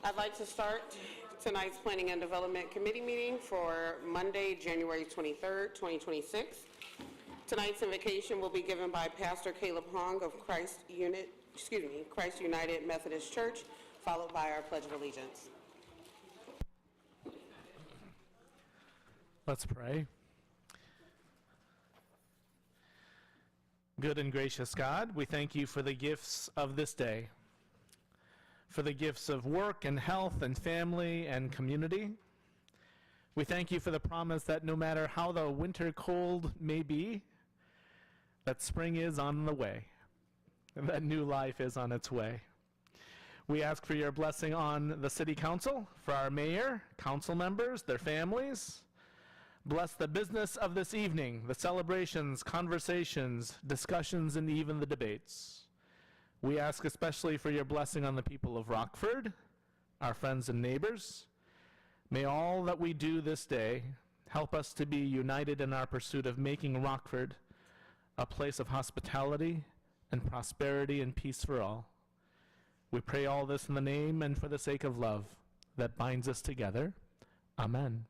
I'd like to start tonight's Planning and Development Committee meeting for Monday, January 23rd, 2026. Tonight's invocation will be given by Pastor Caleb Hong of Christ United Methodist Church, followed by our Pledge of Allegiance. Let's pray. Good and gracious God, we thank you for the gifts of this day, for the gifts of work and health and family and community. We thank you for the promise that no matter how the winter cold may be, that spring is on the way, and that new life is on its way. We ask for your blessing on the City Council, for our mayor, council members, their families. Bless the business of this evening, the celebrations, conversations, discussions, and even the debates. We ask especially for your blessing on the people of Rockford, our friends and neighbors. May all that we do this day help us to be united in our pursuit of making Rockford a place of hospitality and prosperity and peace for all. We pray all this in the name and for the sake of love that binds us together. Amen.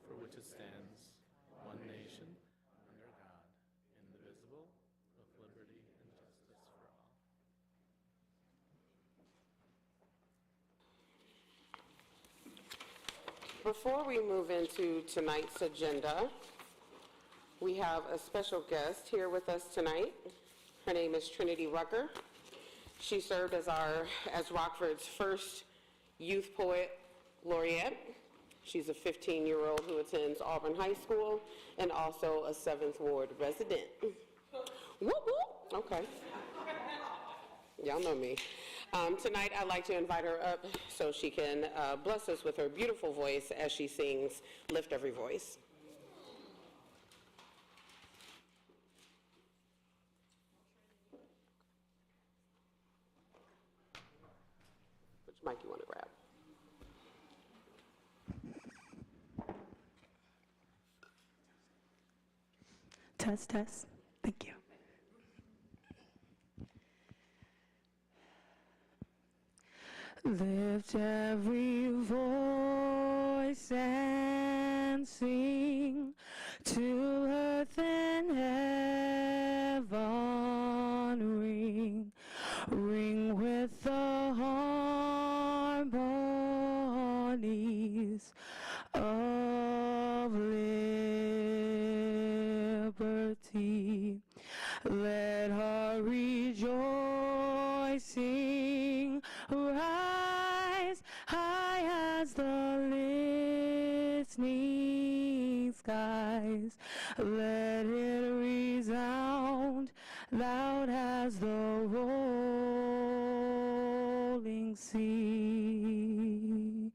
For which it stands, one nation, under God, indivisible, with liberty and justice for all. Before we move into tonight's agenda, we have a special guest here with us tonight. Her name is Trinity Rucker. She served as Rockford's first Youth Poet Laureate. She's a 15-year-old who attends Auburn High School and also a 7th Ward resident. Whoop, whoop. Okay. Y'all know me. Tonight, I'd like to invite her up so she can bless us with her beautiful voice as she sings Lift Every Voice. Which mic you want to grab? Test, test. Thank you. Lift every voice and sing to earth and heaven ring. Ring with the harmonies of liberty. Let our rejoicing rise high as the listening skies. Let it resound loud as the rolling sea.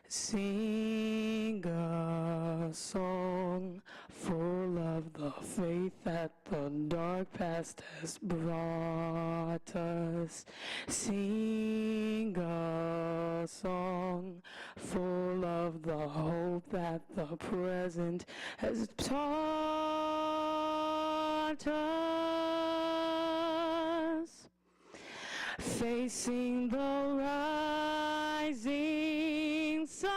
Sing a song full of the faith that the dark past has brought us. Sing a song full of the hope that the present has taught us. Facing the rising sun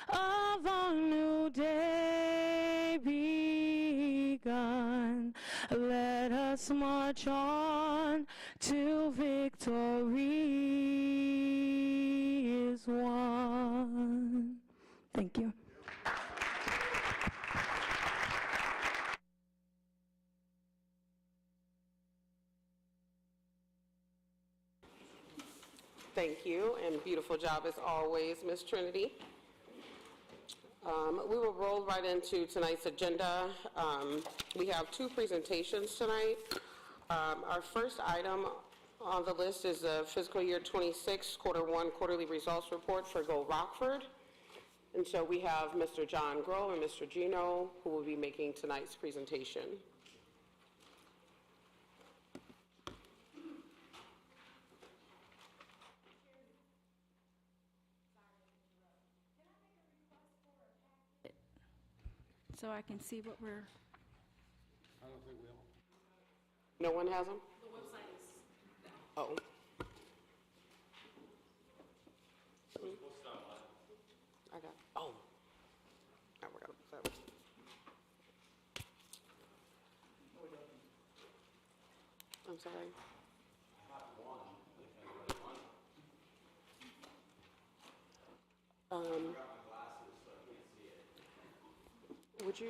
of our new day begun, let us march on till victory is won. Thank you. Thank you, and beautiful job as always, Miss Trinity. We will roll right into tonight's agenda. We have 2 presentations tonight. Our first item on the list is the fiscal year 26 Q1 quarterly results report for Go Rockford. And so we have Mr. John Groh and Mr. Gino who will be making tonight's presentation. so I can see what we're, No one has them? The website is. Oh. I got, oh. I forgot about that. I'm sorry. Would you?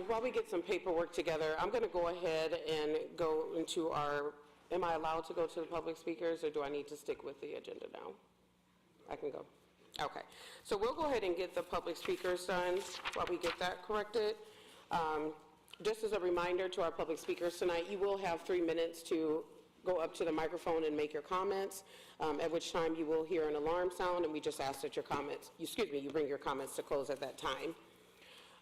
While we get some paperwork together, I'm going to go ahead and go into our, am I allowed to go to the public speakers, or do I need to stick with the agenda now? I can go. Okay. So we'll go ahead and get the public speakers done while we get that corrected. Just as a reminder to our public speakers tonight, you will have 3 minutes to go up to the microphone and make your comments, at which time you will hear an alarm sound, and we just ask that your comments, you bring your comments to close at that time.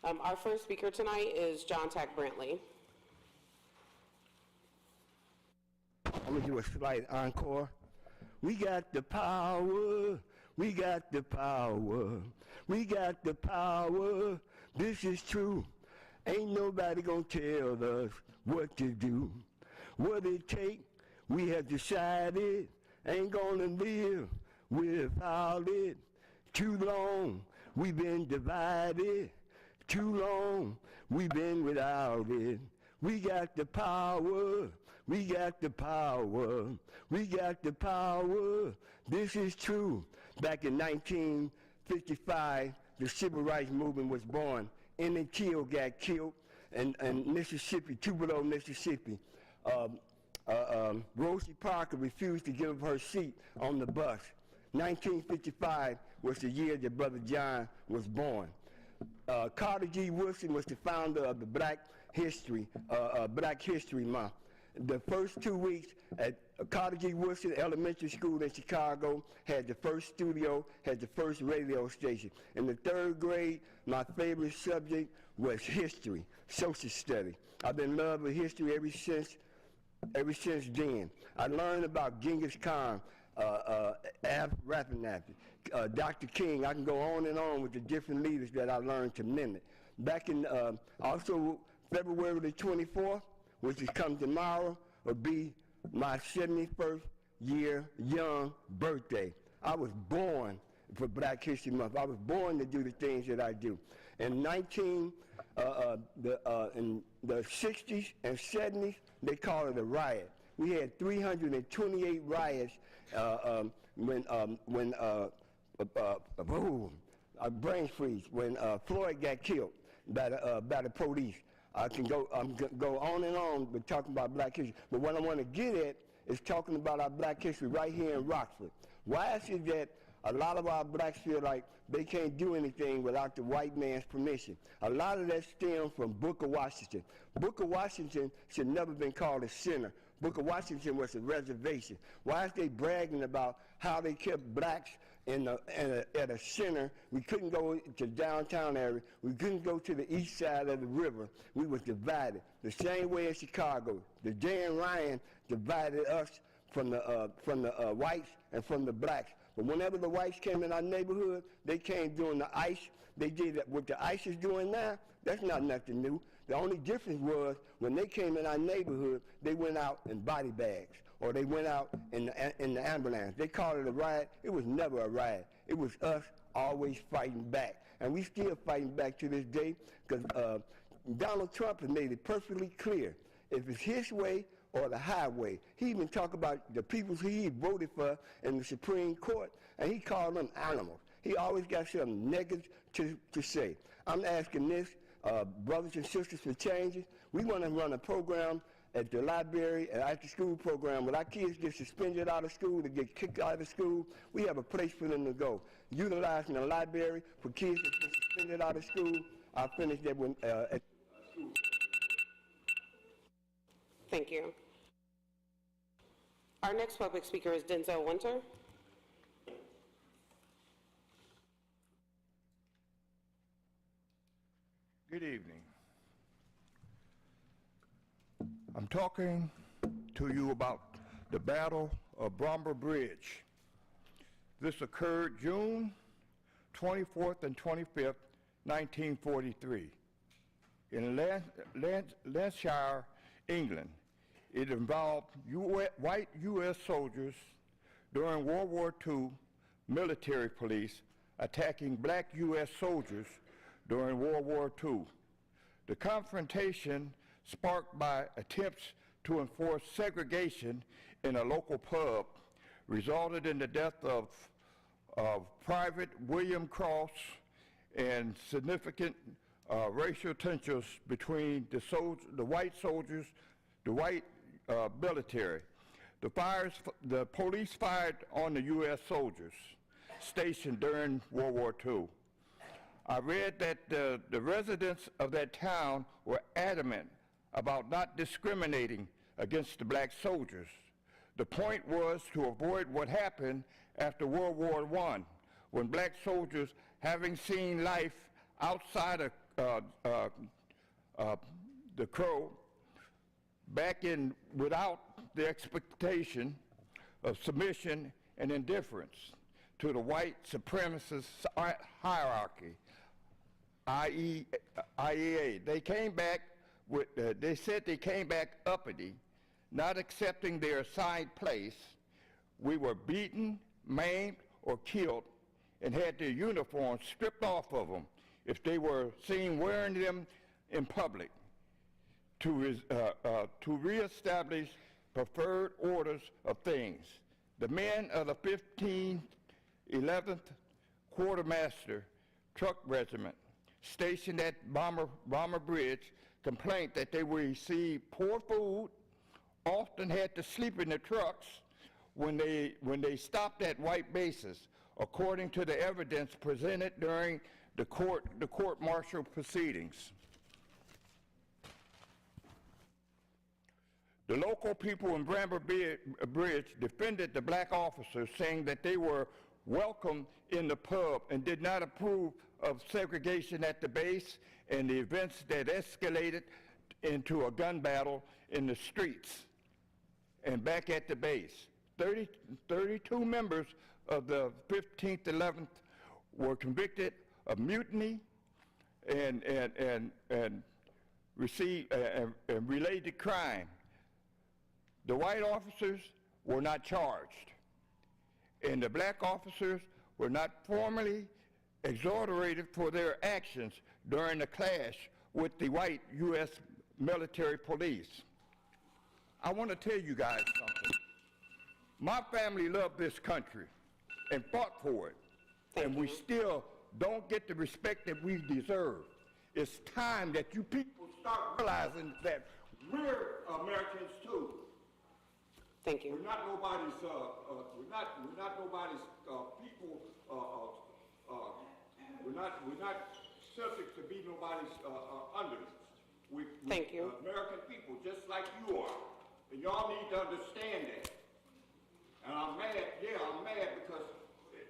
Our first speaker tonight is John Tack Brantley. I'm gonna do a slight encore. We got the power, we got the power, we got the power, this is true. Ain't nobody gonna tell us what to do. What it take, we have decided, ain't gonna live without it. Too long, we've been divided. Too long, we've been without it. We got the power, we got the power, we got the power, this is true. Back in 1955, the Civil Rights Movement was born. Emmett Till got killed in Mississippi, Tupelo, Mississippi. Rosie Parker refused to give up her seat on the bus. 1955 was the year that Brother John was born. Carter G. Woodson was the founder of the Black History Month. The first 2 weeks at Carter G. Woodson Elementary School in Chicago had the first studio, had the first radio station. In the 3rd grade, my favorite subject was history, social study. I've been in love with history ever since then. I learned about Genghis Khan, Rapanapi, Dr. King. I can go on and on with the different leaders that I learned to mimic. Back in also February the 24th, which is come tomorrow, will be my 71st year young birthday. I was born for Black History Month. I was born to do the things that I do. In the 60s and 70s, they call it a riot. We had 328 riots brain freeze, when Floyd got killed by the police. I can go on and on with talking about Black history, but what I want to get at is talking about our Black history right here in Rockford. Why is it that a lot of our blacks feel like they can't do anything without the white man's permission? A lot of that stems from Booker Washington. Booker Washington should never been called a sinner. Booker Washington was a reservation. Why is they bragging about how they kept blacks at a center? We couldn't go to downtown area. We couldn't go to the east side of the river. We was divided. The same way in Chicago. The Dan Ryan divided us from the whites and from the blacks. But whenever the whites came in our neighborhood, they came doing the ICE. They did what the ICE is doing now. That's not nothing new. The only difference was when they came in our neighborhood, they went out in body bags, or they went out in the ambulance. They called it a riot. It was never a riot. It was us always fighting back. And we still fighting back to this day, because Donald Trump has made it perfectly clear. If it's his way or the highway. He even talked about the people he voted for in the Supreme Court, and he called them animals. He always got something negative to say. I'm asking this, brothers and sisters, for changes. We want to run a program at the library, an after-school program. When our kids get suspended out of school, to get kicked out of school, we have a place for them to go. Utilizing the library for kids that get suspended out of school. I'll finish that when, at school. Thank you. Our next public speaker is Denzel Winter. Good evening. I'm talking to you about the Battle of Bromber Bridge. This occurred June 24th and 25th, 1943, in Lancashire, England. It involved white U.S. soldiers during World War II military police attacking black U.S. soldiers during World War II. The confrontation, sparked by attempts to enforce segregation in a local pub, resulted in the death of Private William Cross and significant racial tensions between the white soldiers, the white military. The police fired on the U.S. soldiers stationed during World War II. I read that the residents of that town were adamant about not discriminating against the black soldiers. The point was to avoid what happened after World War I, when black soldiers, having seen life outside of the Crow, back in without the expectation of submission and indifference to the white supremacist hierarchy, IEA. They came back with, they said they came back uppity, not accepting their assigned place. We were beaten, maimed, or killed, and had their uniforms stripped off of them if they were seen wearing them in public, to reestablish preferred orders of things. The men of the 11th Quartermaster Truck Regiment, stationed at Bomber Bridge, complained that they received poor food, often had to sleep in the trucks when they stopped at white bases, according to the evidence presented during the court-martial proceedings. The local people in Bramber Bridge defended the black officers, saying that they were welcome in the pub and did not approve of segregation at the base and the events that escalated into a gun battle in the streets and back at the base. 32 members of the 15th, 11th were convicted of mutiny and received and related crime. The white officers were not charged, and the black officers were not formally exonerated for their actions during the clash with the white U.S. military police. I want to tell you guys something. My family loved this country and fought for it, and we still don't get the respect that we deserve. It's time that you people start realizing that we're Americans too. Thank you. We're not nobody's people. We're not subject to be nobody's underlings. Thank you. American people, just like you are, and y'all need to understand that. And I'm mad. Yeah, I'm mad because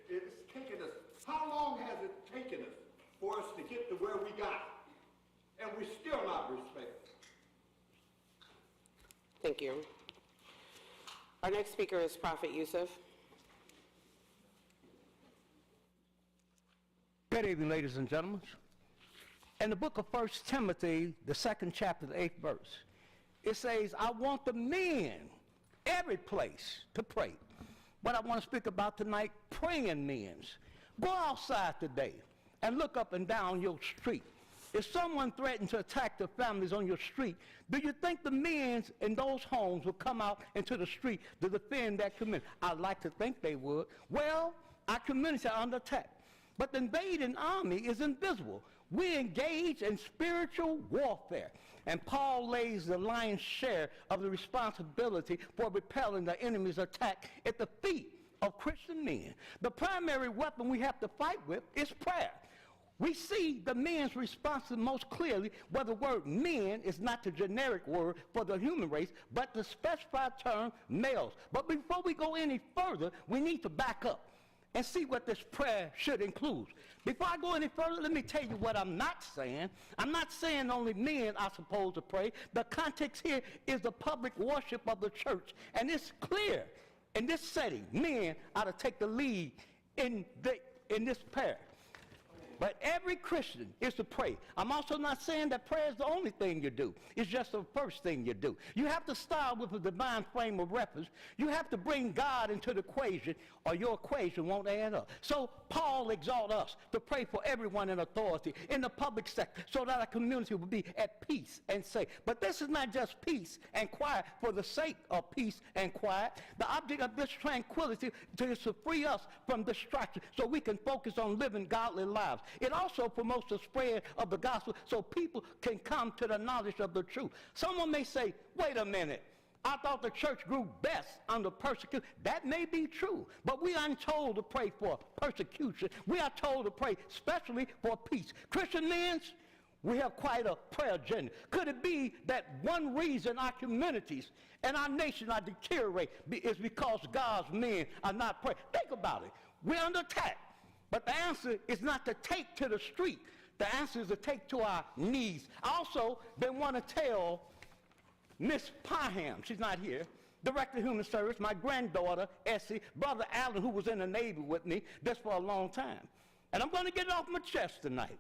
it's taken us. How long has it taken us for us to get to where we got, and we're still not respected? Thank you. Our next speaker is Prophet Yusuf. Good evening, ladies and gentlemen. In the book of 1 Timothy, the 2nd chapter, the 8th verse, it says, I want the men, every place, to pray. What I want to speak about tonight, praying men. Go outside today and look up and down your street. If someone threatened to attack the families on your street, do you think the men in those homes would come out into the street to defend that community? I'd like to think they would. Well, our communities are under attack. But the invading army is invisible. We engage in spiritual warfare. And Paul lays the lion's share of the responsibility for repelling the enemy's attack at the feet of Christian men. The primary weapon we have to fight with is prayer. We see the men's response most clearly where the word men is not the generic word for the human race, but the specified term males. But before we go any further, we need to back up and see what this prayer should include. Before I go any further, let me tell you what I'm not saying. I'm not saying only men are supposed to pray. The context here is the public worship of the church. And it's clear in this setting, men ought to take the lead in this prayer. But every Christian is to pray. I'm also not saying that prayer is the only thing you do. It's just the first thing you do. You have to start with a divine frame of reference. You have to bring God into the equation, or your equation won't add up. So Paul exhorts us to pray for everyone in authority in the public sector so that our community will be at peace and safe. But this is not just peace and quiet for the sake of peace and quiet. The object of this tranquility is to free us from distraction so we can focus on living godly lives. It also promotes the spread of the gospel so people can come to the knowledge of the truth. Someone may say, wait a minute, I thought the church grew best under persecution. That may be true, but we aren't told to pray for persecution. We are told to pray especially for peace. Christian men, we have quite a prayer agenda. Could it be that one reason our communities and our nation are deteriorating is because God's men are not praying? Think about it. We're under attack. But the answer is not to take to the street. The answer is to take to our knees. I also been want to tell Miss Parham, she's not here, Director of Human Service, my granddaughter, Essie, Brother Allen, who was in the Navy with me just for a long time. And I'm going to get it off my chest tonight.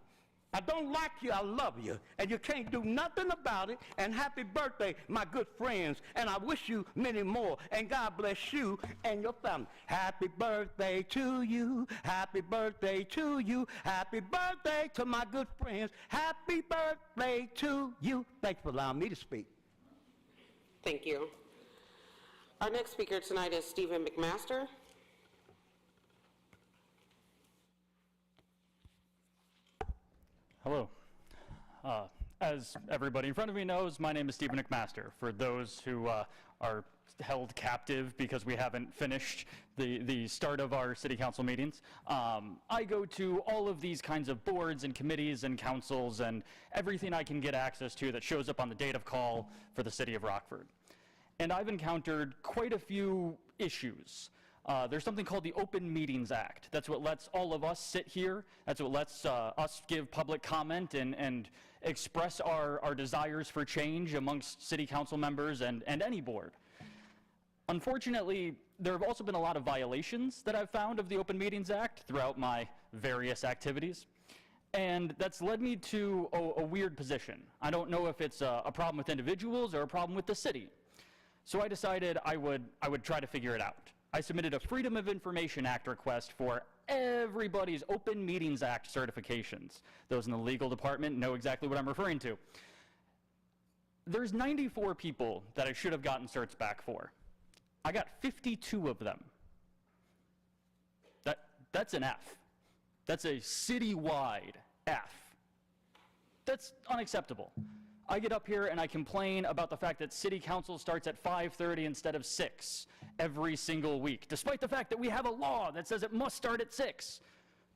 I don't like you, I love you, and you can't do nothing about it, and happy birthday, my good friends, and I wish you many more, and God bless you and your family. Happy birthday to you, happy birthday to you, happy birthday to my good friends, happy birthday to you. Thanks for allowing me to speak. Thank you. Our next speaker tonight is Stephen McMaster. Hello. As everybody in front of me knows, my name is Stephen McMaster. For those who are held captive because we haven't finished the start of our city council meetings, I go to all of these kinds of boards and committees and councils and everything I can get access to that shows up on the date of call for the city of Rockford. And I've encountered quite a few issues. There's something called the Open Meetings Act. That's what lets all of us sit here. That's what lets us give public comment and express our desires for change amongst city council members and any board. Unfortunately, there have also been a lot of violations that I've found of the Open Meetings Act throughout my various activities. And that's led me to a weird position. I don't know if it's a problem with individuals or a problem with the city. So I decided I would try to figure it out. I submitted a Freedom of Information Act request for everybody's Open Meetings Act certifications. Those in the legal department know exactly what I'm referring to. There's 94 people that I should have gotten certs back for. I got 52 of them. That's an F. That's a citywide F. That's unacceptable. I get up here and I complain about the fact that city council starts at 5:30 instead of 6 every single week, despite the fact that we have a law that says it must start at 6.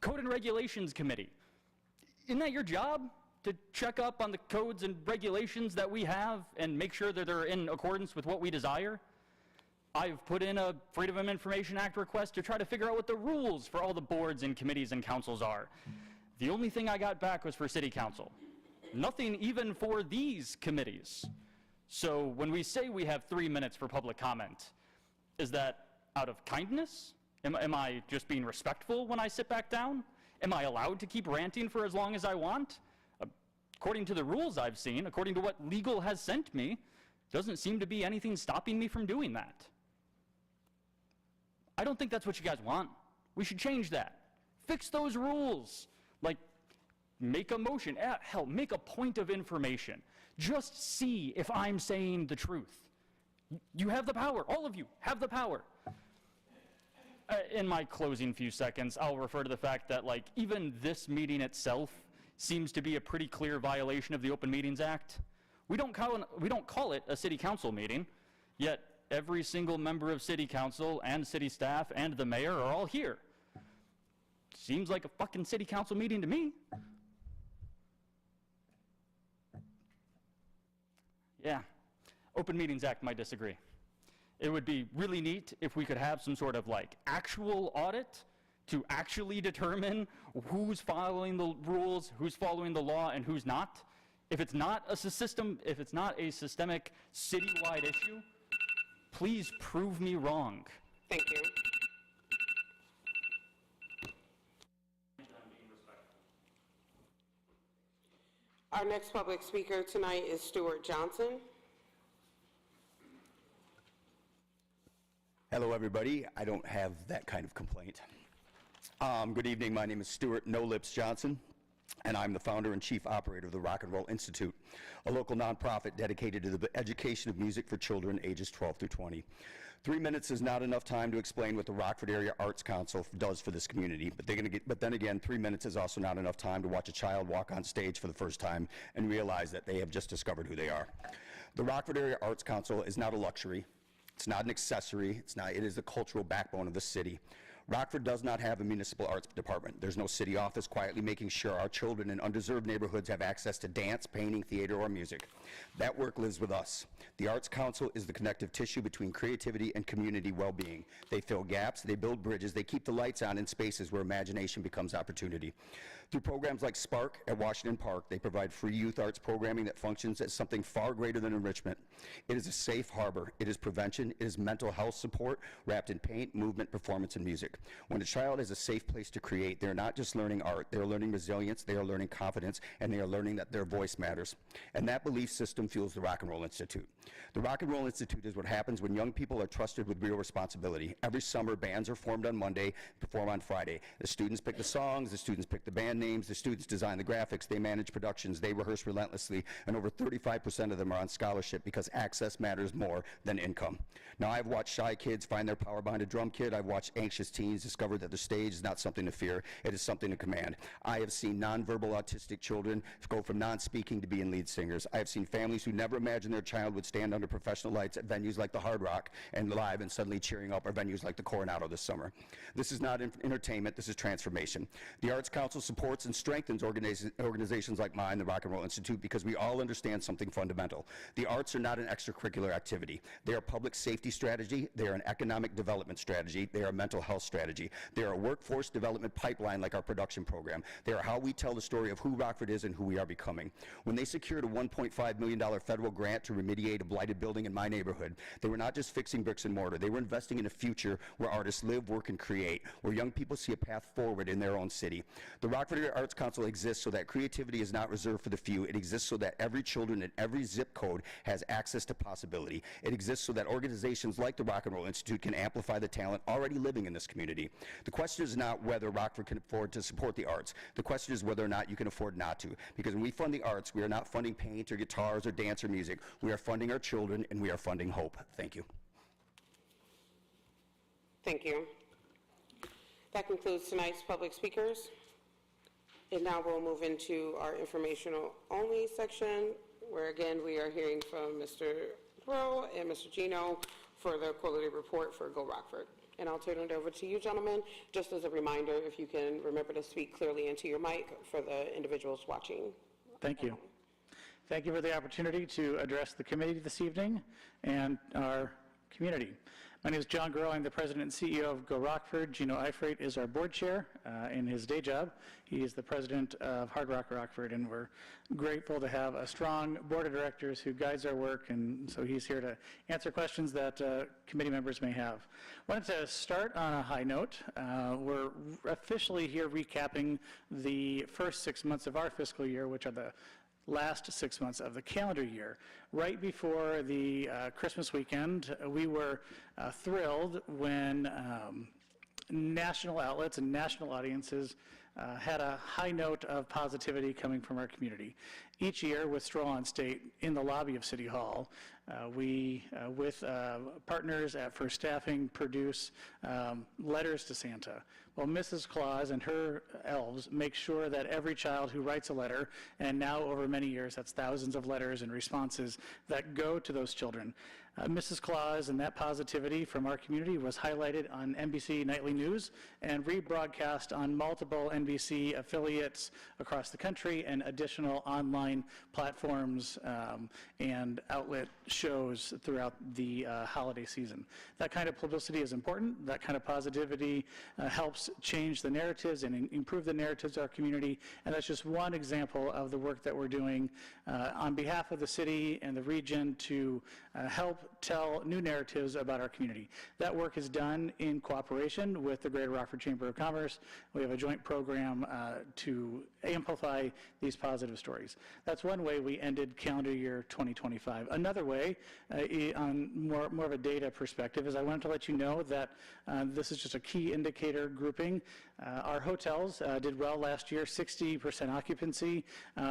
Code and Regulations Committee. Isn't that your job, to check up on the codes and regulations that we have and make sure that they're in accordance with what we desire? I've put in a Freedom of Information Act request to try to figure out what the rules for all the boards and committees and councils are. The only thing I got back was for city council. Nothing even for these committees. So when we say we have 3 minutes for public comment, is that out of kindness? Am I just being respectful when I sit back down? Am I allowed to keep ranting for as long as I want? According to the rules I've seen, according to what legal has sent me, doesn't seem to be anything stopping me from doing that. I don't think that's what you guys want. We should change that. Fix those rules. Like, make a motion. Hell, make a point of information. Just see if I'm saying the truth. You have the power. All of you have the power. In my closing few seconds, I'll refer to the fact that, like, even this meeting itself seems to be a pretty clear violation of the Open Meetings Act. We don't call it a city council meeting, yet every single member of city council and city staff and the mayor are all here. Seems like a fucking city council meeting to me. Yeah, Open Meetings Act might disagree. It would be really neat if we could have some sort of like actual audit to actually determine who's following the rules, who's following the law, and who's not. If it's not a systemic citywide issue, please prove me wrong. Thank you. Our next public speaker tonight is Stuart Johnson. Hello, everybody. I don't have that kind of complaint. Good evening. My name is Stuart No Lips Johnson, and I'm the founder and chief operator of the Rock and Roll Institute, a local nonprofit dedicated to the education of music for children ages 12 through 20. 3 minutes is not enough time to explain what the Rockford Area Arts Council does for this community, but then again, 3 minutes is also not enough time to watch a child walk on stage for the first time and realize that they have just discovered who they are. The Rockford Area Arts Council is not a luxury. It's not an accessory. It is the cultural backbone of the city. Rockford does not have a municipal arts department. There's no city office quietly making sure our children in undeserved neighborhoods have access to dance, painting, theater, or music. That work lives with us. The Arts Council is the connective tissue between creativity and community well-being. They fill gaps, they build bridges, they keep the lights on in spaces where imagination becomes opportunity. Through programs like Spark at Washington Park, they provide free youth arts programming that functions as something far greater than enrichment. It is a safe harbor. It is prevention. It is mental health support wrapped in paint, movement, performance, and music. When a child has a safe place to create, they're not just learning art. They're learning resilience, they are learning confidence, and they are learning that their voice matters. And that belief system fuels the Rock and Roll Institute. The Rock and Roll Institute is what happens when young people are trusted with real responsibility. Every summer, bands are formed on Monday, perform on Friday. The students pick the songs, the students pick the band names, the students design the graphics, they manage productions, they rehearse relentlessly, and over 35% of them are on scholarship because access matters more than income. Now, I've watched shy kids find their power behind a drum kit. I've watched anxious teens discover that the stage is not something to fear, it is something to command. I have seen nonverbal autistic children go from non-speaking to being lead singers. I have seen families who never imagined their child would stand under professional lights at venues like the Hard Rock and live and suddenly cheering up our venues like the Coronado this summer. This is not entertainment, this is transformation. The Arts Council supports and strengthens organizations like mine, the Rock and Roll Institute, because we all understand something fundamental. The arts are not an extracurricular activity. They are a public safety strategy, they are an economic development strategy, they are a mental health strategy, they are a workforce development pipeline like our production program. They are how we tell the story of who Rockford is and who we are becoming. When they secured a $1.5 million federal grant to remediate a blighted building in my neighborhood, they were not just fixing bricks and mortar, they were investing in a future where artists live, work, and create, where young people see a path forward in their own city. The Rockford Area Arts Council exists so that creativity is not reserved for the few. It exists so that every children in every zip code has access to possibility. It exists so that organizations like the Rock and Roll Institute can amplify the talent already living in this community. The question is not whether Rockford can afford to support the arts. The question is whether or not you can afford not to. Because when we fund the arts, we are not funding paint or guitars or dance or music. We are funding our children and we are funding hope. Thank you. Thank you. That concludes tonight's public speakers. And now we'll move into our informational only section, where again we are hearing from Mr. Rowe and Mr. Gino for the quarterly report for Go Rockford. And I'll turn it over to you, gentlemen. Just as a reminder, if you can remember to speak clearly into your mic for the individuals watching. Thank you. Thank you for the opportunity to address the committee this evening and our community. My name is John Groh. I'm the president and CEO of Go Rockford. Gino Eifrate is our board chair in his day job. He is the president of Hard Rock Rockford, and we're grateful to have a strong board of directors who guides our work, and so he's here to answer questions that committee members may have. I wanted to start on a high note. We're officially here recapping the first 6 months of our fiscal year, which are the last 6 months of the calendar year. Right before the Christmas weekend, we were thrilled when national outlets and national audiences had a high note of positivity coming from our community. Each year with Stroll on State in the lobby of City Hall, we, with partners at First Staffing, produce letters to Santa. Well, Mrs. Claus and her elves make sure that every child who writes a letter, and now over many years, that's thousands of letters and responses that go to those children, Mrs. Claus and that positivity from our community was highlighted on NBC Nightly News and rebroadcast on multiple NBC affiliates across the country and additional online platforms and outlet shows throughout the holiday season. That kind of publicity is important. That kind of positivity helps change the narratives and improve the narratives of our community, and that's just one example of the work that we're doing on behalf of the city and the region to help tell new narratives about our community. That work is done in cooperation with the Greater Rockford Chamber of Commerce. We have a joint program to amplify these positive stories. That's one way we ended calendar year 2025. Another way, on more of a data perspective, is I wanted to let you know that this is just a key indicator grouping. Our hotels did well last year, 60% occupancy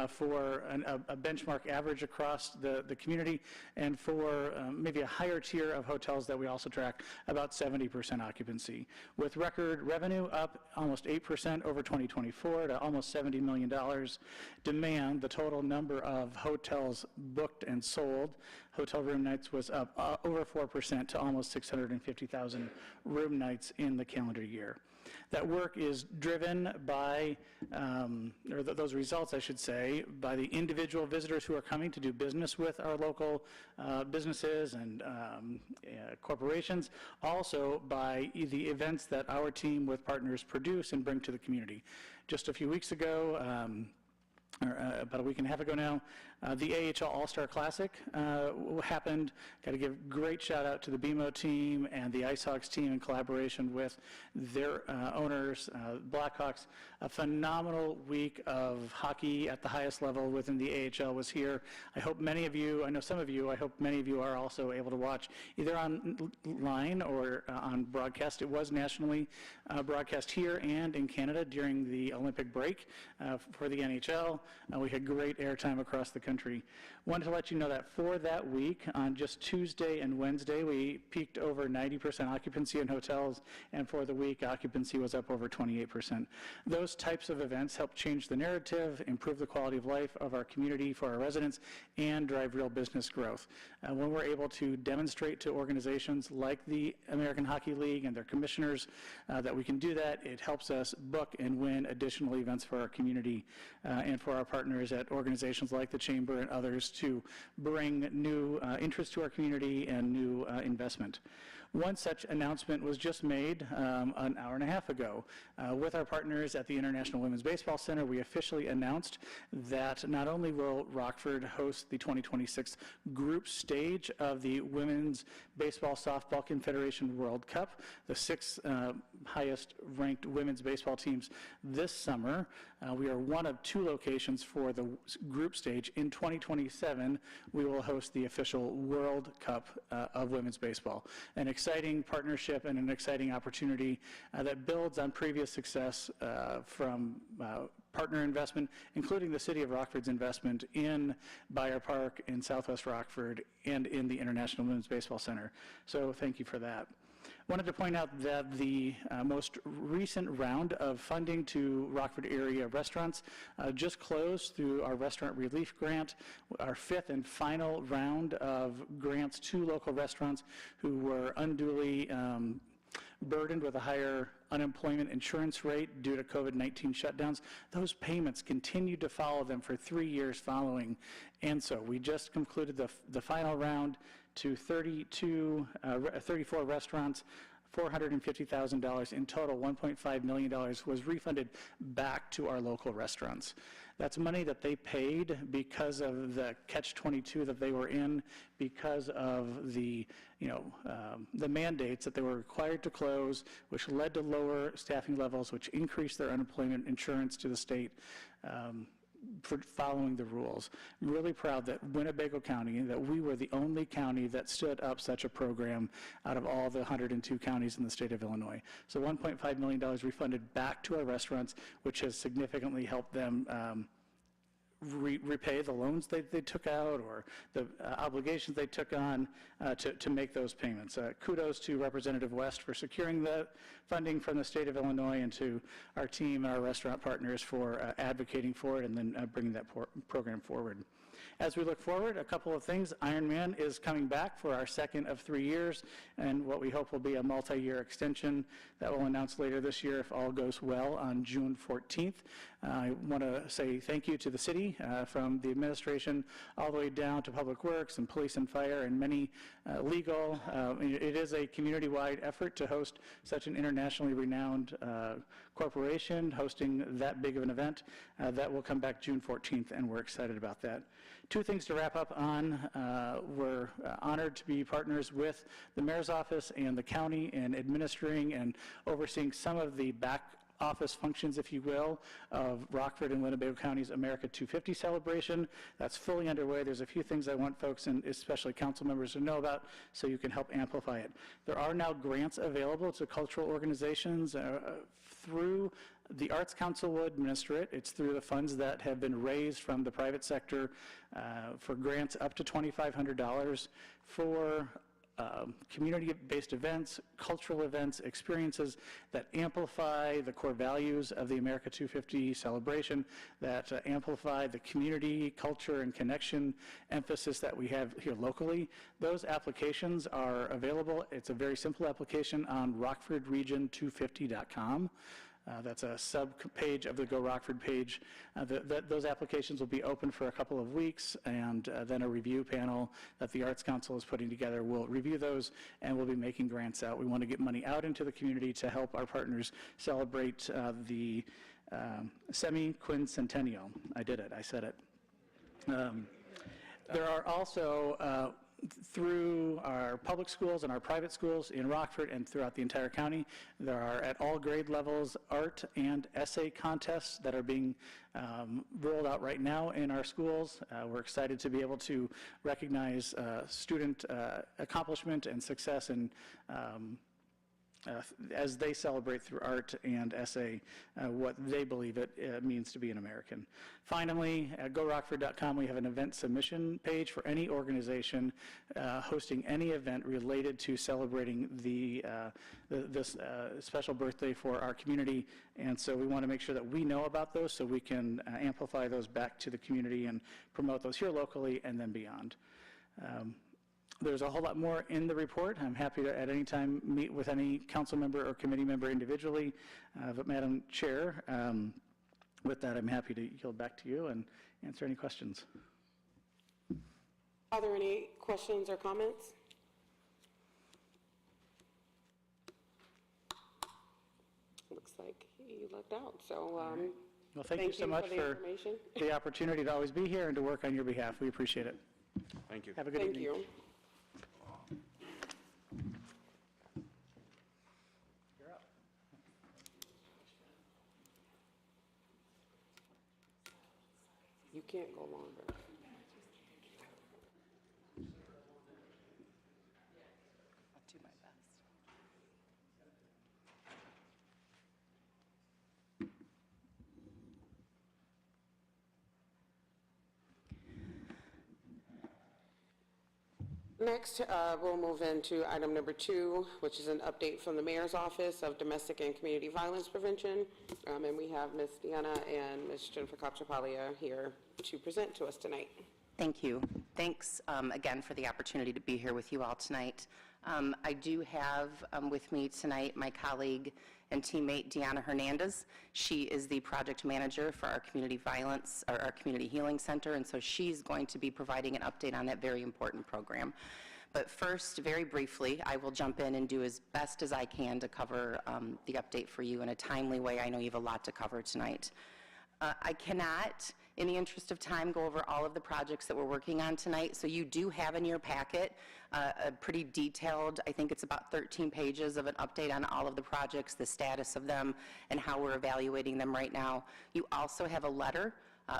for a benchmark average across the community, and for maybe a higher tier of hotels that we also track, about 70% occupancy. With record revenue up almost 8% over 2024 to almost $70 million. Demand, the total number of hotels booked and sold, hotel room nights was up over 4% to almost 650,000 room nights in the calendar year. That work is driven by, those results, I should say, by the individual visitors who are coming to do business with our local businesses and corporations, also by the events that our team with partners produce and bring to the community. Just a few weeks ago, about a week and a half ago now, the AHL All-Star Classic happened. Got to give great shout out to the BMO team and the IceHawks team in collaboration with their owners, Blackhawks. A phenomenal week of hockey at the highest level within the AHL was here. I hope many of you, I know some of you, I hope many of you are also able to watch either online or on broadcast. It was nationally broadcast here and in Canada during the Olympic break for the NHL. We had great airtime across the country. Wanted to let you know that for that week, on just Tuesday and Wednesday, we peaked over 90% occupancy in hotels, and for the week, occupancy was up over 28%. Those types of events help change the narrative, improve the quality of life of our community for our residents, and drive real business growth. When we're able to demonstrate to organizations like the American Hockey League and their commissioners that we can do that, it helps us book and win additional events for our community and for our partners at organizations like the Chamber and others to bring new interest to our community and new investment. One such announcement was just made an hour and a half ago. With our partners at the International Women's Baseball Center, we officially announced that not only will Rockford host the 2026 group stage of the Women's Baseball Softball Confederation World Cup, the 6th highest ranked women's baseball teams this summer. We are one of 2 locations for the group stage. In 2027, we will host the official World Cup of women's baseball. An exciting partnership and an exciting opportunity that builds on previous success from partner investment, including the City of Rockford's investment in Byer Park, in Southwest Rockford, and in the International Women's Baseball Center. So thank you for that. Wanted to point out that the most recent round of funding to Rockford area restaurants just closed through our restaurant relief grant, our 5th and final round of grants to local restaurants who were unduly burdened with a higher unemployment insurance rate due to COVID-19 shutdowns. Those payments continued to follow them for 3 years following. And so we just concluded the final round to 34 restaurants, $450,000 in total. $1.5 million was refunded back to our local restaurants. That's money that they paid because of the catch-22 that they were in, because of the mandates that they were required to close, which led to lower staffing levels, which increased their unemployment insurance to the state. For following the rules. I'm really proud that Winnebago County, that we were the only county that stood up such a program out of all the 102 counties in the state of Illinois. So $1.5 million refunded back to our restaurants, which has significantly helped them repay the loans they took out or the obligations they took on to make those payments. Kudos to Representative West for securing the funding from the state of Illinois, and to our team and our restaurant partners for advocating for it and then bringing that program forward. as we look forward, a couple of things. Ironman is coming back for our second of 3 years, and what we hope will be a multi-year extension that we'll announce later this year if all goes well on June 14th. I want to say thank you to the city, from the administration all the way down to Public Works and Police and Fire and many legal. It is a community-wide effort to host such an internationally renowned corporation hosting that big of an event. That will come back June 14th, and we're excited about that. Two things to wrap up on. We're honored to be partners with the Mayor's Office and the county in administering and overseeing some of the back office functions, if you will, of Rockford and Winnebago County's America 250 celebration. That's fully underway. There's a few things I want folks, and especially council members, to know about so you can help amplify it. There are now grants available to cultural organizations through the Arts Council will administer it. It's through the funds that have been raised from the private sector for grants up to $2,500 for community-based events, cultural events, experiences that amplify the core values of the America 250 celebration, that amplify the community, culture, and connection emphasis that we have here locally. Those applications are available. It's a very simple application on rockfordregion250.com. That's a sub-page of the Go Rockford page. Those applications will be open for a couple of weeks, and then a review panel that the Arts Council is putting together will review those, and we'll be making grants out. We want to get money out into the community to help our partners celebrate the semi-quincentennial. I did it. I said it. There are also through our public schools and our private schools in Rockford and throughout the entire county, there are at all grade levels art and essay contests that are being rolled out right now in our schools. We're excited to be able to recognize student accomplishment and success in as they celebrate through art and essay what they believe it means to be an American. Finally, at GoRockford.com, we have an event submission page for any organization hosting any event related to celebrating this special birthday for our community. And so we want to make sure that we know about those so we can amplify those back to the community and promote those here locally and then beyond. There's a whole lot more in the report. I'm happy to at any time meet with any council member or committee member individually. But Madam Chair, with that, I'm happy to yield back to you and answer any questions. Are there any questions or comments? Looks like you left out, so Well, thank you so much for the opportunity to always be here and to work on your behalf. We appreciate it. Thank you. Have a good evening. Thank you. You can't go longer. I'll do my best. Next, we'll move into item number 2, which is an update from the Mayor's Office of Domestic and Community Violence Prevention. And we have Ms. Deanna and Ms. Jennifer Capchapalia here to present to us tonight. Thank you. Thanks again for the opportunity to be here with you all tonight. I do have with me tonight my colleague and teammate Deanna Hernandez. She is the project manager for our community violence, or our community healing center, and so she's going to be providing an update on that very important program. But first, very briefly, I will jump in and do as best as I can to cover the update for you in a timely way. I know you have a lot to cover tonight. I cannot, in the interest of time, go over all of the projects that we're working on tonight. So you do have in your packet a pretty detailed, I think it's about 13 pages of an update on all of the projects, the status of them, and how we're evaluating them right now. You also have a letter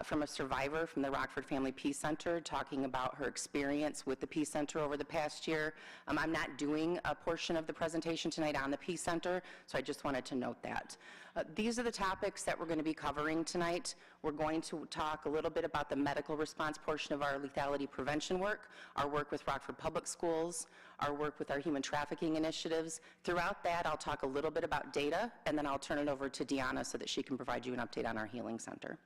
from a survivor from the Rockford Family Peace Center talking about her experience with the Peace Center over the past year. I'm not doing a portion of the presentation tonight on the Peace Center, so I just wanted to note that. These are the topics that we're going to be covering tonight. We're going to talk a little bit about the medical response portion of our lethality prevention work, our work with Rockford Public Schools, our work with our human trafficking initiatives. Throughout that, I'll talk a little bit about data, and then I'll turn it over to Deanna so that she can provide you an update on our healing center.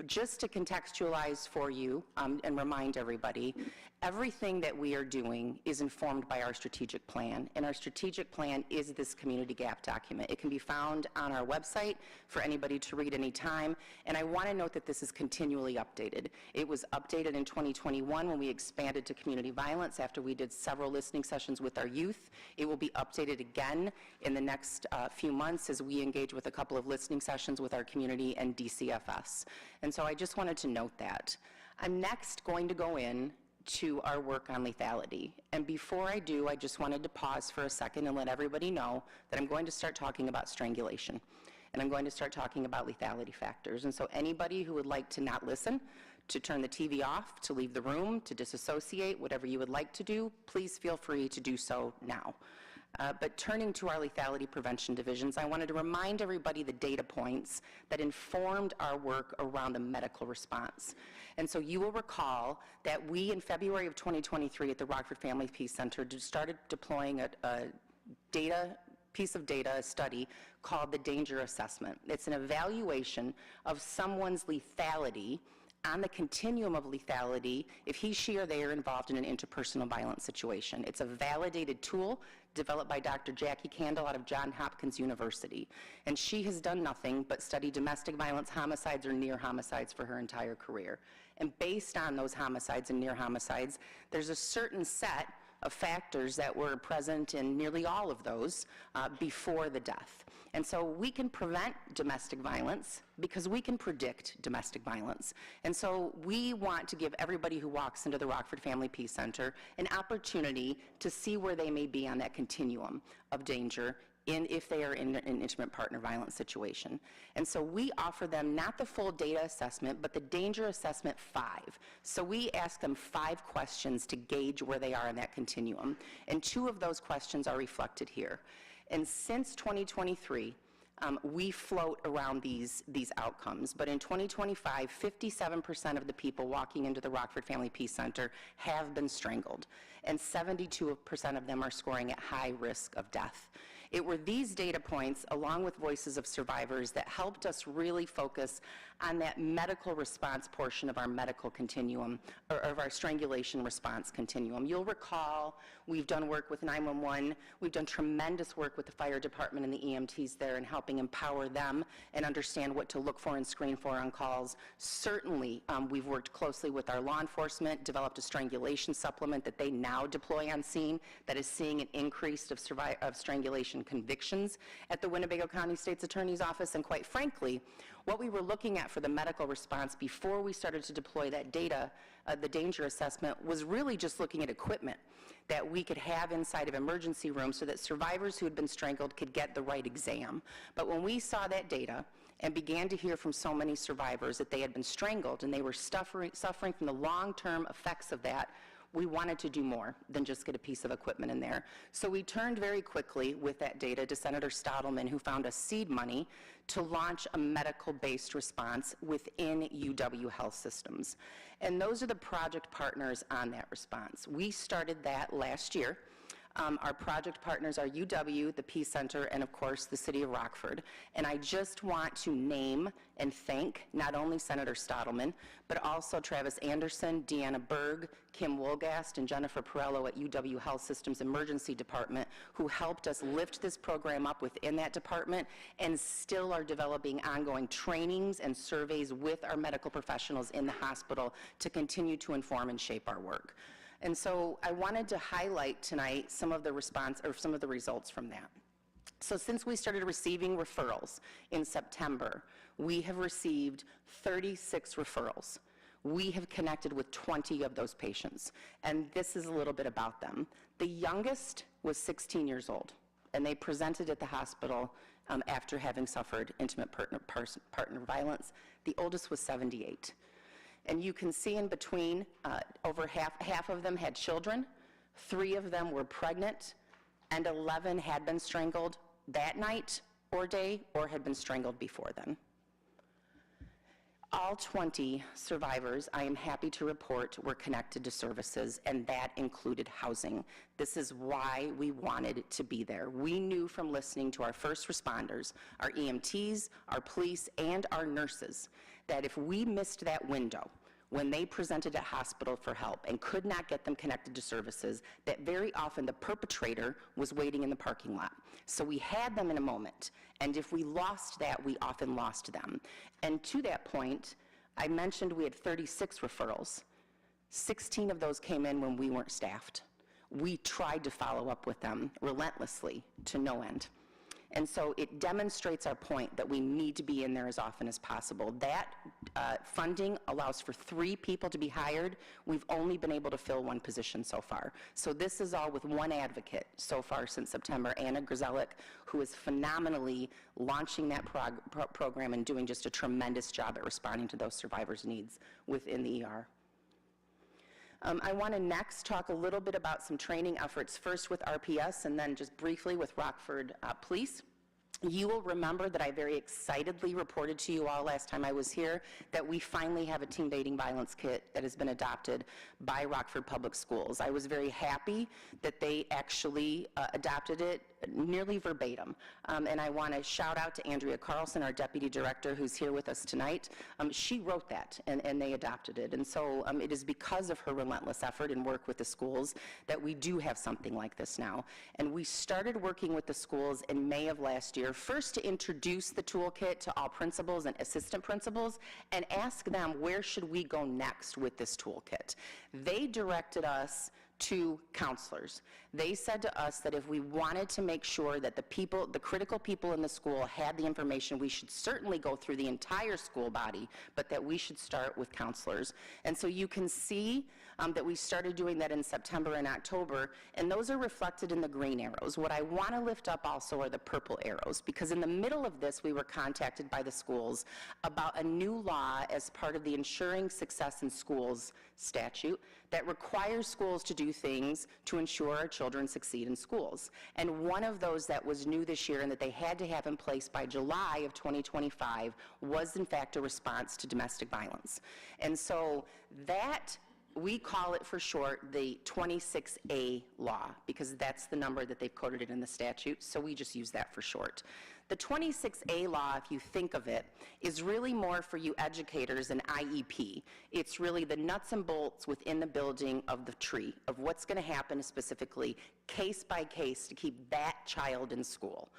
Just to contextualize for you and remind everybody, everything that we are doing is informed by our strategic plan, and our strategic plan is this community gap document. It can be found on our website for anybody to read anytime, and I want to note that this is continually updated. It was updated in 2021 when we expanded to community violence after we did several listening sessions with our youth. It will be updated again in the next few months as we engage with a couple of listening sessions with our community and DCFS. And so I just wanted to note that. I'm next going to go in to our work on lethality. And before I do, I just wanted to pause for a second and let everybody know that I'm going to start talking about strangulation. And I'm going to start talking about lethality factors. And so anybody who would like to not listen, to turn the TV off, to leave the room, to disassociate, whatever you would like to do, please feel free to do so now. But turning to our lethality prevention divisions, I wanted to remind everybody the data points that informed our work around the medical response. And so you will recall that we, in February of 2023 at the Rockford Family Peace Center, started deploying a piece of data, a study called the Danger Assessment. It's an evaluation of someone's lethality on the continuum of lethality if he, she, or they are involved in an interpersonal violence situation. It's a validated tool developed by Dr. Jackie Candle out of Johns Hopkins University. And she has done nothing but study domestic violence homicides or near homicides for her entire career. And based on those homicides and near homicides, there's a certain set of factors that were present in nearly all of those before the death. And so we can prevent domestic violence because we can predict domestic violence. And so we want to give everybody who walks into the Rockford Family Peace Center an opportunity to see where they may be on that continuum of danger if they are in an intimate partner violence situation. And so we offer them not the full data assessment, but the Danger Assessment 5. So we ask them 5 questions to gauge where they are in that continuum. And 2 of those questions are reflected here. And since 2023, we float around these outcomes. But in 2025, 57% of the people walking into the Rockford Family Peace Center have been strangled, and 72% of them are scoring at high risk of death. It were these data points, along with voices of survivors, that helped us really focus on that medical response portion of our medical continuum, or of our strangulation response continuum. You'll recall we've done work with 911. We've done tremendous work with the fire department and the EMTs there in helping empower them and understand what to look for and screen for on calls. Certainly, we've worked closely with our law enforcement, developed a strangulation supplement that they now deploy on scene that is seeing an increase of strangulation convictions at the Winnebago County State's Attorney's Office. And quite frankly, what we were looking at for the medical response before we started to deploy that data, the danger assessment, was really just looking at equipment that we could have inside of emergency rooms so that survivors who had been strangled could get the right exam. But when we saw that data and began to hear from so many survivors that they had been strangled and they were suffering from the long-term effects of that, we wanted to do more than just get a piece of equipment in there. So we turned very quickly with that data to Senator Stottlemyre, who found us seed money to launch a medical-based response within UW Health Systems. And those are the project partners on that response. We started that last year. Our project partners are UW, the Peace Center, and of course the City of Rockford. And I just want to name and thank not only Senator Stottlemyre, but also Travis Anderson, Deanna Berg, Kim Wolgast, and Jennifer Perello at UW Health Systems Emergency Department, who helped us lift this program up within that department and still are developing ongoing trainings and surveys with our medical professionals in the hospital to continue to inform and shape our work. And so I wanted to highlight tonight some of the results from that. So since we started receiving referrals in September, we have received 36 referrals. We have connected with 20 of those patients, and this is a little bit about them. The youngest was 16 years old, and they presented at the hospital after having suffered intimate partner violence. The oldest was 78. And you can see in between, over half of them had children, 3 of them were pregnant, and 11 had been strangled that night or day or had been strangled before then. All 20 survivors, I am happy to report, were connected to services, and that included housing. This is why we wanted to be there. We knew from listening to our first responders, our EMTs, our police, and our nurses, that if we missed that window when they presented at hospital for help and could not get them connected to services, that very often the perpetrator was waiting in the parking lot. So we had them in a moment, and if we lost that, we often lost them. And to that point, I mentioned we had 36 referrals. 16 of those came in when we weren't staffed. We tried to follow up with them relentlessly to no end. And so it demonstrates our point that we need to be in there as often as possible. That funding allows for 3 people to be hired. We've only been able to fill 1 position so far. So this is all with 1 advocate so far since September, Anna Grzelek, who is phenomenally launching that program and doing just a tremendous job at responding to those survivors' needs within the ER. I want to next talk a little bit about some training efforts, first with RPS and then just briefly with Rockford Police. You will remember that I very excitedly reported to you all last time I was here that we finally have a teen dating violence kit that has been adopted by Rockford Public Schools. I was very happy that they actually adopted it nearly verbatim. And I want to shout out to Andrea Carlson, our deputy director, who's here with us tonight. She wrote that, and they adopted it. And so it is because of her relentless effort and work with the schools that we do have something like this now. And we started working with the schools in May of last year, first to introduce the toolkit to all principals and assistant principals and ask them, where should we go next with this toolkit? They directed us to counselors. They said to us that if we wanted to make sure that the critical people in the school had the information, we should certainly go through the entire school body, but that we should start with counselors. And so you can see that we started doing that in September and October, and those are reflected in the green arrows. What I want to lift up also are the purple arrows, because in the middle of this, we were contacted by the schools about a new law as part of the Ensuring Success in Schools statute that requires schools to do things to ensure our children succeed in schools. And one of those that was new this year and that they had to have in place by July of 2025 was, in fact, a response to domestic violence. And so that, we call it for short the 26A law, because that's the number that they've coded it in the statute, so we just use that for short. The 26A law, if you think of it, is really more for you educators than IEP. It's really the nuts and bolts within the building of the tree, of what's going to happen specifically, case by case, to keep that child in school.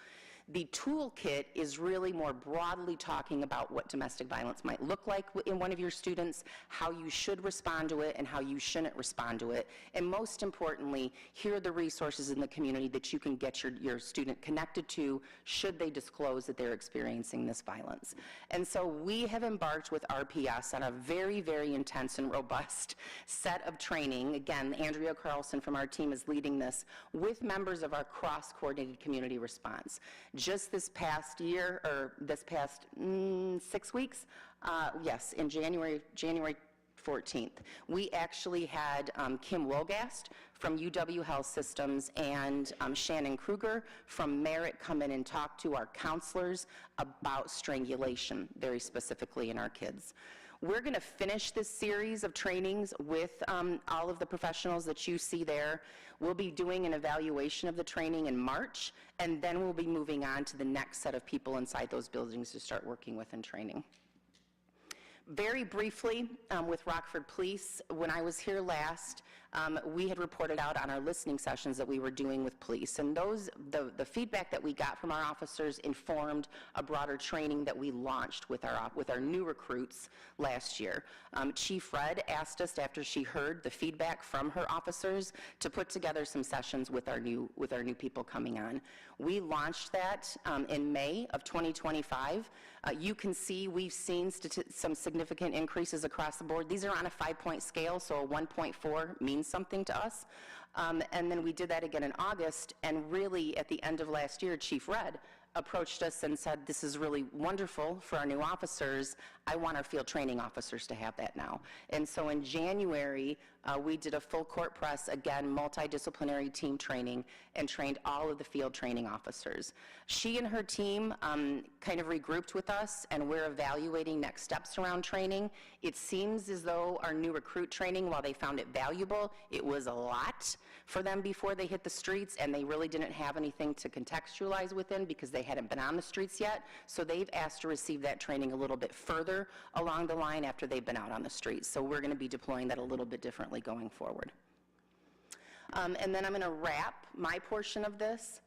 The toolkit is really more broadly talking about what domestic violence might look like in one of your students, how you should respond to it, and how you shouldn't respond to it. And most importantly, here are the resources in the community that you can get your student connected to should they disclose that they're experiencing this violence. And so we have embarked with RPS on a very, very intense and robust set of training. Again, Andrea Carlson from our team is leading this with members of our cross-coordinated community response. Just this past year, or this past 6 weeks, yes, in January 14th, we actually had Kim Wogast from UW Health Systems and Shannon Kruger from Merit come in and talk to our counselors about strangulation, very specifically in our kids. We're going to finish this series of trainings with all of the professionals that you see there. We'll be doing an evaluation of the training in March, and then we'll be moving on to the next set of people inside those buildings to start working with and training. Very briefly, with Rockford Police, when I was here last, we had reported out on our listening sessions that we were doing with police, and the feedback that we got from our officers informed a broader training that we launched with our new recruits last year. Chief Red asked us, after she heard the feedback from her officers, to put together some sessions with our new people coming on. We launched that in May of 2025. You can see we've seen some significant increases across the board. These are on a 5-point scale, so a 1.4 means something to us. And then we did that again in August, and really at the end of last year, Chief Red approached us and said, this is really wonderful for our new officers. I want our field training officers to have that now. And so in January, we did a full court press, again, multidisciplinary team training, and trained all of the field training officers. She and her team kind of regrouped with us, and we're evaluating next steps around training. It seems as though our new recruit training, while they found it valuable, it was a lot for them before they hit the streets, and they really didn't have anything to contextualize within because they hadn't been on the streets yet. So they've asked to receive that training a little bit further along the line after they've been out on the streets. So we're going to be deploying that a little bit differently going forward. And then I'm going to wrap my portion of this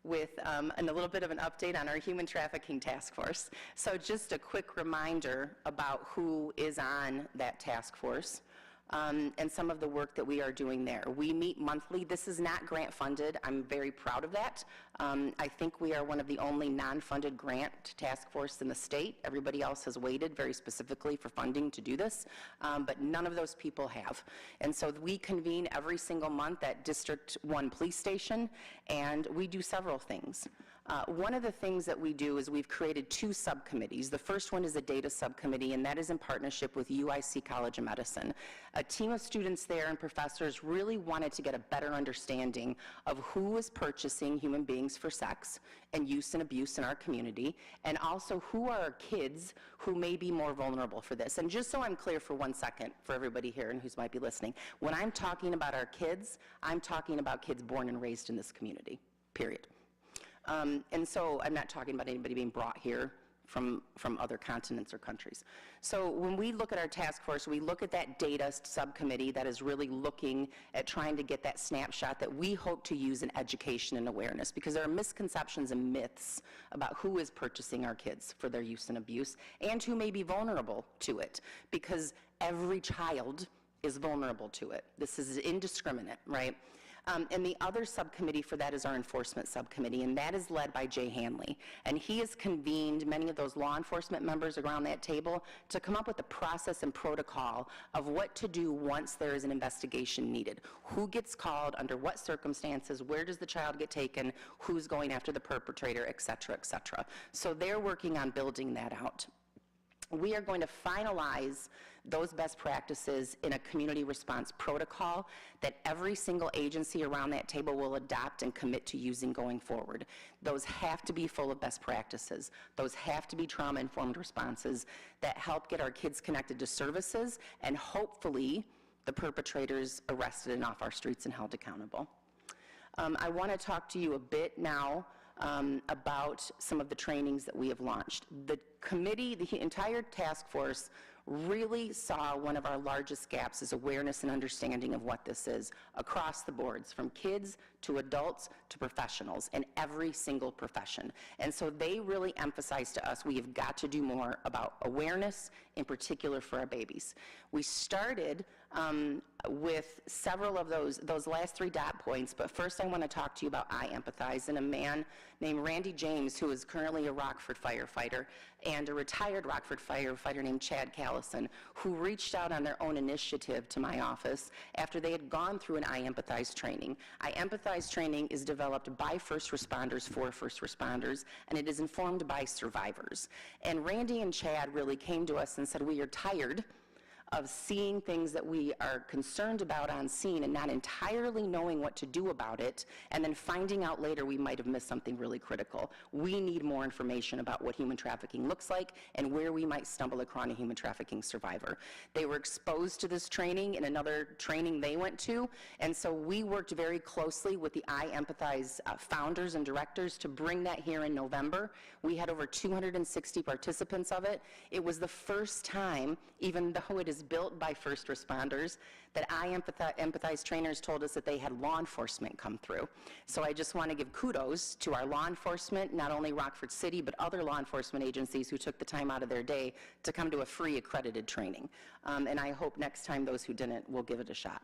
with a little bit of an update on our human trafficking task force. So just a quick reminder about who is on that task force. And some of the work that we are doing there. We meet monthly. This is not grant funded. I'm very proud of that. I think we are one of the only non-funded grant task force in the state. Everybody else has waited very specifically for funding to do this, but none of those people have. And so we convene every single month at District 1 Police Station, and we do several things. One of the things that we do is we've created 2 subcommittees. The first one is a data subcommittee, and that is in partnership with UIC College of Medicine. A team of students there and professors really wanted to get a better understanding of who is purchasing human beings for sex and use and abuse in our community, and also who are our kids who may be more vulnerable for this. And just so I'm clear for 1 second for everybody here and who might be listening, when I'm talking about our kids, I'm talking about kids born and raised in this community, period. And so I'm not talking about anybody being brought here from other continents or countries. So when we look at our task force, we look at that data subcommittee that is really looking at trying to get that snapshot that we hope to use in education and awareness, because there are misconceptions and myths about who is purchasing our kids for their use and abuse and who may be vulnerable to it, because every child is vulnerable to it. This is indiscriminate, right? And the other subcommittee for that is our enforcement subcommittee, and that is led by Jay Hanley. And he has convened many of those law enforcement members around that table to come up with a process and protocol of what to do once there is an investigation needed. Who gets called, under what circumstances, where does the child get taken, who's going after the perpetrator, et cetera, et cetera. So they're working on building that out. We are going to finalize those best practices in a community response protocol that every single agency around that table will adopt and commit to using going forward. Those have to be full of best practices. Those have to be trauma-informed responses that help get our kids connected to services and hopefully the perpetrators arrested and off our streets and held accountable. I want to talk to you a bit now about some of the trainings that we have launched. The committee, the entire task force, really saw one of our largest gaps is awareness and understanding of what this is across the boards, from kids to adults to professionals in every single profession. And so they really emphasized to us we have got to do more about awareness, in particular for our babies. We started with several of those last 3 dot points, but first I want to talk to you about I Empathize and a man named Randy James, who is currently a Rockford firefighter, and a retired Rockford firefighter named Chad Callison, who reached out on their own initiative to my office after they had gone through an I Empathize training. I Empathize training is developed by first responders for first responders, and it is informed by survivors. And Randy and Chad really came to us and said, we are tired of seeing things that we are concerned about on scene and not entirely knowing what to do about it, and then finding out later we might have missed something really critical. We need more information about what human trafficking looks like and where we might stumble across a human trafficking survivor. They were exposed to this training in another training they went to, and so we worked very closely with the I Empathize founders and directors to bring that here in November. We had over 260 participants of it. It was the first time, even though it is built by first responders, that I Empathize trainers told us that they had law enforcement come through. So I just want to give kudos to our law enforcement, not only Rockford City, but other law enforcement agencies who took the time out of their day to come to a free accredited training. And I hope next time those who didn't will give it a shot.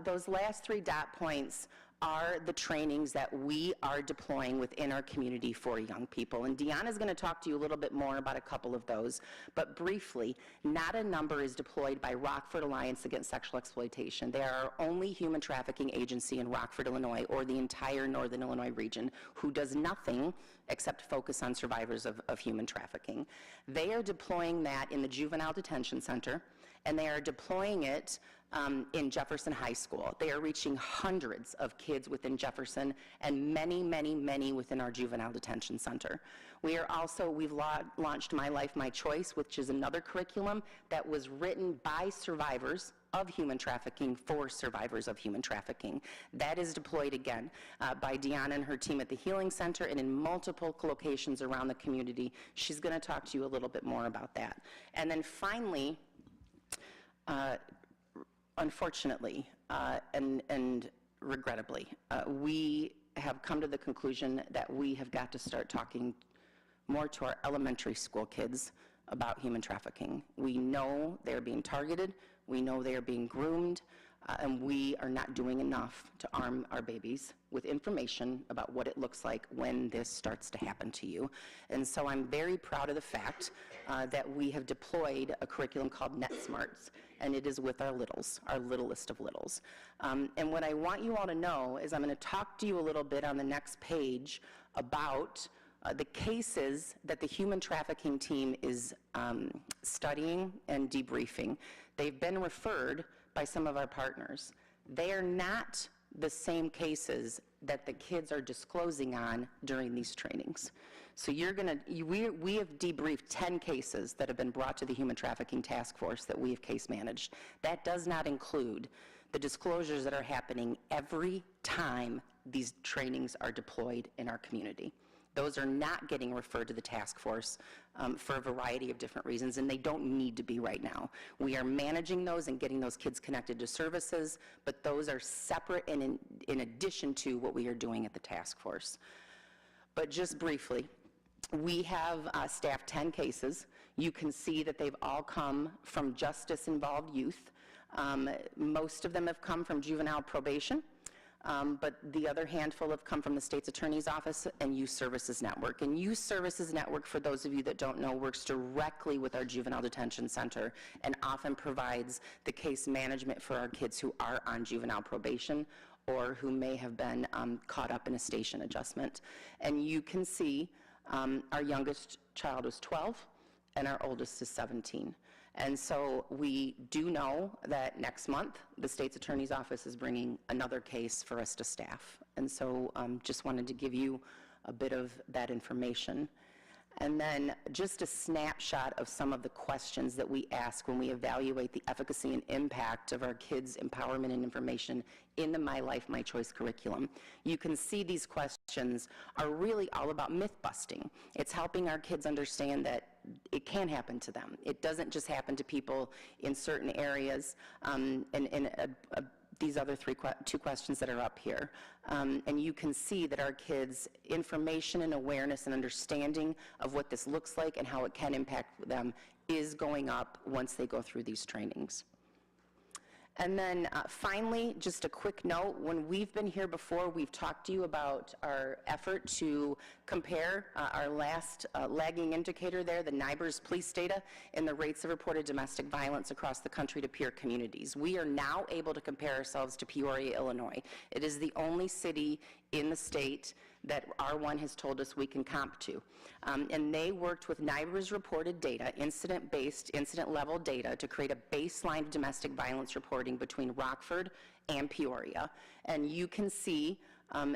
Those last 3 dot points are the trainings that we are deploying within our community for young people. And Deanna's going to talk to you a little bit more about a couple of those, but briefly, not a number is deployed by Rockford Alliance Against Sexual Exploitation. They are our only human trafficking agency in Rockford, Illinois, or the entire Northern Illinois region, who does nothing except focus on survivors of human trafficking. They are deploying that in the Juvenile Detention Center, and they are deploying it in Jefferson High School. They are reaching hundreds of kids within Jefferson and many, many, many within our Juvenile Detention Center. We've launched My Life, My Choice, which is another curriculum that was written by survivors of human trafficking for survivors of human trafficking. That is deployed again by Deanna and her team at the Healing Center and in multiple locations around the community. She's going to talk to you a little bit more about that. And then finally, unfortunately and regrettably, we have come to the conclusion that we have got to start talking more to our elementary school kids about human trafficking. We know they're being targeted, we know they are being groomed, and we are not doing enough to arm our babies with information about what it looks like when this starts to happen to you. And so I'm very proud of the fact that we have deployed a curriculum called NetSmarts, and it is with our littles, our littlest of littles. And what I want you all to know is I'm going to talk to you a little bit on the next page about the cases that the human trafficking team is studying and debriefing. They've been referred by some of our partners. They are not the same cases that the kids are disclosing on during these trainings. So we have debriefed 10 cases that have been brought to the Human Trafficking Task Force that we have case managed. That does not include the disclosures that are happening every time these trainings are deployed in our community. Those are not getting referred to the task force for a variety of different reasons, and they don't need to be right now. We are managing those and getting those kids connected to services, but those are separate and in addition to what we are doing at the task force. But just briefly, we have staffed 10 cases. You can see that they've all come from justice-involved youth. Most of them have come from juvenile probation. But the other handful have come from the state's attorney's office and Youth Services Network. And Youth Services Network, for those of you that don't know, works directly with our Juvenile Detention Center and often provides the case management for our kids who are on juvenile probation or who may have been caught up in a station adjustment. And you can see our youngest child is 12 and our oldest is 17. And so we do know that next month, the state's attorney's office is bringing another case for us to staff. And so just wanted to give you a bit of that information. And then just a snapshot of some of the questions that we ask when we evaluate the efficacy and impact of our kids' empowerment and information in the My Life, My Choice curriculum. You can see these questions are really all about myth busting. It's helping our kids understand that it can happen to them. It doesn't just happen to people in certain areas. These other two questions that are up here. And you can see that our kids' information and awareness and understanding of what this looks like and how it can impact them is going up once they go through these trainings. And then finally, just a quick note, when we've been here before, we've talked to you about our effort to compare our last lagging indicator there, the NIBRS police data, and the rates of reported domestic violence across the country to peer communities. We are now able to compare ourselves to Peoria, Illinois. It is the only city in the state that R1 has told us we can comp to. And they worked with NIBRS reported data, incident-based, incident-level data, to create a baseline of domestic violence reporting between Rockford and Peoria. And you can see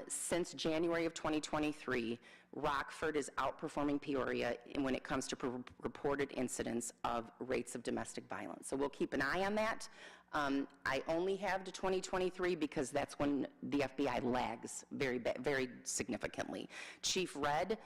since January of 2023, Rockford is outperforming Peoria when it comes to reported incidents of rates of domestic violence. So we'll keep an eye on that. I only have to 2023 because that's when the FBI lags very significantly. Chief Red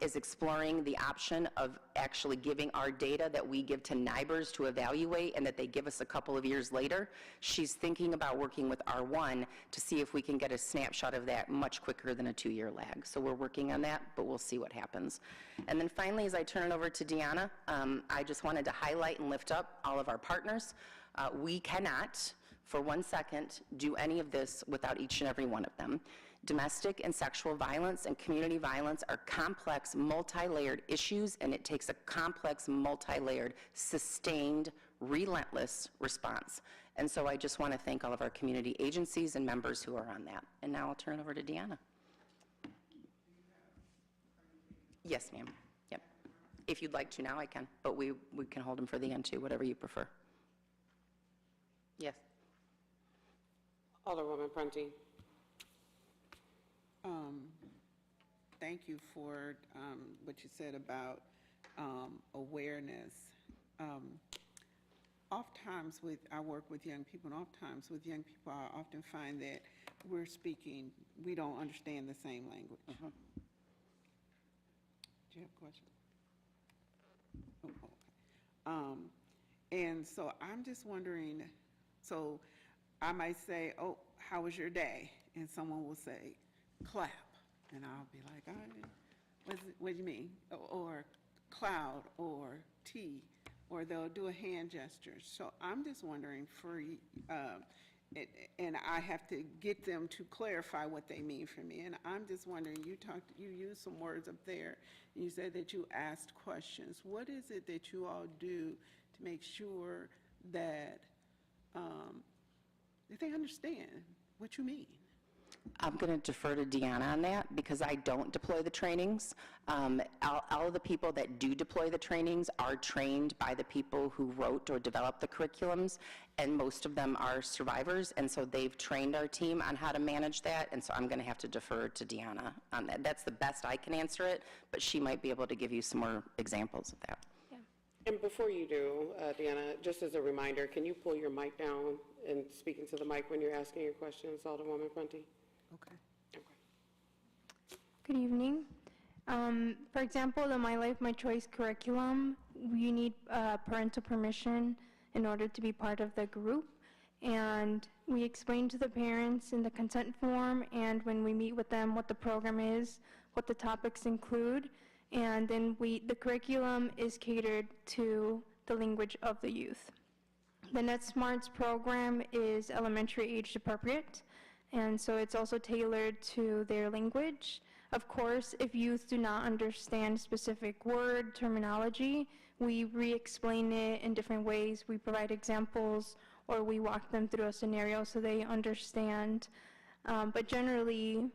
is exploring the option of actually giving our data that we give to NIBRS to evaluate and that they give us a couple of years later. She's thinking about working with R1 to see if we can get a snapshot of that much quicker than a 2-year lag. So we're working on that, but we'll see what happens. And then finally, as I turn it over to Deanna, I just wanted to highlight and lift up all of our partners. We cannot for 1 second, do any of this without each and every one of them. Domestic and sexual violence and community violence are complex, multi-layered issues, and it takes a complex, multi-layered, sustained, relentless response. And so I just want to thank all of our community agencies and members who are on that. And now I'll turn it over to Deanna. Yes, ma'am. Yep. If you'd like to now, I can, but we can hold them for the end too, whatever you prefer. Yes. Alderwoman Prunty. Thank you for what you said about awareness. Oftentimes I work with young people, and oftentimes with young people, I often find that we don't understand the same language. Do you have a question? Oh, okay. And so I'm just wondering, so I might say, oh, how was your day? And someone will say, clap. And I'll be like, all right, what do you mean? Or cloud, or T, or they'll do a hand gesture. So I'm just wondering and I have to get them to clarify what they mean for me. And I'm just wondering, you used some words up there. You said that you asked questions. What is it that you all do to make sure that they understand what you mean? I'm going to defer to Deanna on that because I don't deploy the trainings. All of the people that do deploy the trainings are trained by the people who wrote or developed the curriculums, and most of them are survivors, and so they've trained our team on how to manage that, and so I'm going to have to defer to Deanna on that. That's the best I can answer it, but she might be able to give you some more examples of that. And before you do, Deanna, just as a reminder, can you pull your mic down and speak into the mic when you're asking your questions, Alderwoman Prunty? Okay. Good evening. For example, the My Life, My Choice curriculum, you need parental permission in order to be part of the group. And we explain to the parents in the consent form and when we meet with them what the program is, what the topics include, and then the curriculum is catered to the language of the youth. The NetSmarts program is elementary age appropriate, and so it's also tailored to their language. Of course, if youth do not understand specific word terminology, we re-explain it in different ways. We provide examples, or we walk them through a scenario so they understand. But generally,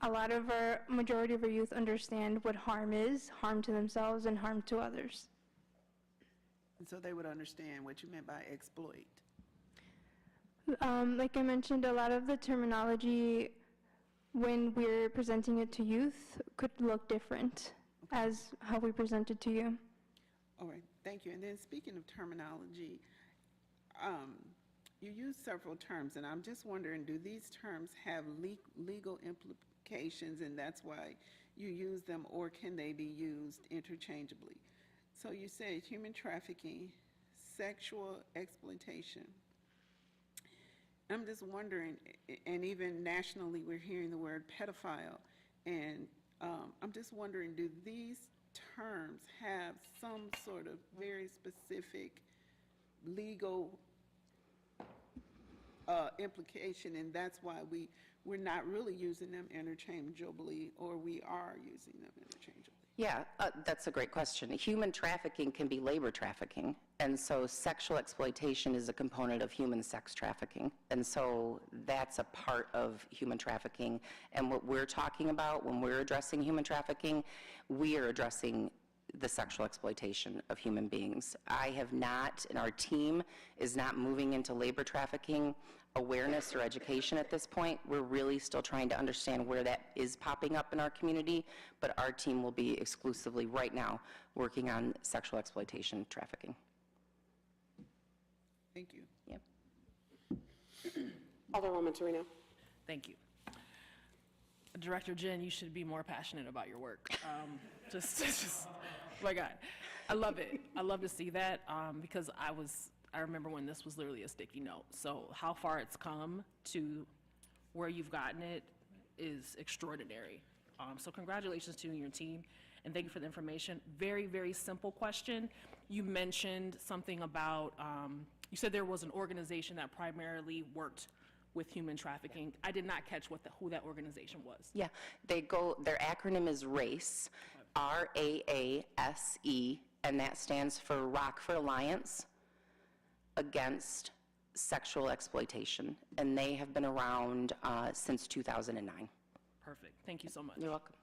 majority of our youth understand what harm is, harm to themselves and harm to others. And so they would understand what you meant by exploit. Like I mentioned, a lot of the terminology when we're presenting it to youth could look different as how we present it to you. All right, thank you. And then speaking of terminology, you use several terms, and I'm just wondering, do these terms have legal implications, and that's why you use them, or can they be used interchangeably? So you say human trafficking, sexual exploitation. I'm just wondering, and even nationally we're hearing the word pedophile, and I'm just wondering, do these terms have some sort of very specific legal implication, and that's why we're not really using them interchangeably, or we are using them interchangeably? Yeah, that's a great question. Human trafficking can be labor trafficking, and so sexual exploitation is a component of human sex trafficking, and so that's a part of human trafficking. And what we're talking about when we're addressing human trafficking, we are addressing the sexual exploitation of human beings. I have not, and our team is not moving into labor trafficking awareness or education at this point. We're really still trying to understand where that is popping up in our community, but our team will be exclusively right now working on sexual exploitation trafficking. Thank you. Yep. Alderwoman Torino. Thank you. Director Jen, you should be more passionate about your work. Just, my God, I love it. I love to see that because I remember when this was literally a sticky note. So how far it's come to where you've gotten it is extraordinary. So congratulations to you and your team, and thank you for the information. Very, very simple question. You mentioned something about you said there was an organization that primarily worked with human trafficking. I did not catch who that organization was. Yeah, their acronym is RACE, RAASE, and that stands for Rockford Alliance Against Sexual Exploitation, and they have been around since 2009. Perfect. Thank you so much. You're welcome.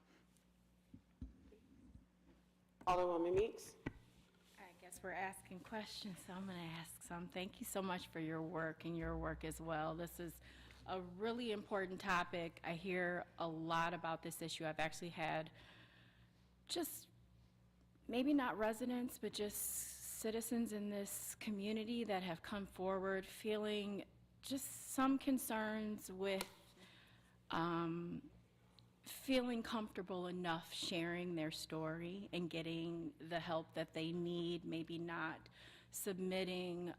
Alderwoman Meeks. I guess we're asking questions, so I'm going to ask some. Thank you so much for your work and your work as well. This is a really important topic. I hear a lot about this issue. I've actually had just maybe not residents, but just citizens in this community that have come forward feeling just some concerns with feeling comfortable enough sharing their story and getting the help that they need, maybe not submitting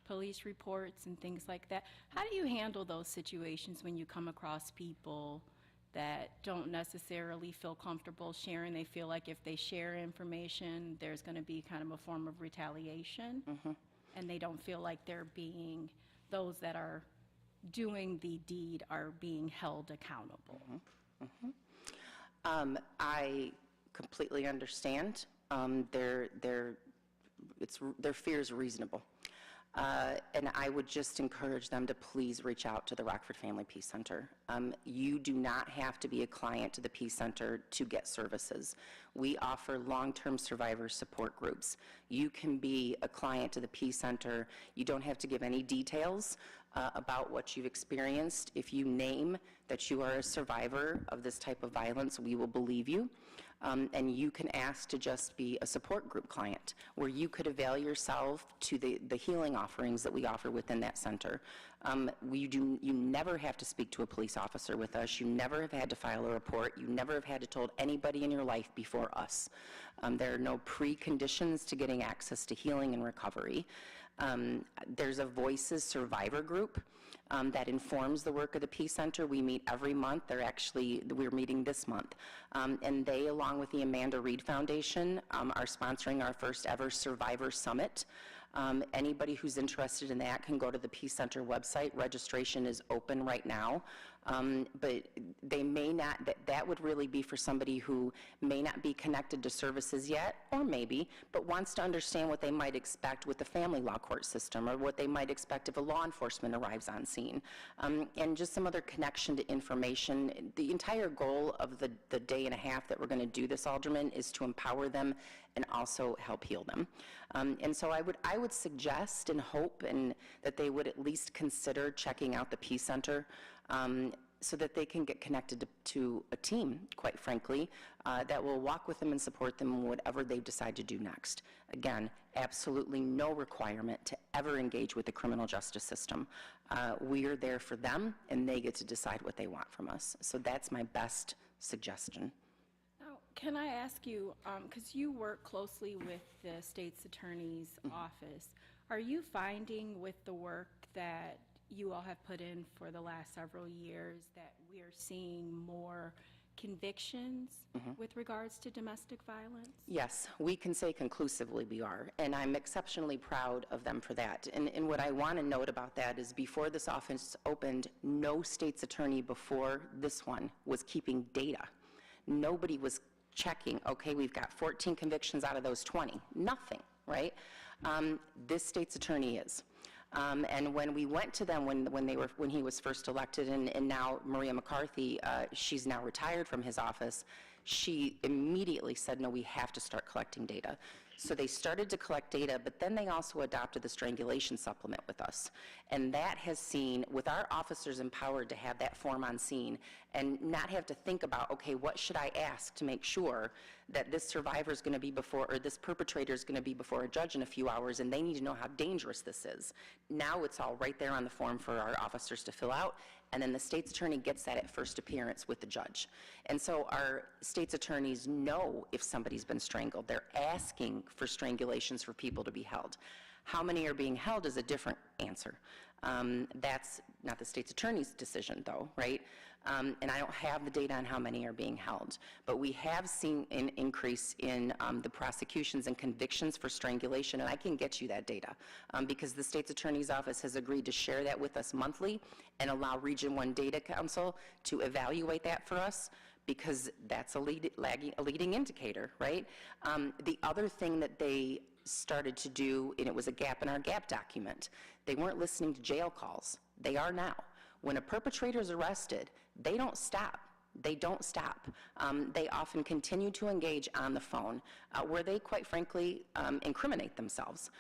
police reports and things like that. How do you handle those situations when you come across people that don't necessarily feel comfortable sharing? They feel like if they share information, there's going to be kind of a form of retaliation, and they don't feel like those that are doing the deed are being held accountable. I completely understand. Their fear is reasonable. And I would just encourage them to please reach out to the Rockford Family Peace Center. You do not have to be a client to the Peace Center to get services. We offer long-term survivor support groups. You can be a client to the Peace Center. You don't have to give any details about what you've experienced. If you name that you are a survivor of this type of violence, we will believe you. And you can ask to just be a support group client, where you could avail yourself to the healing offerings that we offer within that center. You never have to speak to a police officer with us. You never have had to file a report. You never have had to told anybody in your life before us. There are no preconditions to getting access to healing and recovery. There's a Voices Survivor group that informs the work of the Peace Center. We meet every month. We're meeting this month. And they, along with the Amanda Reed Foundation, are sponsoring our first ever Survivor Summit. Anybody who's interested in that can go to the Peace Center website. Registration is open right now. But they may not, that would really be for somebody who may not be connected to services yet, or maybe, but wants to understand what they might expect with the family law court system, or what they might expect if a law enforcement arrives on scene, and just some other connection to information. The entire goal of the day and a half that we're going to do this, Alderman, is to empower them and also help heal them. And so I would suggest and hope that they would at least consider checking out the Peace Center, so that they can get connected to a team, quite frankly, that will walk with them and support them in whatever they decide to do next. Again, absolutely no requirement to ever engage with the criminal justice system. We are there for them, and they get to decide what they want from us. So that's my best suggestion. Now, can I ask you, because you work closely with the state's attorney's office, are you finding with the work that you all have put in for the last several years that we are seeing more convictions with regards to domestic violence? Yes, we can say conclusively we are, and I'm exceptionally proud of them for that. And what I want to note about that is before this office opened, no state's attorney before this one was keeping data. Nobody was checking, okay, we've got 14 convictions out of those 20. Nothing, right? This state's attorney is. And when we went to them when he was first elected, and now Maria McCarthy, she's now retired from his office, she immediately said, no, we have to start collecting data. So they started to collect data, but then they also adopted the strangulation supplement with us. And that has seen, with our officers empowered to have that form on scene and not have to think about, okay, what should I ask to make sure that this survivor is going to be before, or this perpetrator is going to be before a judge in a few hours, and they need to know how dangerous this is. Now it's all right there on the form for our officers to fill out, and then the state's attorney gets that at first appearance with the judge. And so our state's attorneys know if somebody's been strangled. They're asking for strangulations for people to be held. How many are being held is a different answer. That's not the state's attorney's decision, though, right? And I don't have the data on how many are being held. But we have seen an increase in the prosecutions and convictions for strangulation, and I can get you that data because the state's attorney's office has agreed to share that with us monthly and allow Region 1 Data Council to evaluate that for us, because that's a leading indicator, right? The other thing that they started to do, and it was a gap in our GAP document, they weren't listening to jail calls. They are now. When a perpetrator is arrested, they don't stop. They don't stop. They often continue to engage on the phone, where they, quite frankly, incriminate themselves.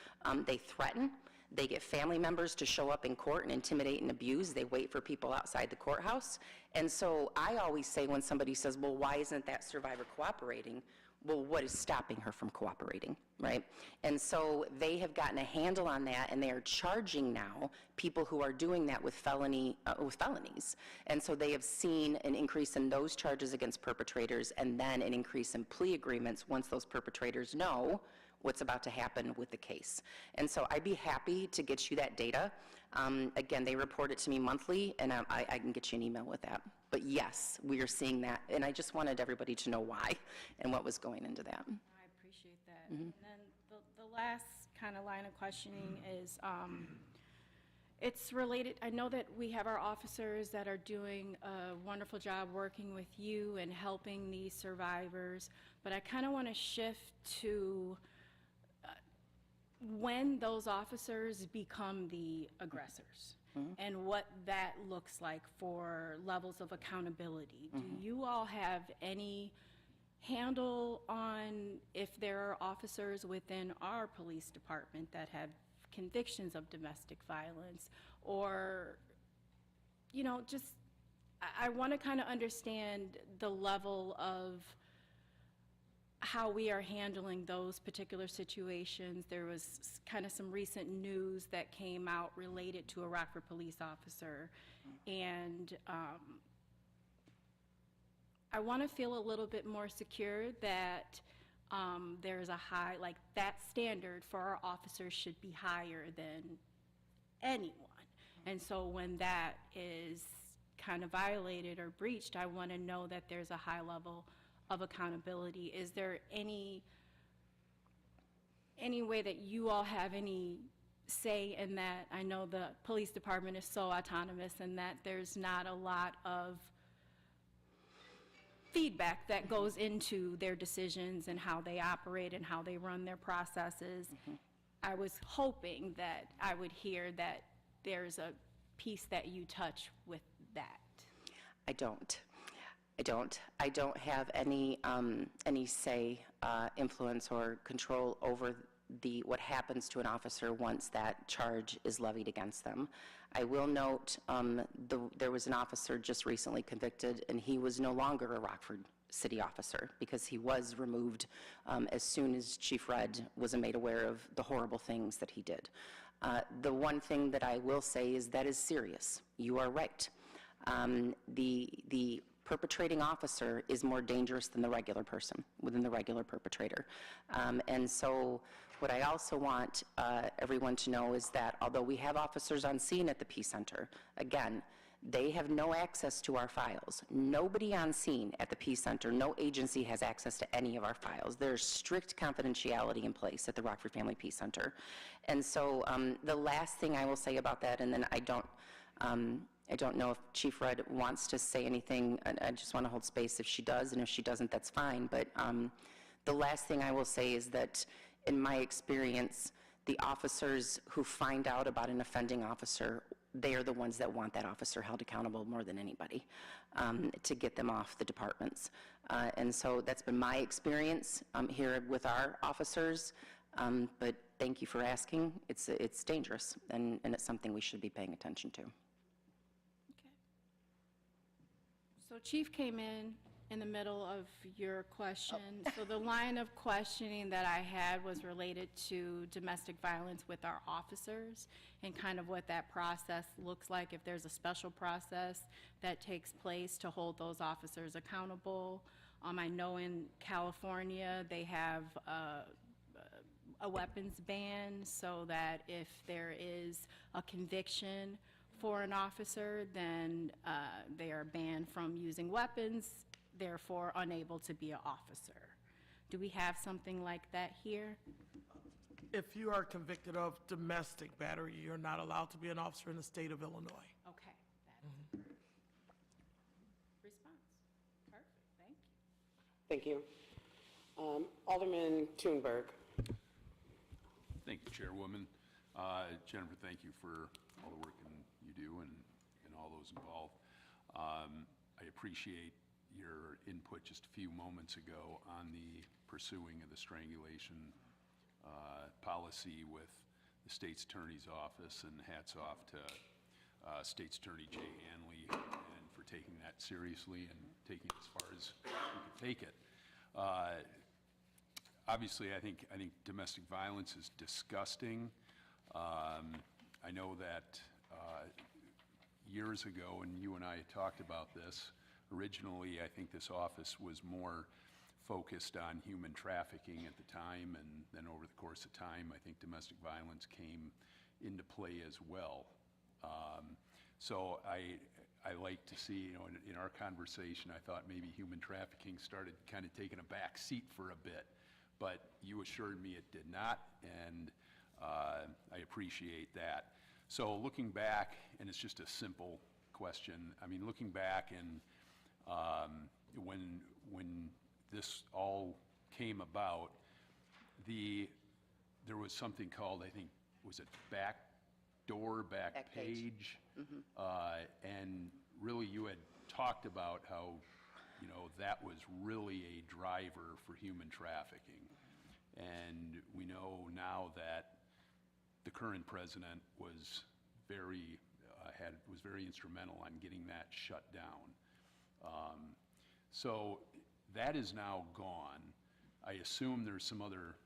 They threaten. They get family members to show up in court and intimidate and abuse. They wait for people outside the courthouse. And so I always say when somebody says, well, why isn't that survivor cooperating? Well, what is stopping her from cooperating, right? And so they have gotten a handle on that, and they are charging now people who are doing that with felonies. And so they have seen an increase in those charges against perpetrators, and then an increase in plea agreements once those perpetrators know what's about to happen with the case. And so I'd be happy to get you that data. Again, they report it to me monthly, and I can get you an email with that. But yes, we are seeing that, and I just wanted everybody to know why and what was going into that. I appreciate that. And then the last kind of line of questioning is, it's related, I know that we have our officers that are doing a wonderful job working with you and helping these survivors, but I kind of want to shift to when those officers become the aggressors and what that looks like for levels of accountability. Do you all have any handle on if there are officers within our police department that have convictions of domestic violence, or, you know, just, I want to kind of understand the level of how we are handling those particular situations. There was kind of some recent news that came out related to a Rockford police officer, and I want to feel a little bit more secure that there's a high, like that standard for our officers should be higher than anyone. And so when that is kind of violated or breached, I want to know that there's a high level of accountability. Is there any way that you all have any say in that? I know the police department is so autonomous and that there's not a lot of feedback that goes into their decisions and how they operate and how they run their processes. I was hoping that I would hear that there's a piece that you touch with that. I don't have any say, influence, or control over what happens to an officer once that charge is levied against them. I will note there was an officer just recently convicted, and he was no longer a Rockford City officer because he was removed as soon as Chief Red was made aware of the horrible things that he did. The one thing that I will say is that is serious. You are right. The perpetrating officer is more dangerous than the regular person within the regular perpetrator. And so what I also want everyone to know is that although we have officers on scene at the Peace Center, again, they have no access to our files. Nobody on scene at the Peace Center, no agency has access to any of our files. There's strict confidentiality in place at the Rockford Family Peace Center. And so the last thing I will say about that, and then I don't know if Chief Red wants to say anything. I just want to hold space if she does, and if she doesn't, that's fine. But the last thing I will say is that in my experience, the officers who find out about an offending officer, they are the ones that want that officer held accountable more than anybody to get them off the departments. And so that's been my experience here with our officers. But thank you for asking. It's dangerous, and it's something we should be paying attention to. So Chief came in the middle of your question. So the line of questioning that I had was related to domestic violence with our officers and kind of what that process looks like, if there's a special process that takes place to hold those officers accountable. I know in California they have a weapons ban, so that if there is a conviction for an officer, then they are banned from using weapons, therefore unable to be an officer. Do we have something like that here? If you are convicted of domestic battery, you're not allowed to be an officer in the state of Illinois. Okay, that is response. Perfect, thank you. Thank you. Alderman Thunberg. Thank you, Chairwoman. Jennifer, thank you for all the work you do and all those involved. I appreciate your input just a few moments ago on the pursuing of the strangulation policy with the State's Attorney's Office, and hats off to State's Attorney Jay Hanley and for taking that seriously and taking it as far as we could take it. Obviously, I think domestic violence is disgusting. I know that years ago, and you and I had talked about this, originally I think this office was more focused on human trafficking at the time, and then over the course of time, I think domestic violence came into play as well. So I like to see, in our conversation, I thought maybe human trafficking started kind of taking a back seat for a bit, but you assured me it did not, and I appreciate that. So looking back, and it's just a simple question, I mean, looking back and when this all came about, there was something called, I think, was it back page? And really you had talked about how, that was really a driver for human trafficking. And we know now that the current president was very instrumental on getting that shut down. So that is now gone. I assume there's some other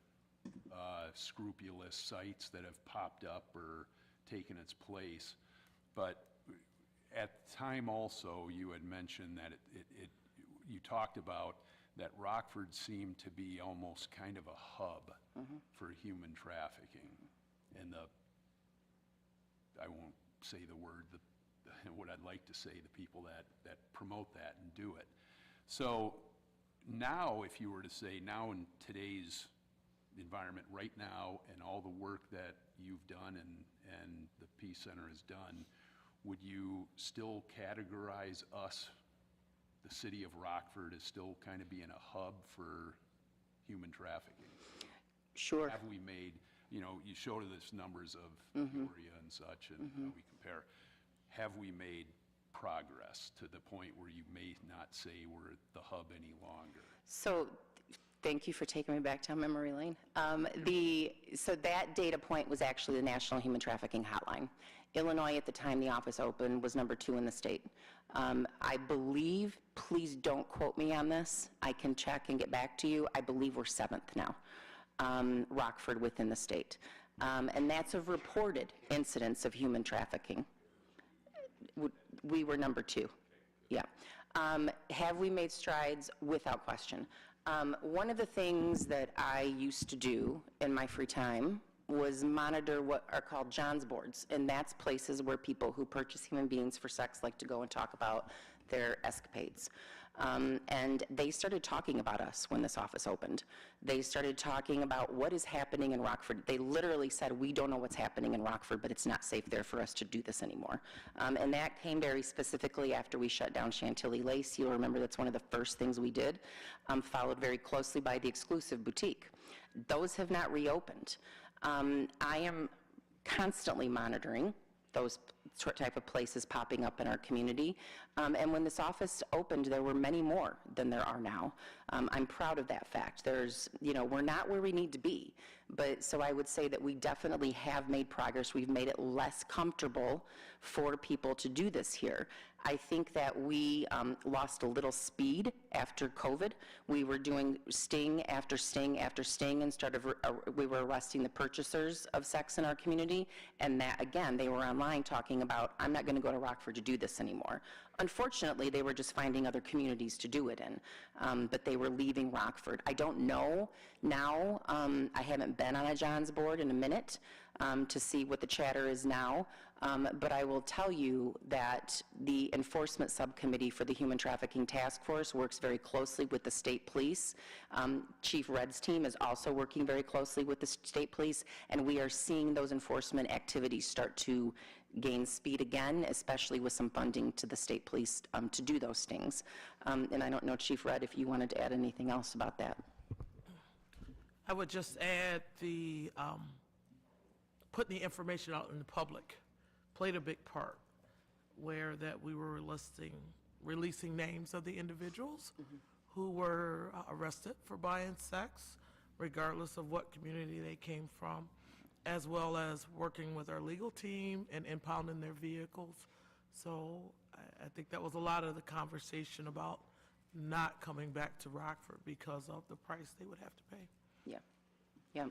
scrupulous sites that have popped up or taken its place, but at the time also you had mentioned that you talked about that Rockford seemed to be almost kind of a hub for human trafficking, and I won't say the word, what I'd like to say, the people that promote that and do it. So now, if you were to say, now in today's environment right now, and all the work that you've done and the Peace Center has done, would you still categorize us, the city of Rockford, as still kind of being a hub for human trafficking? Sure. Have we made, you showed us numbers of Peoria and such, and how we compare. Have we made progress to the point where you may not say we're the hub any longer? So thank you for taking me back down memory lane. So that data point was actually the National Human Trafficking Hotline. Illinois, at the time the office opened, was number 2 in the state. I believe, please don't quote me on this, I can check and get back to you, I believe we're 7th now, Rockford within the state. And that's of reported incidents of human trafficking. We were number 2, yeah. Have we made strides? Without question. One of the things that I used to do in my free time was monitor what are called John's boards, and that's places where people who purchase human beings for sex like to go and talk about their escapades. And they started talking about us when this office opened. They started talking about what is happening in Rockford. They literally said, we don't know what's happening in Rockford, but it's not safe there for us to do this anymore. And that came very specifically after we shut down Chantilly Lace. You'll remember that's one of the first things we did, followed very closely by the Exclusive Boutique. Those have not reopened. I am constantly monitoring those type of places popping up in our community. And when this office opened, there were many more than there are now. I'm proud of that fact. We're not where we need to be, but so I would say that we definitely have made progress. We've made it less comfortable for people to do this here. I think that we lost a little speed after COVID. We were doing sting after sting after sting instead of we were arresting the purchasers of sex in our community, and that, again, they were online talking about, I'm not going to go to Rockford to do this anymore. Unfortunately, they were just finding other communities to do it in, but they were leaving Rockford. I don't know now. I haven't been on a John's board in a minute to see what the chatter is now, But I will tell you that the Enforcement Subcommittee for the Human Trafficking Task Force works very closely with the state police. Chief Red's team is also working very closely with the state police, and we are seeing those enforcement activities start to gain speed again, especially with some funding to the state police to do those things. And I don't know, Chief Red, if you wanted to add anything else about that. I would just add the putting the information out in the public played a big part, where that we were releasing names of the individuals who were arrested for buying sex, regardless of what community they came from, as well as working with our legal team and impounding their vehicles. So I think that was a lot of the conversation about not coming back to Rockford because of the price they would have to pay. Yeah, yeah.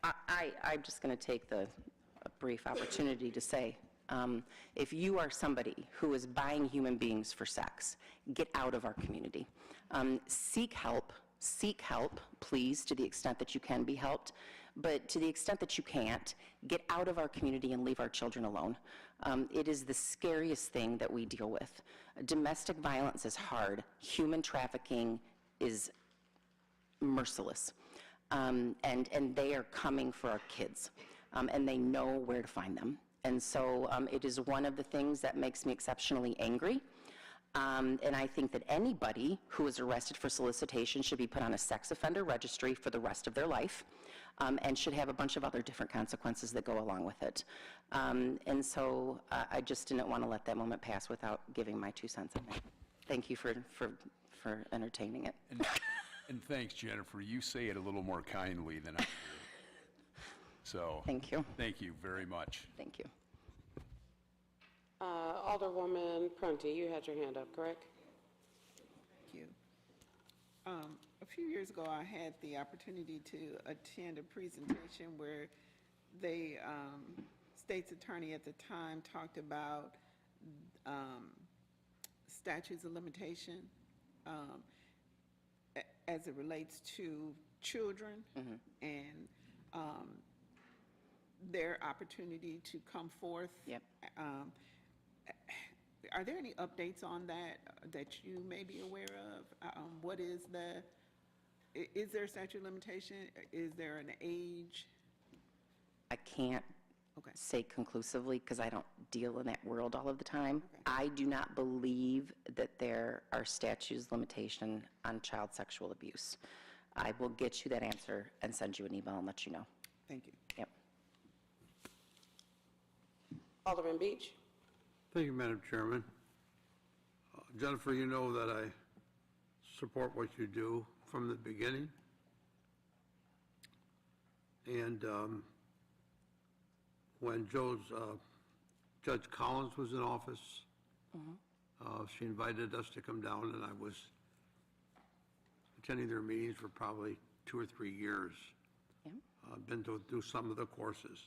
I'm just going to take a brief opportunity to say, if you are somebody who is buying human beings for sex, get out of our community. Seek help, please, to the extent that you can be helped. But to the extent that you can't, get out of our community and leave our children alone. It is the scariest thing that we deal with. Domestic violence is hard. Human trafficking is merciless. And they are coming for our kids, and they know where to find them. And so it is one of the things that makes me exceptionally angry. And I think that anybody who is arrested for solicitation should be put on a sex offender registry for the rest of their life, and should have a bunch of other different consequences that go along with it. And so I just didn't want to let that moment pass without giving my 2 cents on that. Thank you for entertaining it. And thanks, Jennifer. You say it a little more kindly than I do. So. Thank you. Thank you very much. Thank you. Alderwoman Prunty, you had your hand up, correct? Thank you. A few years ago, I had the opportunity to attend a presentation where the state's attorney at the time talked about statutes of limitation as it relates to children and their opportunity to come forth. Yep. Are there any updates on that that you may be aware of? What is is there a statute of limitation? Is there an age? I can't say conclusively because I don't deal in that world all of the time. I do not believe that there are statutes of limitation on child sexual abuse. I will get you that answer and send you an email and let you know. Thank you. Yep. Alderman Beach. Thank you, Madam Chairman. Jennifer, you know that I support what you do from the beginning. And when Judge Collins was in office, she invited us to come down, and I was attending their meetings for probably 2 or 3 years. I've been to do some of the courses,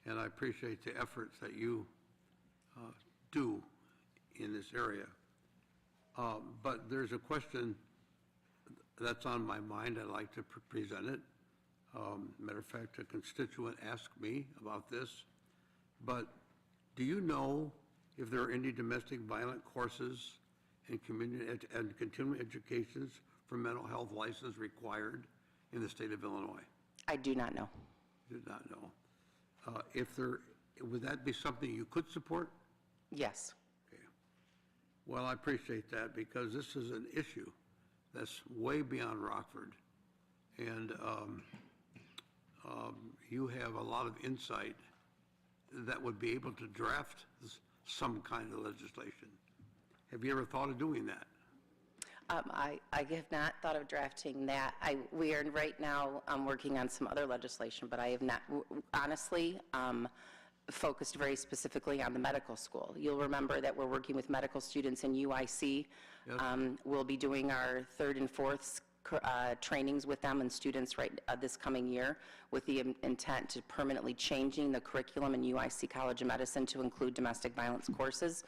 and I appreciate the efforts that you do in this area. But there's a question that's on my mind. I'd like to present it. Matter of fact, a constituent asked me about this. But do you know if there are any domestic violence courses and and continuing educations for mental health license required in the state of Illinois? I do not know. Do not know. Would that be something you could support? Yes. Okay. Well, I appreciate that because this is an issue that's way beyond Rockford. And you have a lot of insight that would be able to draft some kind of legislation. Have you ever thought of doing that? I have not thought of drafting that. We are right now working on some other legislation, but I have not, honestly, focused very specifically on the medical school. You'll remember that we're working with medical students in UIC. Yes. We'll be doing our 3rd and 4th trainings with them and students this coming year with the intent to permanently changing the curriculum in UIC College of Medicine to include domestic violence courses.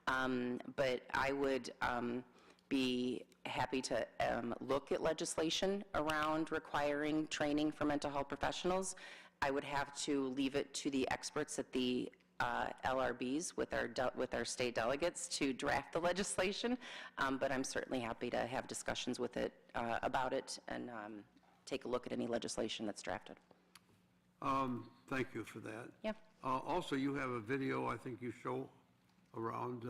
But I would be happy to look at legislation around requiring training for mental health professionals. I would have to leave it to the experts at the LRBs with our state delegates to draft the legislation, but I'm certainly happy to have discussions with it, about it, and take a look at any legislation that's drafted. Thank you for that. Yeah. Also, you have a video I think you show around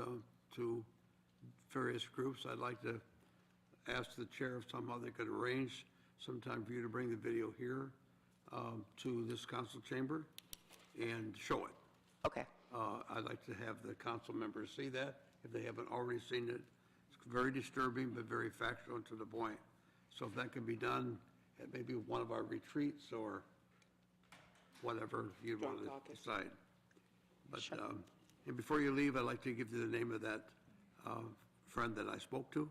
to various groups. I'd like to ask the chair if somehow they could arrange sometime for you to bring the video here to this council chamber and show it. Okay. I'd like to have the council members see that if they haven't already seen it. It's very disturbing, but very factual and to the point. So if that can be done at maybe one of our retreats or whatever you want to decide. But, and before you leave, I'd like to give you the name of that friend that I spoke to,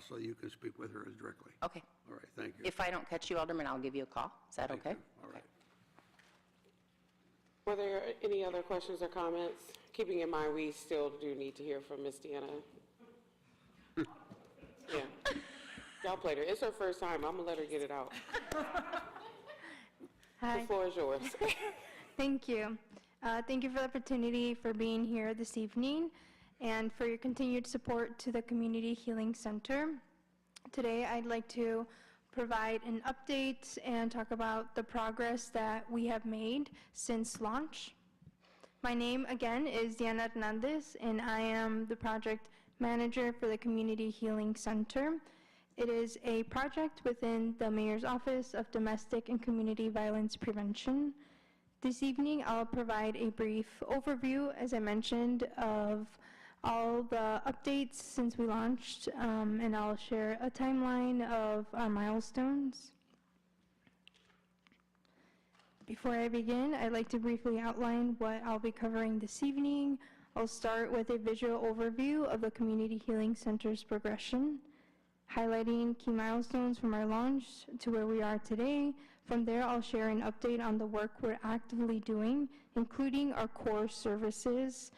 so you can speak with her directly. Okay. All right, thank you. If I don't catch you, Alderman, I'll give you a call. Is that okay? All right. Were there any other questions or comments? Keeping in mind, we still do need to hear from Ms. Deanna. Yeah. Y'all played her. It's her first time. I'm going to let her get it out. Hi. The floor is yours. Thank you. Thank you for the opportunity for being here this evening and for your continued support to the Community Healing Center. Today, I'd like to provide an update and talk about the progress that we have made since launch. My name, again, is Diana Hernandez, and I am the project manager for the Community Healing Center. It is a project within the Mayor's Office of Domestic and Community Violence Prevention. This evening, I'll provide a brief overview, as I mentioned, of all the updates since we launched, and I'll share a timeline of our milestones. Before I begin, I'd like to briefly outline what I'll be covering this evening. I'll start with a visual overview of the Community Healing Center's progression, highlighting key milestones from our launch to where we are today. From there, I'll share an update on the work we're actively doing, including our core services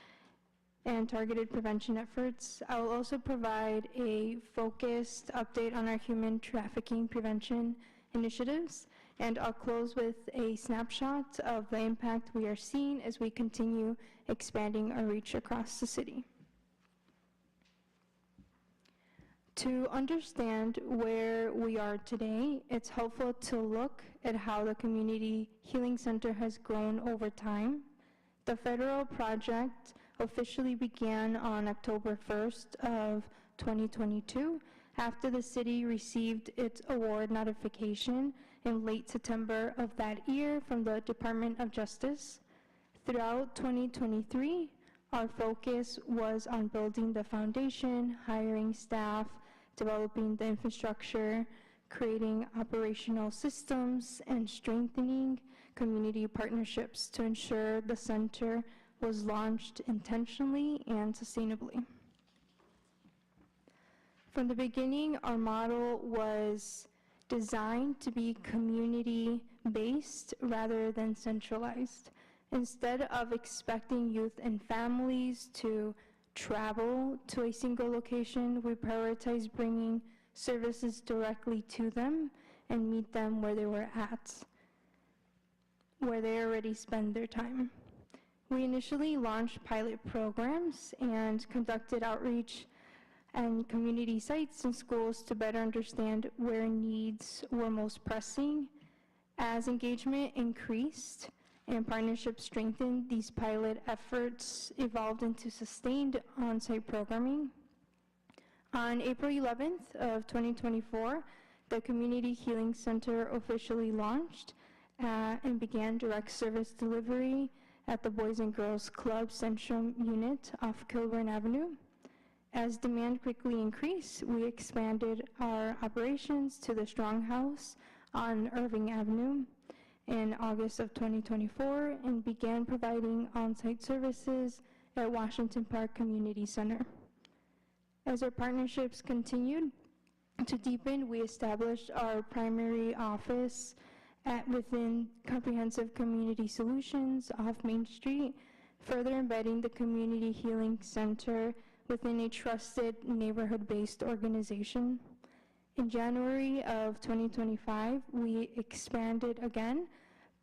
and targeted prevention efforts. I will also provide a focused update on our human trafficking prevention initiatives, and I'll close with a snapshot of the impact we are seeing as we continue expanding our reach across the city. To understand where we are today, it's helpful to look at how the Community Healing Center has grown over time. The federal project officially began on October 1st of 2022, after the city received its award notification in late September of that year from the Department of Justice. Throughout 2023, our focus was on building the foundation, hiring staff, developing the infrastructure, creating operational systems, and strengthening community partnerships to ensure the center was launched intentionally and sustainably. From the beginning, our model was designed to be community-based rather than centralized. Instead of expecting youth and families to travel to a single location, we prioritize bringing services directly to them and meet them where they were at, where they already spend their time. We initially launched pilot programs and conducted outreach and community sites and schools to better understand where needs were most pressing. As engagement increased and partnerships strengthened, these pilot efforts evolved into sustained on-site programming. On April 11th of 2024, the Community Healing Center officially launched and began direct service delivery at the Boys and Girls Club Central Unit off Kilburn Avenue. As demand quickly increased, we expanded our operations to the Strong House on Irving Avenue in August of 2024 and began providing on-site services at Washington Park Community Center. As our partnerships continued to deepen, we established our primary office within Comprehensive Community Solutions off Main Street, further embedding the Community Healing Center within a trusted neighborhood-based organization. In January of 2025, we expanded again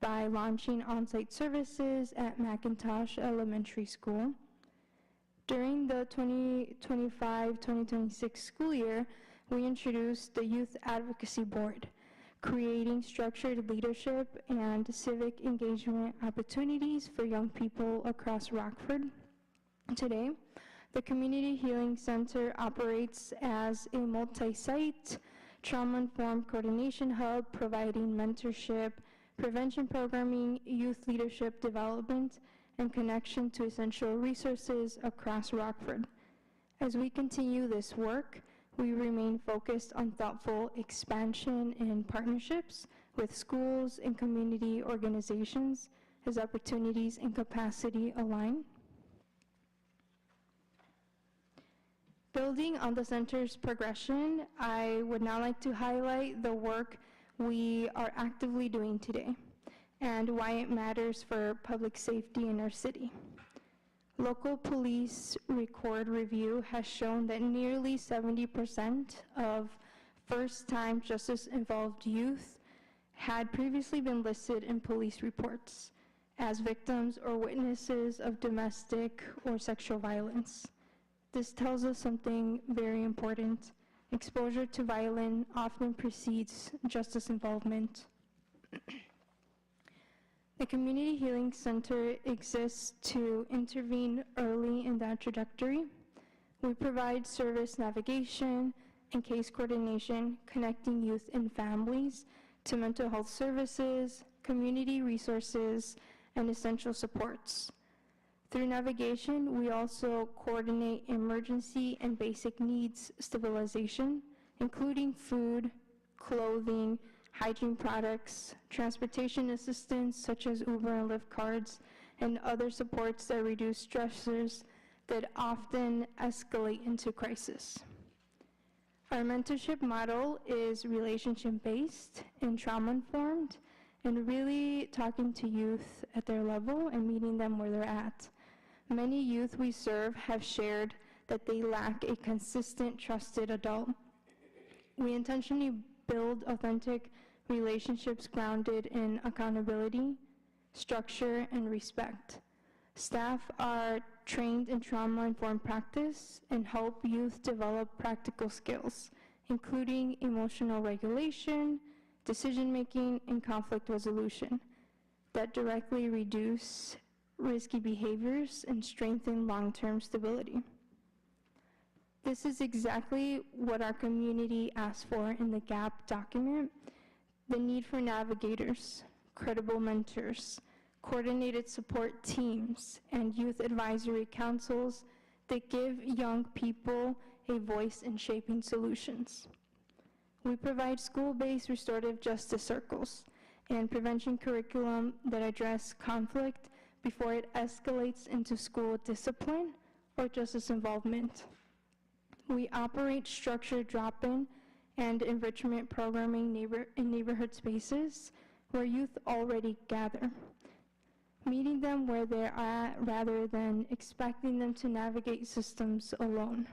by launching on-site services at McIntosh Elementary School. During the 2025-2026 school year, we introduced the Youth Advocacy Board, creating structured leadership and civic engagement opportunities for young people across Rockford. Today, the Community Healing Center operates as a multi-site, trauma-informed coordination hub, providing mentorship, prevention programming, youth leadership development, and connection to essential resources across Rockford. As we continue this work, we remain focused on thoughtful expansion and partnerships with schools and community organizations as opportunities and capacity align. Building on the center's progression, I would now like to highlight the work we are actively doing today and why it matters for public safety in our city. Local police record review has shown that nearly 70% of first-time justice-involved youth had previously been listed in police reports as victims or witnesses of domestic or sexual violence. This tells us something very important. Exposure to violence often precedes justice involvement. The Community Healing Center exists to intervene early in that trajectory. We provide service navigation and case coordination, connecting youth and families to mental health services, community resources, and essential supports. Through navigation, we also coordinate emergency and basic needs stabilization, including food, clothing, hygiene products, transportation assistance such as Uber and Lyft cards, and other supports that reduce stressors that often escalate into crisis. Our mentorship model is relationship-based and trauma-informed, and really talking to youth at their level and meeting them where they're at. Many youth we serve have shared that they lack a consistent, trusted adult. We intentionally build authentic relationships grounded in accountability, structure, and respect. Staff are trained in trauma-informed practice and help youth develop practical skills, including emotional regulation, decision-making, and conflict resolution that directly reduce risky behaviors and strengthen long-term stability. This is exactly what our community asked for in the GAP document: the need for navigators, credible mentors, coordinated support teams, and youth advisory councils that give young people a voice in shaping solutions. We provide school-based restorative justice circles and prevention curriculum that address conflict before it escalates into school discipline or justice involvement. We operate structured drop-in and enrichment programming in neighborhood spaces where youth already gather, meeting them where they're at rather than expecting them to navigate systems alone.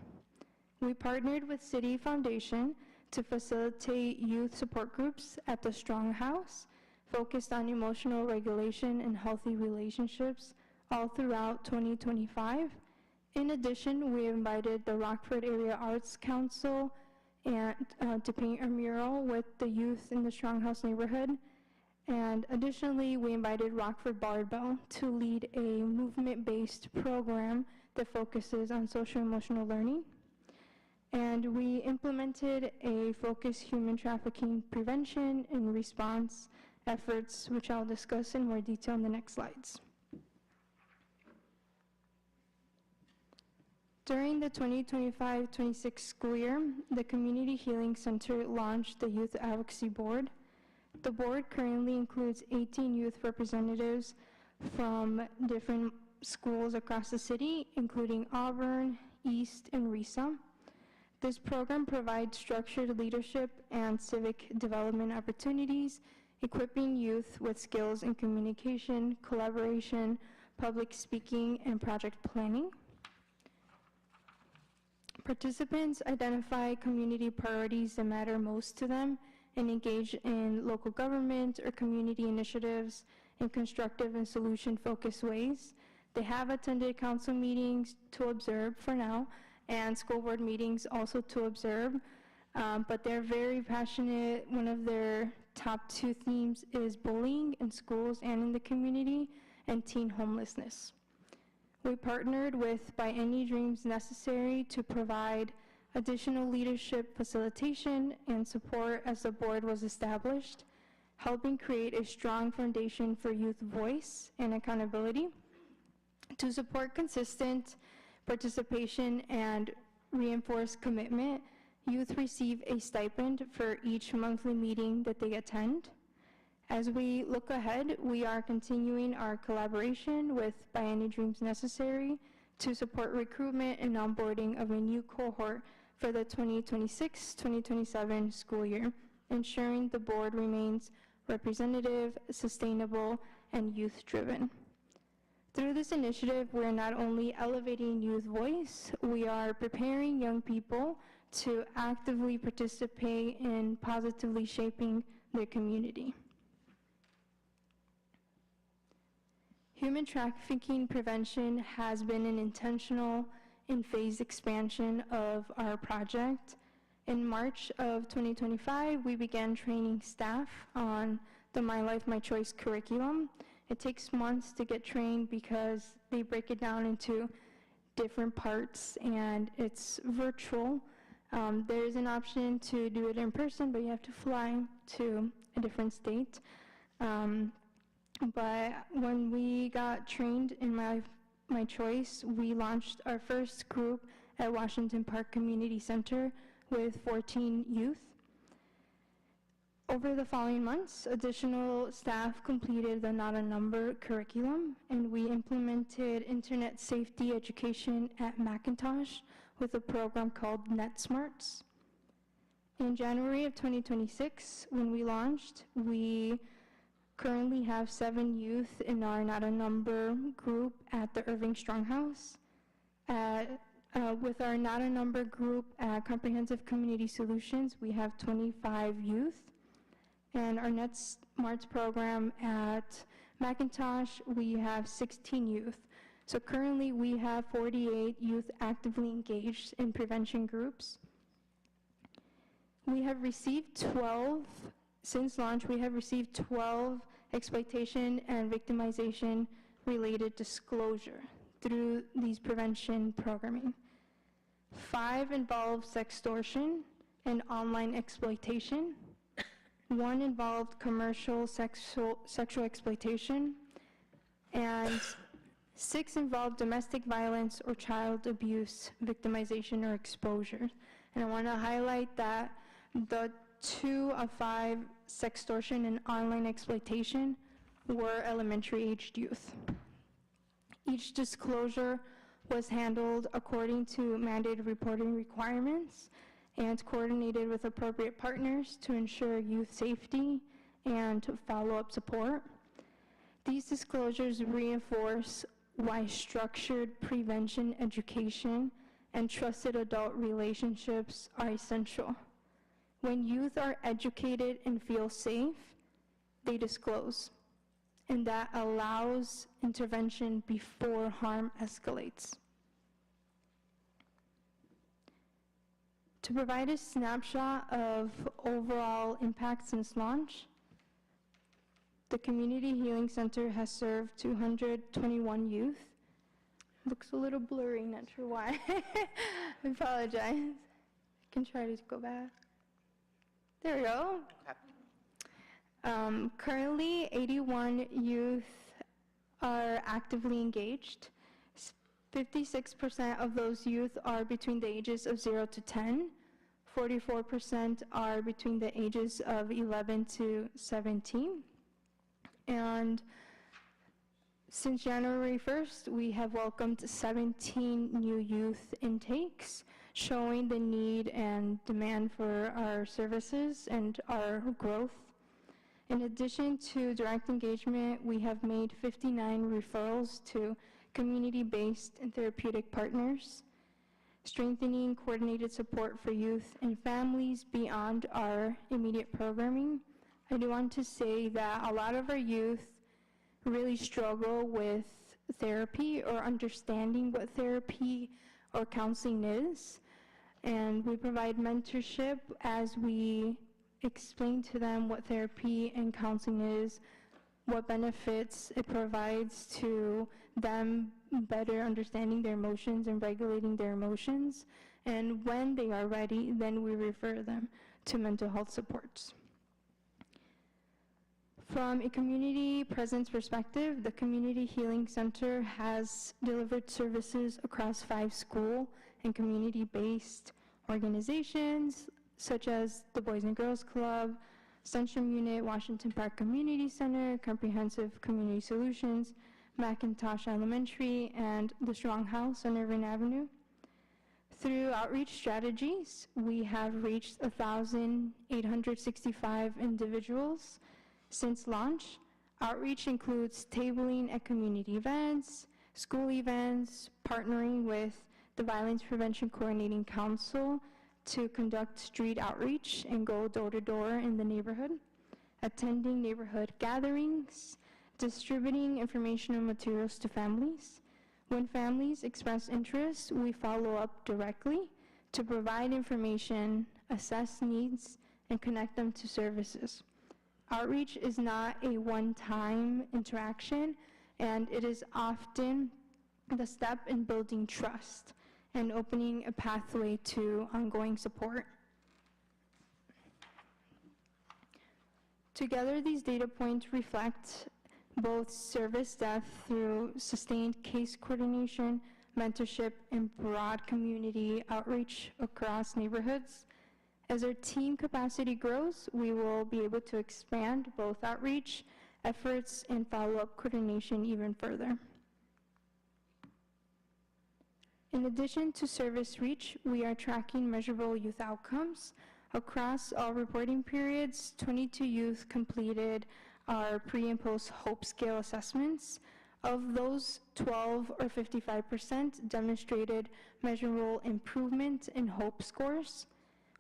We partnered with City Foundation to facilitate youth support groups at the Strong House, focused on emotional regulation and healthy relationships all throughout 2025. In addition, we invited the Rockford Area Arts Council and to paint a mural with the youth in the Strong House neighborhood. And additionally, we invited Rockford Barbell to lead a movement-based program that focuses on social-emotional learning. And we implemented a focused human trafficking prevention and response efforts, which I'll discuss in more detail in the next slides. During the 2025-26 school year, the Community Healing Center launched the Youth Advocacy Board. The board currently includes 18 youth representatives from different schools across the city, including Auburn, East, and RISA. This program provides structured leadership and civic development opportunities, equipping youth with skills in communication, collaboration, public speaking, and project planning. Participants identify community priorities that matter most to them and engage in local government or community initiatives in constructive and solution-focused ways. They have attended council meetings to observe for now, and school board meetings also to observe, but they're very passionate. One of their top 2 themes is bullying in schools and in the community, and teen homelessness. We partnered with By Any Dreams Necessary to provide additional leadership facilitation and support as the board was established, helping create a strong foundation for youth voice and accountability. To support consistent participation and reinforce commitment, youth receive a stipend for each monthly meeting that they attend. As we look ahead, we are continuing our collaboration with By Any Dreams Necessary to support recruitment and onboarding of a new cohort for the 2026-2027 school year, ensuring the board remains representative, sustainable, and youth-driven. Through this initiative, we're not only elevating youth voice, we are preparing young people to actively participate in positively shaping their community. Human trafficking prevention has been an intentional and phased expansion of our project. In March of 2025, we began training staff on the My Life, My Choice curriculum. It takes months to get trained because they break it down into different parts, and it's virtual. There is an option to do it in person, but you have to fly to a different state. But when we got trained in My Life, My Choice, we launched our first group at Washington Park Community Center with 14 youth. Over the following months, additional staff completed the Not a Number curriculum, and we implemented internet safety education at Macintosh with a program called NetSmarts. In January of 2026, when we launched, we currently have 7 youth in our Not a Number group at the Irving Stronghouse. With our Not a Number group at Comprehensive Community Solutions, we have 25 youth. And our NetSmarts program at Macintosh, we have 16 youth. So currently we have 48 youth actively engaged in prevention groups. We have received 12, since launch, we have received 12 exploitation and victimization related disclosure through these prevention programming. 5 involved sextortion and online exploitation. 1 involved commercial sexual exploitation, and 6 involved domestic violence or child abuse, victimization, or exposure. And I want to highlight that the 2 of 5 sextortion and online exploitation were elementary-aged youth. Each disclosure was handled according to mandated reporting requirements and coordinated with appropriate partners to ensure youth safety and follow-up support. These disclosures reinforce why structured prevention education and trusted adult relationships are essential. When youth are educated and feel safe, they disclose, and that allows intervention before harm escalates. To provide a snapshot of overall impact since launch, the Community Healing Center has served 221 youth. Looks a little blurry, not sure why. I apologize. I can try to go back. There we go. Currently, 81 youth are actively engaged. 56% of those youth are between the ages of 0 to 10. 44% are between the ages of 11 to 17. And since January 1st, we have welcomed 17 new youth intakes, showing the need and demand for our services and our growth. In addition to direct engagement, we have made 59 referrals to community-based and therapeutic partners. strengthening coordinated support for youth and families beyond our immediate programming. I do want to say that a lot of our youth really struggle with therapy or understanding what therapy or counseling is, and we provide mentorship as we explain to them what therapy and counseling is, what benefits it provides to them better understanding their emotions and regulating their emotions, and when they are ready, then we refer them to mental health supports. From a community presence perspective, the Community Healing Center has delivered services across 5 school and community-based organizations, such as the Boys and Girls Club, Sunshine Unit, Washington Park Community Center, Comprehensive Community Solutions, McIntosh Elementary, and the Strong House on Irving Avenue. Through outreach strategies, we have reached 1,865 individuals since launch. Outreach includes tabling at community events, school events, partnering with the Violence Prevention Coordinating Council to conduct street outreach and go door to door in the neighborhood, attending neighborhood gatherings, distributing informational materials to families. When families express interest, we follow up directly to provide information, assess needs, and connect them to services. Outreach is not a one-time interaction, and it is often the step in building trust and opening a pathway to ongoing support. Together, these data points reflect both service depth through sustained case coordination, mentorship, and broad community outreach across neighborhoods. As our team capacity grows, we will be able to expand both outreach efforts and follow-up coordination even further. In addition to service reach, we are tracking measurable youth outcomes. Across all reporting periods, 22 youth completed our pre and post HOPE scale assessments. Of those, 12 or 55% demonstrated measurable improvement in HOPE scores.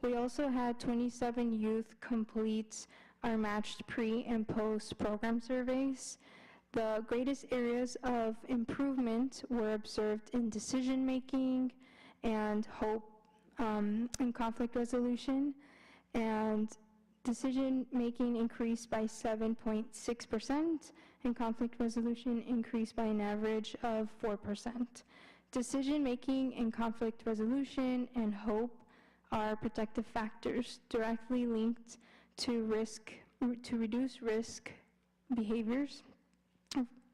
We also had 27 youth complete our matched pre and post program surveys. The greatest areas of improvement were observed in decision-making and HOPE and conflict resolution, and decision-making increased by 7.6%, and conflict resolution increased by an average of 4%. Decision-making and conflict resolution and HOPE are protective factors directly linked to reduce risk behaviors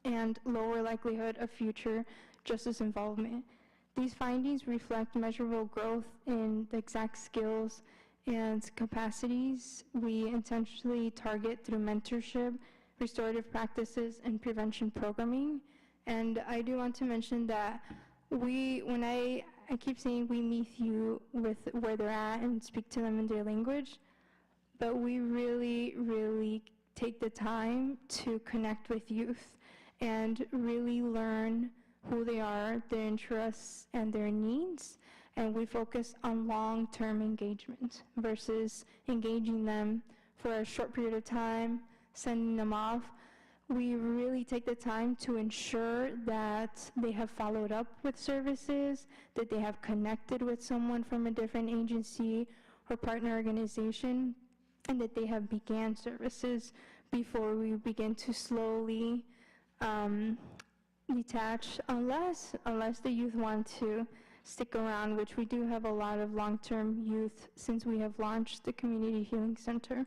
and lower likelihood of future justice involvement. These findings reflect measurable growth in the exact skills and capacities we intentionally target through mentorship, restorative practices, and prevention programming. And I do want to mention that when I keep saying we meet you with where they're at and speak to them in their language, but we really, really take the time to connect with youth and really learn who they are, their interests, and their needs. And we focus on long-term engagement versus engaging them for a short period of time, sending them off. We really take the time to ensure that they have followed up with services, that they have connected with someone from a different agency or partner organization, and that they have began services before we begin to slowly detach, unless the youth want to stick around, which we do have a lot of long-term youth since we have launched the Community Healing Center.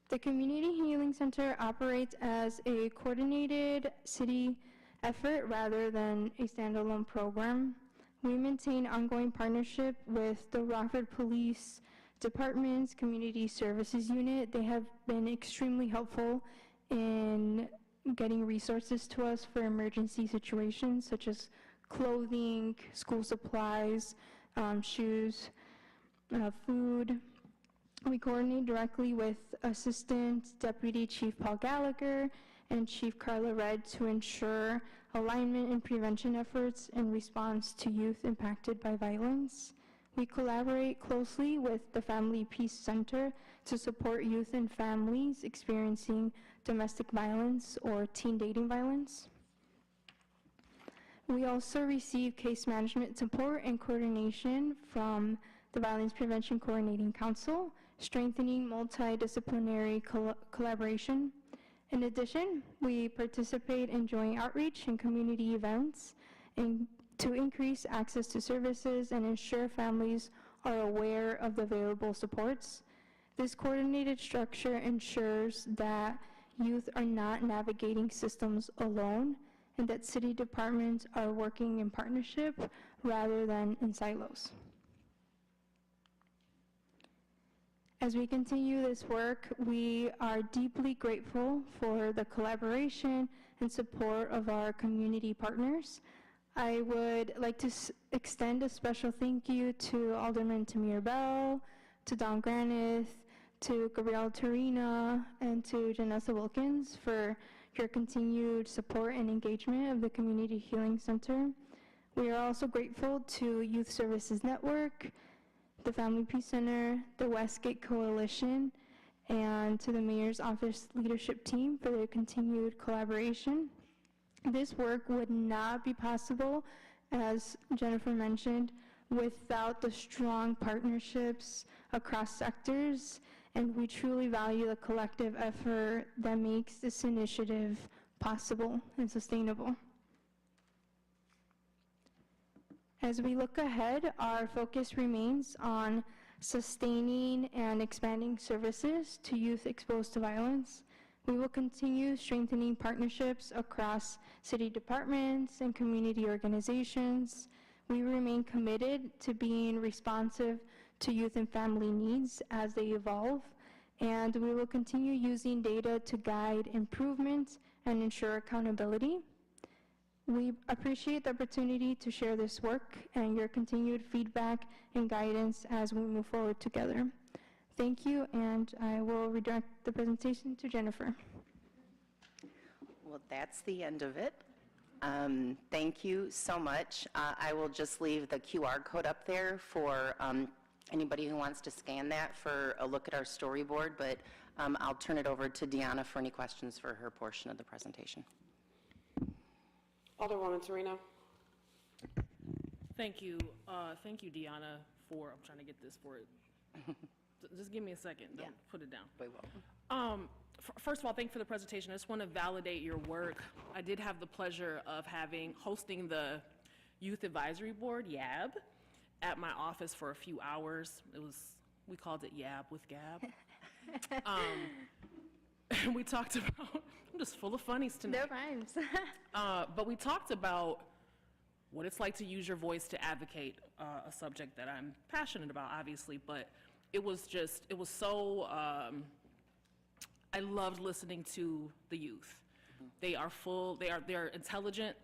The Community Healing Center operates as a coordinated city effort rather than a standalone program. We maintain ongoing partnership with the Rockford Police Department's Community Services Unit. They have been extremely helpful in getting resources to us for emergency situations such as clothing, school supplies, shoes, food. We coordinate directly with Assistant Deputy Chief Paul Gallagher and Chief Carla Red to ensure alignment and prevention efforts in response to youth impacted by violence. We collaborate closely with the Family Peace Center to support youth and families experiencing domestic violence or teen dating violence. We also receive case management support and coordination from the Violence Prevention Coordinating Council, strengthening multidisciplinary collaboration. In addition, we participate in joint outreach and community events to increase access to services and ensure families are aware of the available supports. This coordinated structure ensures that youth are not navigating systems alone and that city departments are working in partnership rather than in silos. As we continue this work, we are deeply grateful for the collaboration and support of our community partners. I would like to extend a special thank you to Alderman Tamir Bell, to Don Granith, to Gabrielle Turina, and to Janessa Wilkins for your continued support and engagement of the Community Healing Center. We are also grateful to Youth Services Network, the Family Peace Center, the Westgate Coalition, and to the Mayor's Office leadership team for their continued collaboration. This work would not be possible, as Jennifer mentioned, without the strong partnerships across sectors, and we truly value the collective effort that makes this initiative possible and sustainable. As we look ahead, our focus remains on sustaining and expanding services to youth exposed to violence. We will continue strengthening partnerships across city departments and community organizations. We remain committed to being responsive to youth and family needs as they evolve, and we will continue using data to guide improvement and ensure accountability. We appreciate the opportunity to share this work and your continued feedback and guidance as we move forward together. Thank you, and I will redirect the presentation to Jennifer. Well, that's the end of it. Thank you so much. I will just leave the QR code up there for anybody who wants to scan that for a look at our storyboard, but I'll turn it over to Deanna for any questions for her portion of the presentation. Alderwoman Serena. Thank you, Deanna, for, I'm trying to get this for it. Just give me a second, don't put it down. Very well. First of all, thank you for the presentation. I just want to validate your work. I did have the pleasure of hosting the Youth Advisory Board, YAB, at my office for a few hours. We called it YAB with Gab. We talked about, I'm just full of funnies tonight. No rhymes. But we talked about what it's like to use your voice to advocate a subject that I'm passionate about, obviously, but it was so, I loved listening to the youth. They are they're intelligent,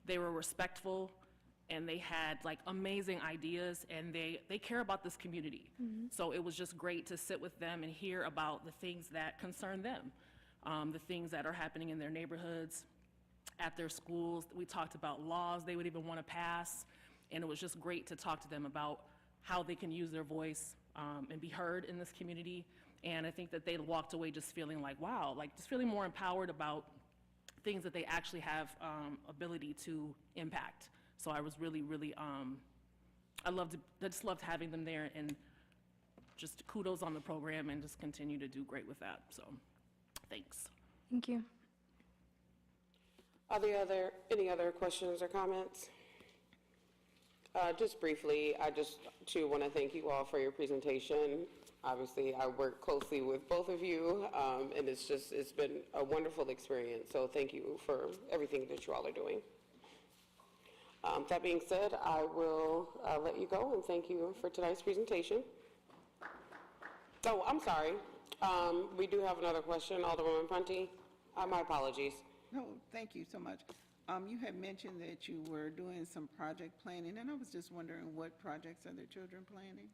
they were respectful, and they had like amazing ideas, and they care about this community. So it was just great to sit with them and hear about the things that concern them, the things that are happening in their neighborhoods, at their schools. We talked about laws they would even want to pass, and it was just great to talk to them about how they can use their voice and be heard in this community. And I think that they walked away just feeling like, wow, like just feeling more empowered about things that they actually have ability to impact. So I was really, really, I just loved having them there, and just kudos on the program, and just continue to do great with that. So thanks. Thank you. Are there any other questions or comments? Just briefly, I just too want to thank you all for your presentation. Obviously, I work closely with both of you, and it's been a wonderful experience. So thank you for everything that you all are doing. That being said, I will let you go, and thank you for tonight's presentation. Oh, I'm sorry. We do have another question, Alderwoman Prunty. My apologies. No, thank you so much. You had mentioned that you were doing some project planning, and I was just wondering what projects are the children planning?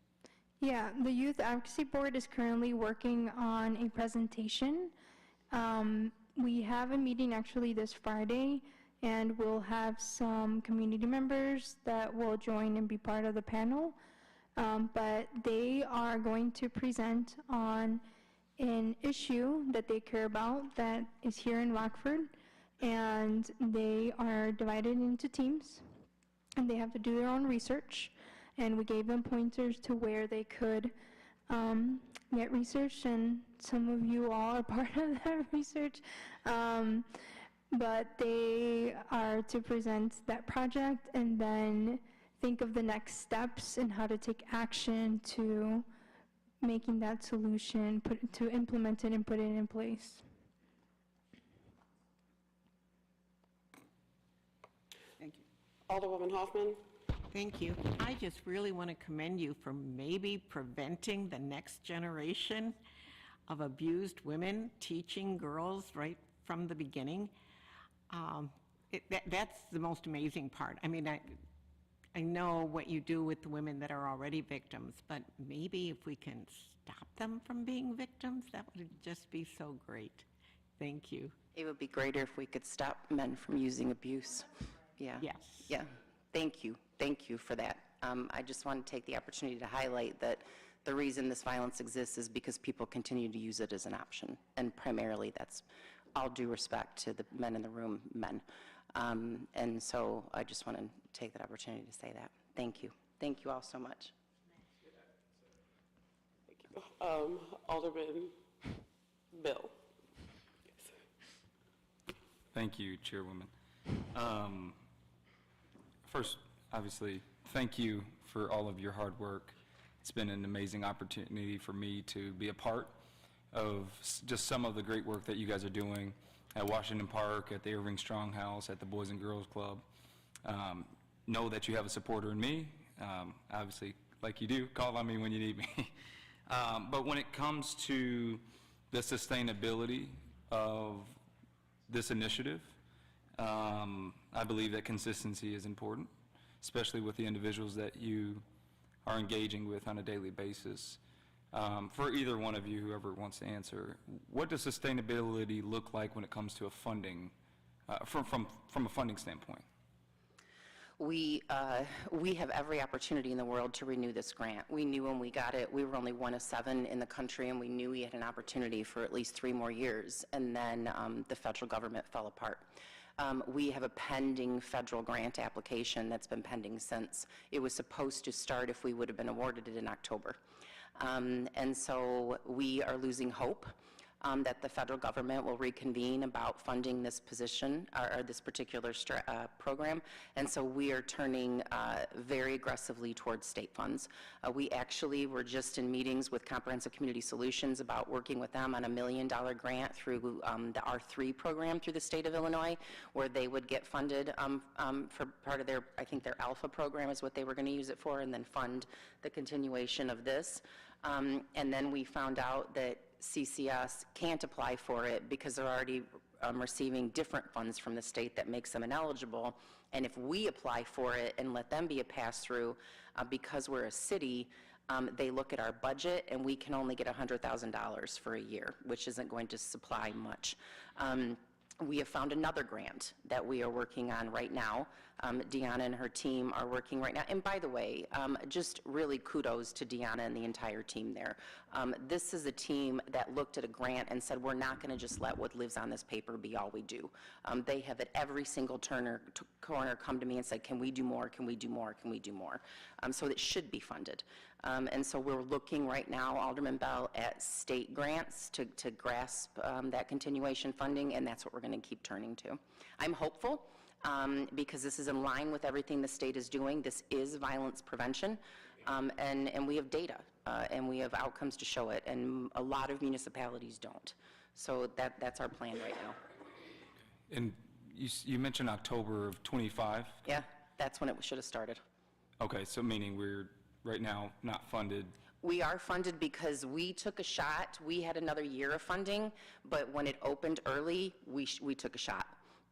Yeah, the Youth Advocacy Board is currently working on a presentation We have a meeting actually this Friday, and we'll have some community members that will join and be part of the panel. But they are going to present on an issue that they care about that is here in Rockford, and they are divided into teams, and they have to do their own research, and we gave them pointers to where they could get research, and some of you all are part of that research. But they are to present that project and then think of the next steps and how to take action to making that solution, to implement it and put it in place. Thank you. Alderwoman Hoffman? Thank you. I just really want to commend you for maybe preventing the next generation of abused women, teaching girls right from the beginning. That's the most amazing part. I mean, I know what you do with the women that are already victims, but maybe if we can stop them from being victims, that would just be so great. Thank you. It would be greater if we could stop men from using abuse. Yeah. Yes. Yeah. Thank you. Thank you for that. I just want to take the opportunity to highlight that the reason this violence exists is because people continue to use it as an option. And primarily that's all due respect to the men in the room, men. And so I just want to take that opportunity to say that. Thank you. Thank you all so much. Alderman Bill. Thank you, Chairwoman. First, obviously, thank you for all of your hard work. It's been an amazing opportunity for me to be a part of just some of the great work that you guys are doing at Washington Park, at the Irving Strong House, at the Boys and Girls Club. Know that you have a supporter in me. Obviously, like you do, call on me when you need me. But when it comes to the sustainability of this initiative, I believe that consistency is important, especially with the individuals that you are engaging with on a daily basis. For either one of you, whoever wants to answer, what does sustainability look like when it comes to a funding, from a funding standpoint? We have every opportunity in the world to renew this grant. We knew when we got it, we were only one of 7 in the country, and we knew we had an opportunity for at least 3 more years, and then the federal government fell apart. We have a pending federal grant application that's been pending since. It was supposed to start if we would have been awarded it in October. And so we are losing hope that the federal government will reconvene about funding this position or this particular program. And so we are turning very aggressively towards state funds. We actually were just in meetings with Comprehensive Community Solutions about working with them on a $1 million grant through the R3 program through the state of Illinois, where they would get funded for part of their, I think their Alpha program is what they were going to use it for, and then fund the continuation of this. And then we found out that CCS can't apply for it because they're already receiving different funds from the state that makes them ineligible. And if we apply for it and let them be a pass-through, because we're a city, they look at our budget and we can only get $100,000 for a year, which isn't going to supply much. We have found another grant that we are working on right now. Deanna and her team are working right now. And by the way, just really kudos to Deanna and the entire team there. This is a team that looked at a grant and said, we're not going to just let what lives on this paper be all we do. They have at every single corner come to me and said, can we do more, can we do more, can we do more? So it should be funded. And so we're looking right now, Alderman Bell, at state grants to grasp that continuation funding, and that's what we're going to keep turning to. I'm hopeful because this is in line with everything the state is doing. This is violence prevention, and we have data, and we have outcomes to show it, and a lot of municipalities don't. So that's our plan right now. And you mentioned October of 25? Yeah, that's when it should have started. Okay, so meaning we're right now not funded. We are funded because we took a shot. We had another year of funding, but when it opened early, we took a shot.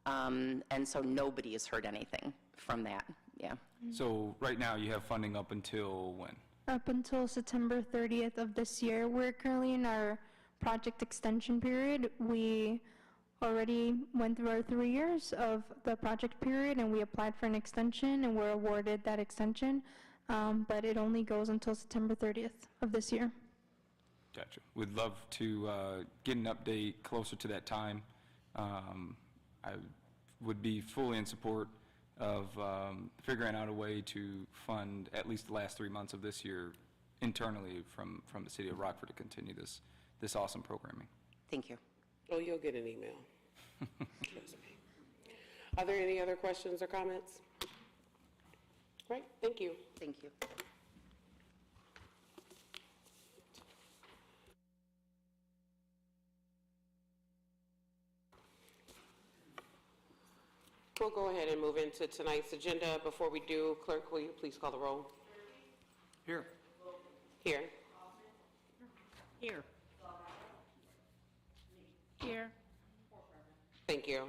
And so nobody has heard anything from that, yeah. So right now you have funding up until when? Up until September 30th of this year. We're currently in our project extension period. We already went through our 3 years of the project period, and we applied for an extension, and were awarded that extension, but it only goes until September 30th of this year. Gotcha. We'd love to get an update closer to that time. I would be fully in support of figuring out a way to fund at least the last 3 months of this year internally from the city of Rockford to continue this awesome programming. Thank you. Oh, you'll get an email. Trust me. Are there any other questions or comments? Right, thank you. Thank you. We'll go ahead and move into tonight's agenda. Before we do, clerk, will you please call the roll? Here. Here. Here. Here. Thank you.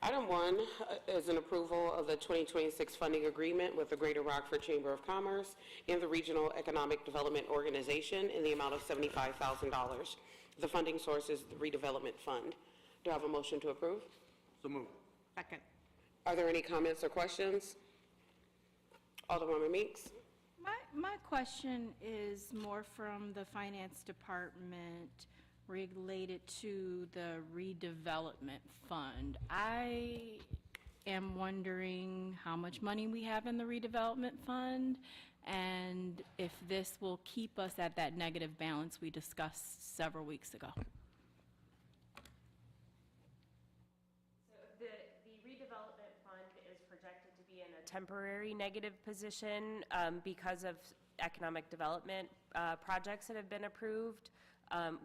Item 1 is an approval of the 2026 funding agreement with the Greater Rockford Chamber of Commerce and the Regional Economic Development Organization in the amount of $75,000. The funding source is the Redevelopment Fund. Do I have a motion to approve? So move. Second. Are there any comments or questions? Alderwoman Meeks? My question is more from the Finance Department related to the redevelopment fund. I am wondering how much money we have in the redevelopment fund and if this will keep us at that negative balance we discussed several weeks ago. The redevelopment fund is projected to be in a temporary negative position because of economic development projects that have been approved.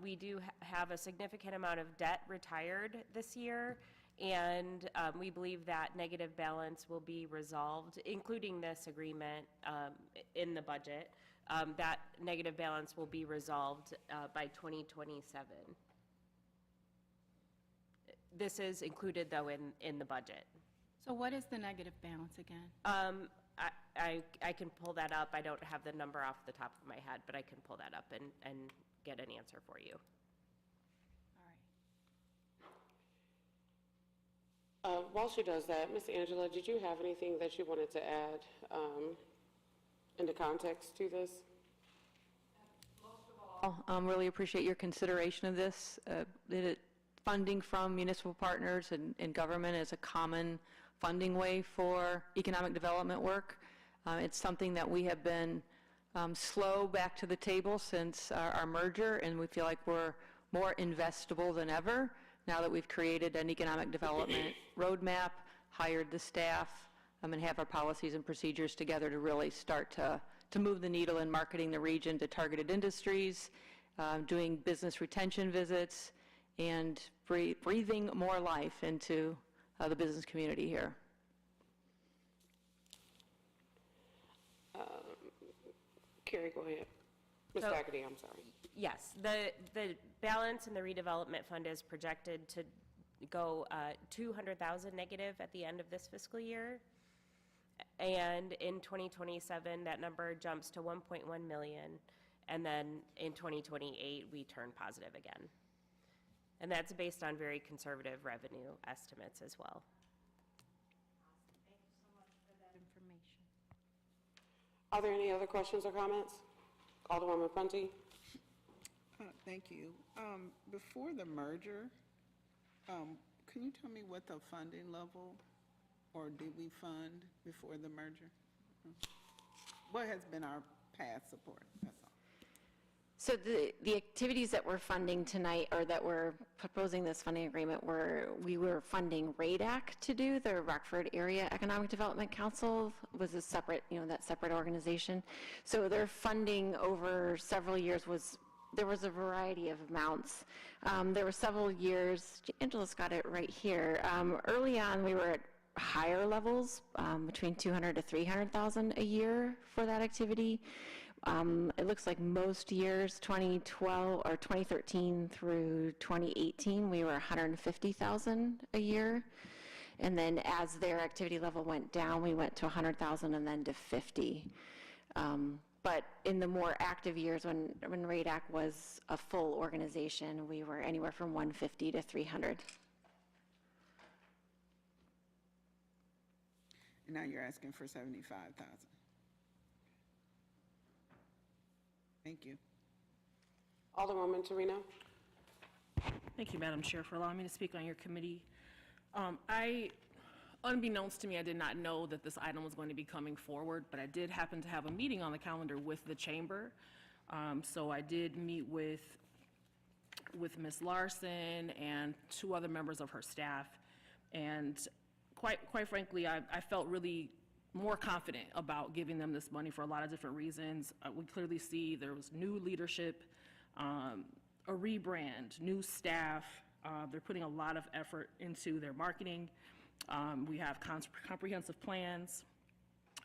We do have a significant amount of debt retired this year, and we believe that negative balance will be resolved, including this agreement in the budget. That negative balance will be resolved by 2027. This is included, though, in the budget. So what is the negative balance again? I can pull that up. I don't have the number off the top of my head, but I can pull that up and get an answer for you. While she does that, Ms. Angela, did you have anything that you wanted to add into context to this? Really appreciate your consideration of this. Funding from municipal partners and government is a common funding way for economic development work. It's something that we have been slow back to the table since our merger, and we feel like we're more investable than ever now that we've created an economic development roadmap, hired the staff, and have our policies and procedures together to really start to move the needle in marketing the region to targeted industries, doing business retention visits, and breathing more life into the business community here. Carrie, go ahead. Ms. Dougherty, I'm sorry. Yes, the balance in the redevelopment fund is projected to go 200,000 negative at the end of this fiscal year. And in 2027, that number jumps to 1.1 million. And then in 2028, we turn positive again. And that's based on very conservative revenue estimates as well. Thank you so much for that information. Are there any other questions or comments? Alderwoman Prunty? Thank you. Before the merger, can you tell me what the funding level, or did we fund before the merger? What has been our past support? That's all. So the activities that we're funding tonight, or that we're proposing this funding agreement, we were funding RADAC to do. The Rockford Area Economic Development Council was a separate, that separate organization. So their funding over several years there was a variety of amounts. There were several years, Angela's got it right here. Early on, we were at higher levels, between 200 to 300,000 a year for that activity. It looks like most years, 2012 or 2013 through 2018, we were 150,000 a year. And then as their activity level went down, we went to 100,000 and then to 50. But in the more active years, when RADAC was a full organization, we were anywhere from 150 to 300. And now you're asking for 75,000. Thank you. Alderwoman Torino. Thank you, Madam Chair, for allowing me to speak on your committee. Unbeknownst to me, I did not know that this item was going to be coming forward, but I did happen to have a meeting on the calendar with the chamber. So I did meet with Ms. Larson and 2 other members of her staff. And quite frankly, I felt really more confident about giving them this money for a lot of different reasons. We clearly see there was new leadership, a rebrand, new staff. They're putting a lot of effort into their marketing. We have comprehensive plans.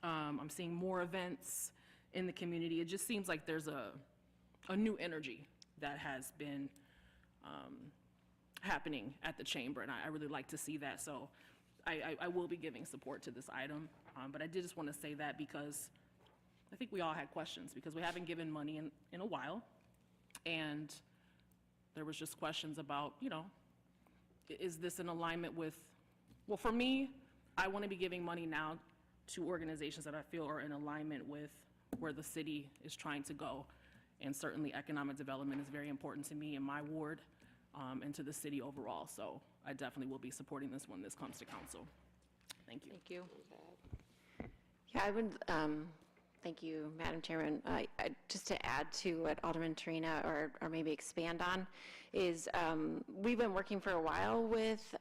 I'm seeing more events in the community. It just seems like there's a new energy that has been happening at the chamber, and I really like to see that. So I will be giving support to this item, but I did just want to say that because I think we all had questions, because we haven't given money in a while, and there was just questions about, you know, is this in alignment with, well, for me, I want to be giving money now to organizations that I feel are in alignment with where the city is trying to go, and certainly economic development is very important to me and my ward, and to the city overall. So I definitely will be supporting this when this comes to council. Thank you. Thank you. Yeah, I would, thank you, Madam Chairman. Just to add to what Alderman Torina, or maybe expand on, is we've been working for a while with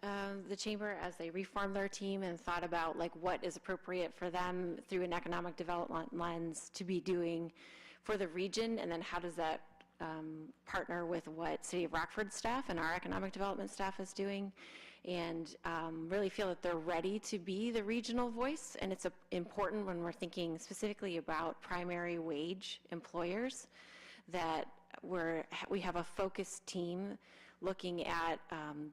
the chamber as they reformed their team and thought about like what is appropriate for them through an economic development lens to be doing for the region, and then how does that partner with what City of Rockford staff and our economic development staff is doing, and really feel that they're ready to be the regional voice. And it's important when we're thinking specifically about primary wage employers that we have a focused team looking at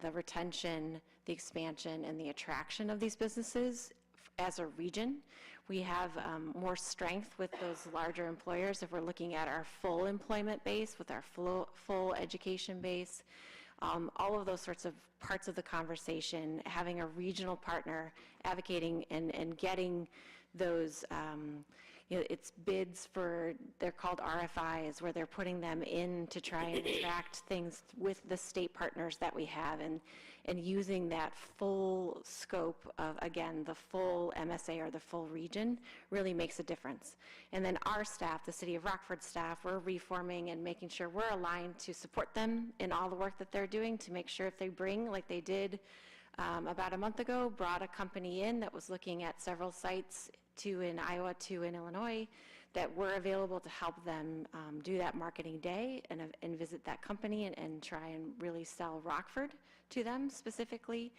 the retention, the expansion, and the attraction of these businesses as a region. We have more strength with those larger employers if we're looking at our full employment base, with our full education base, all of those sorts of parts of the conversation, having a regional partner advocating and getting those, you know, it's bids for, they're called RFIs, where they're putting them in to try and attract things with the state partners that we have, and using that full scope of, again, the full MSA or the full region really makes a difference. And then our staff, the City of Rockford staff, we're reforming and making sure we're aligned to support them in all the work that they're doing, to make sure if they bring, like they did about a month ago, brought a company in that was looking at several sites, 2 in Iowa, 2 in Illinois, that we're available to help them do that marketing day and visit that company and try and really sell Rockford to them specifically.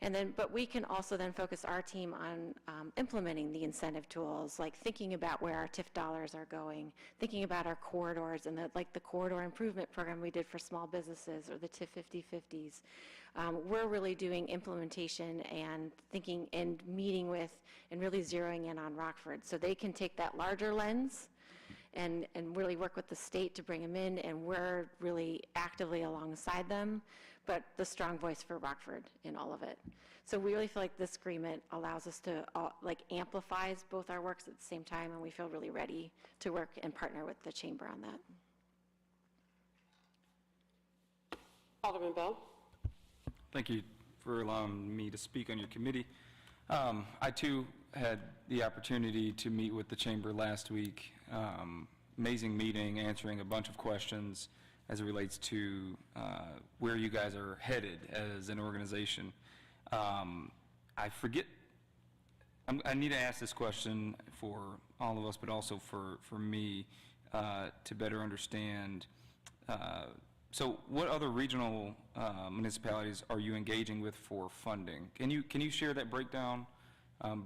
And then, but we can also then focus our team on implementing the incentive tools, like thinking about where our TIF dollars are going, thinking about our corridors and the corridor improvement program we did for small businesses, or the TIF 50/50s. We're really doing implementation and thinking and meeting with and really zeroing in on Rockford, so they can take that larger lens and really work with the state to bring them in, and we're really actively alongside them, but the strong voice for Rockford in all of it. So we really feel like this agreement allows us to, amplifies both our works at the same time, and we feel really ready to work and partner with the chamber on that. Alderman Bell. Thank you for allowing me to speak on your committee. I too had the opportunity to meet with the chamber last week. Amazing meeting, answering a bunch of questions as it relates to where you guys are headed as an organization. I forget, I need to ask this question for all of us, but also for me to better understand. So what other regional municipalities are you engaging with for funding? Can you share that breakdown?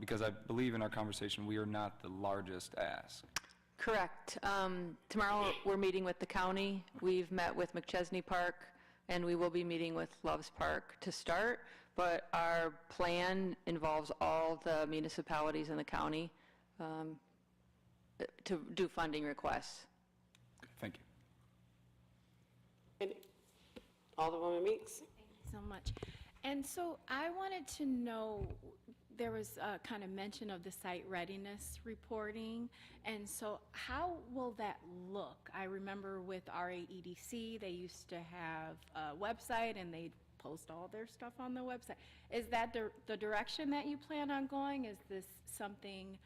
Because I believe in our conversation we are not the largest ask. Correct. Tomorrow we're meeting with the county. We've met with McChesney Park, and we will be meeting with Loves Park to start, but our plan involves all the municipalities in the county. to do funding requests. Thank you. And Alderwoman Meeks? So much. And so I wanted to know, there was a kind of mention of the site readiness reporting, and so how will that look? I remember with RAEDC, they used to have a website and they'd post all their stuff on the website. Is that the direction that you plan on going? Is this something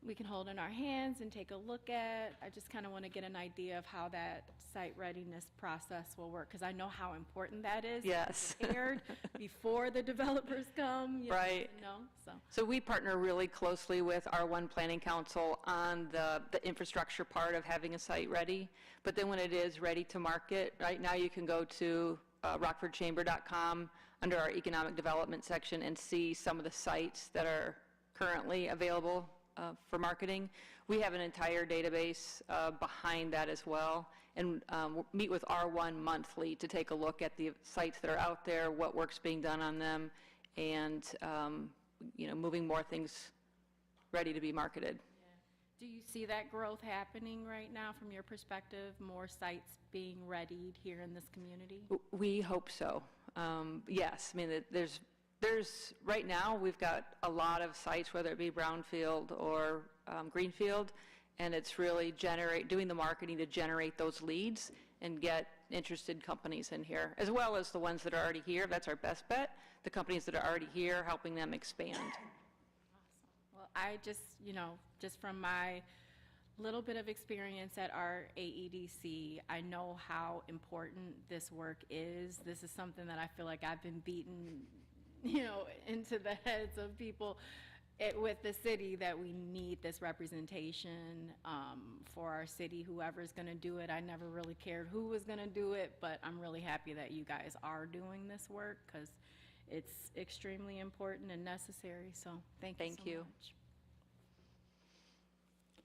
we can hold in our hands and take a look at? I just kind of want to get an idea of how that site readiness process will work, because I know how important that is. Yes. Prepared before the developers come. You Right. know, so. So we partner really closely with R1 Planning Council on the infrastructure part of having a site ready. But then when it is ready to market, right now you can go to rockfordchamber.com under our economic development section and see some of the sites that are currently available for marketing. We have an entire database behind that as well, and meet with R1 monthly to take a look at the sites that are out there, what work's being done on them, and moving more things ready to be marketed. Do you see that growth happening right now from your perspective, more sites being readied here in this community? We hope so. Yes, I mean, there's right now, we've got a lot of sites, whether it be brownfield or greenfield, and it's really doing the marketing to generate those leads and get interested companies in here, as well as the ones that are already here. That's our best bet. The companies that are already here, helping them expand. Well, I just, just from my little bit of experience at our AEDC, I know how important this work is. This is something that I feel like I've been beaten, into the heads of people with the city, that we need this representation for our city, whoever's going to do it. I never really cared who was going to do it, but I'm really happy that you guys are doing this work, because it's extremely important and necessary. So thank you so much.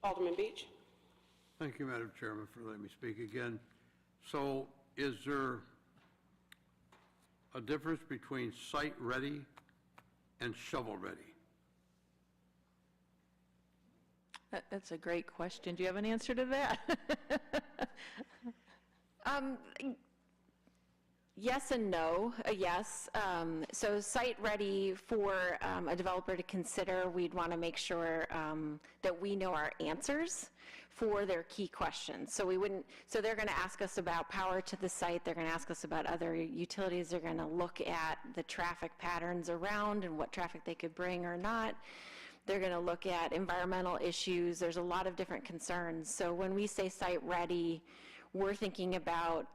Alderman Beach? Thank you, Madam Chairman, for letting me speak again. So is there a difference between site ready and shovel ready? That's a great question. Do you have an answer to that? Yes and no. Yes. So site ready for a developer to consider, we'd want to make sure that we know our answers for their key questions. So they're going to ask us about power to the site, they're going to ask us about other utilities, they're going to look at the traffic patterns around and what traffic they could bring or not. They're going to look at environmental issues. There's a lot of different concerns. So when we say site ready, we're thinking about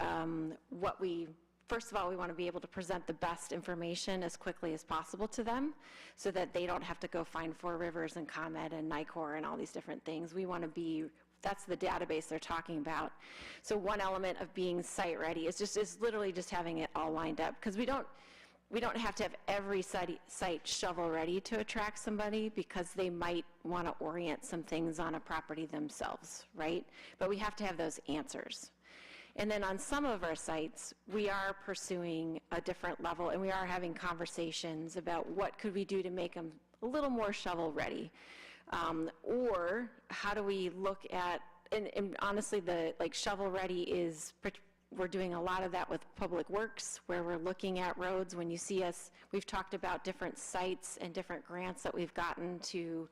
first of all, we want to be able to present the best information as quickly as possible to them, so that they don't have to go find Four Rivers and ComEd and NICOR and all these different things. We want to that's the database they're talking about. So one element of being site ready is literally just having it all lined up, because we don't have to have every site shovel ready to attract somebody, because they might want to orient some things on a property themselves, right? But we have to have those answers. And then on some of our sites, we are pursuing a different level, and we are having conversations about what could we do to make them a little more shovel ready. Or how do we look at, and honestly, shovel ready we're doing a lot of that with Public Works, where we're looking at roads. When you see us, we've talked about different sites and different grants that we've gotten to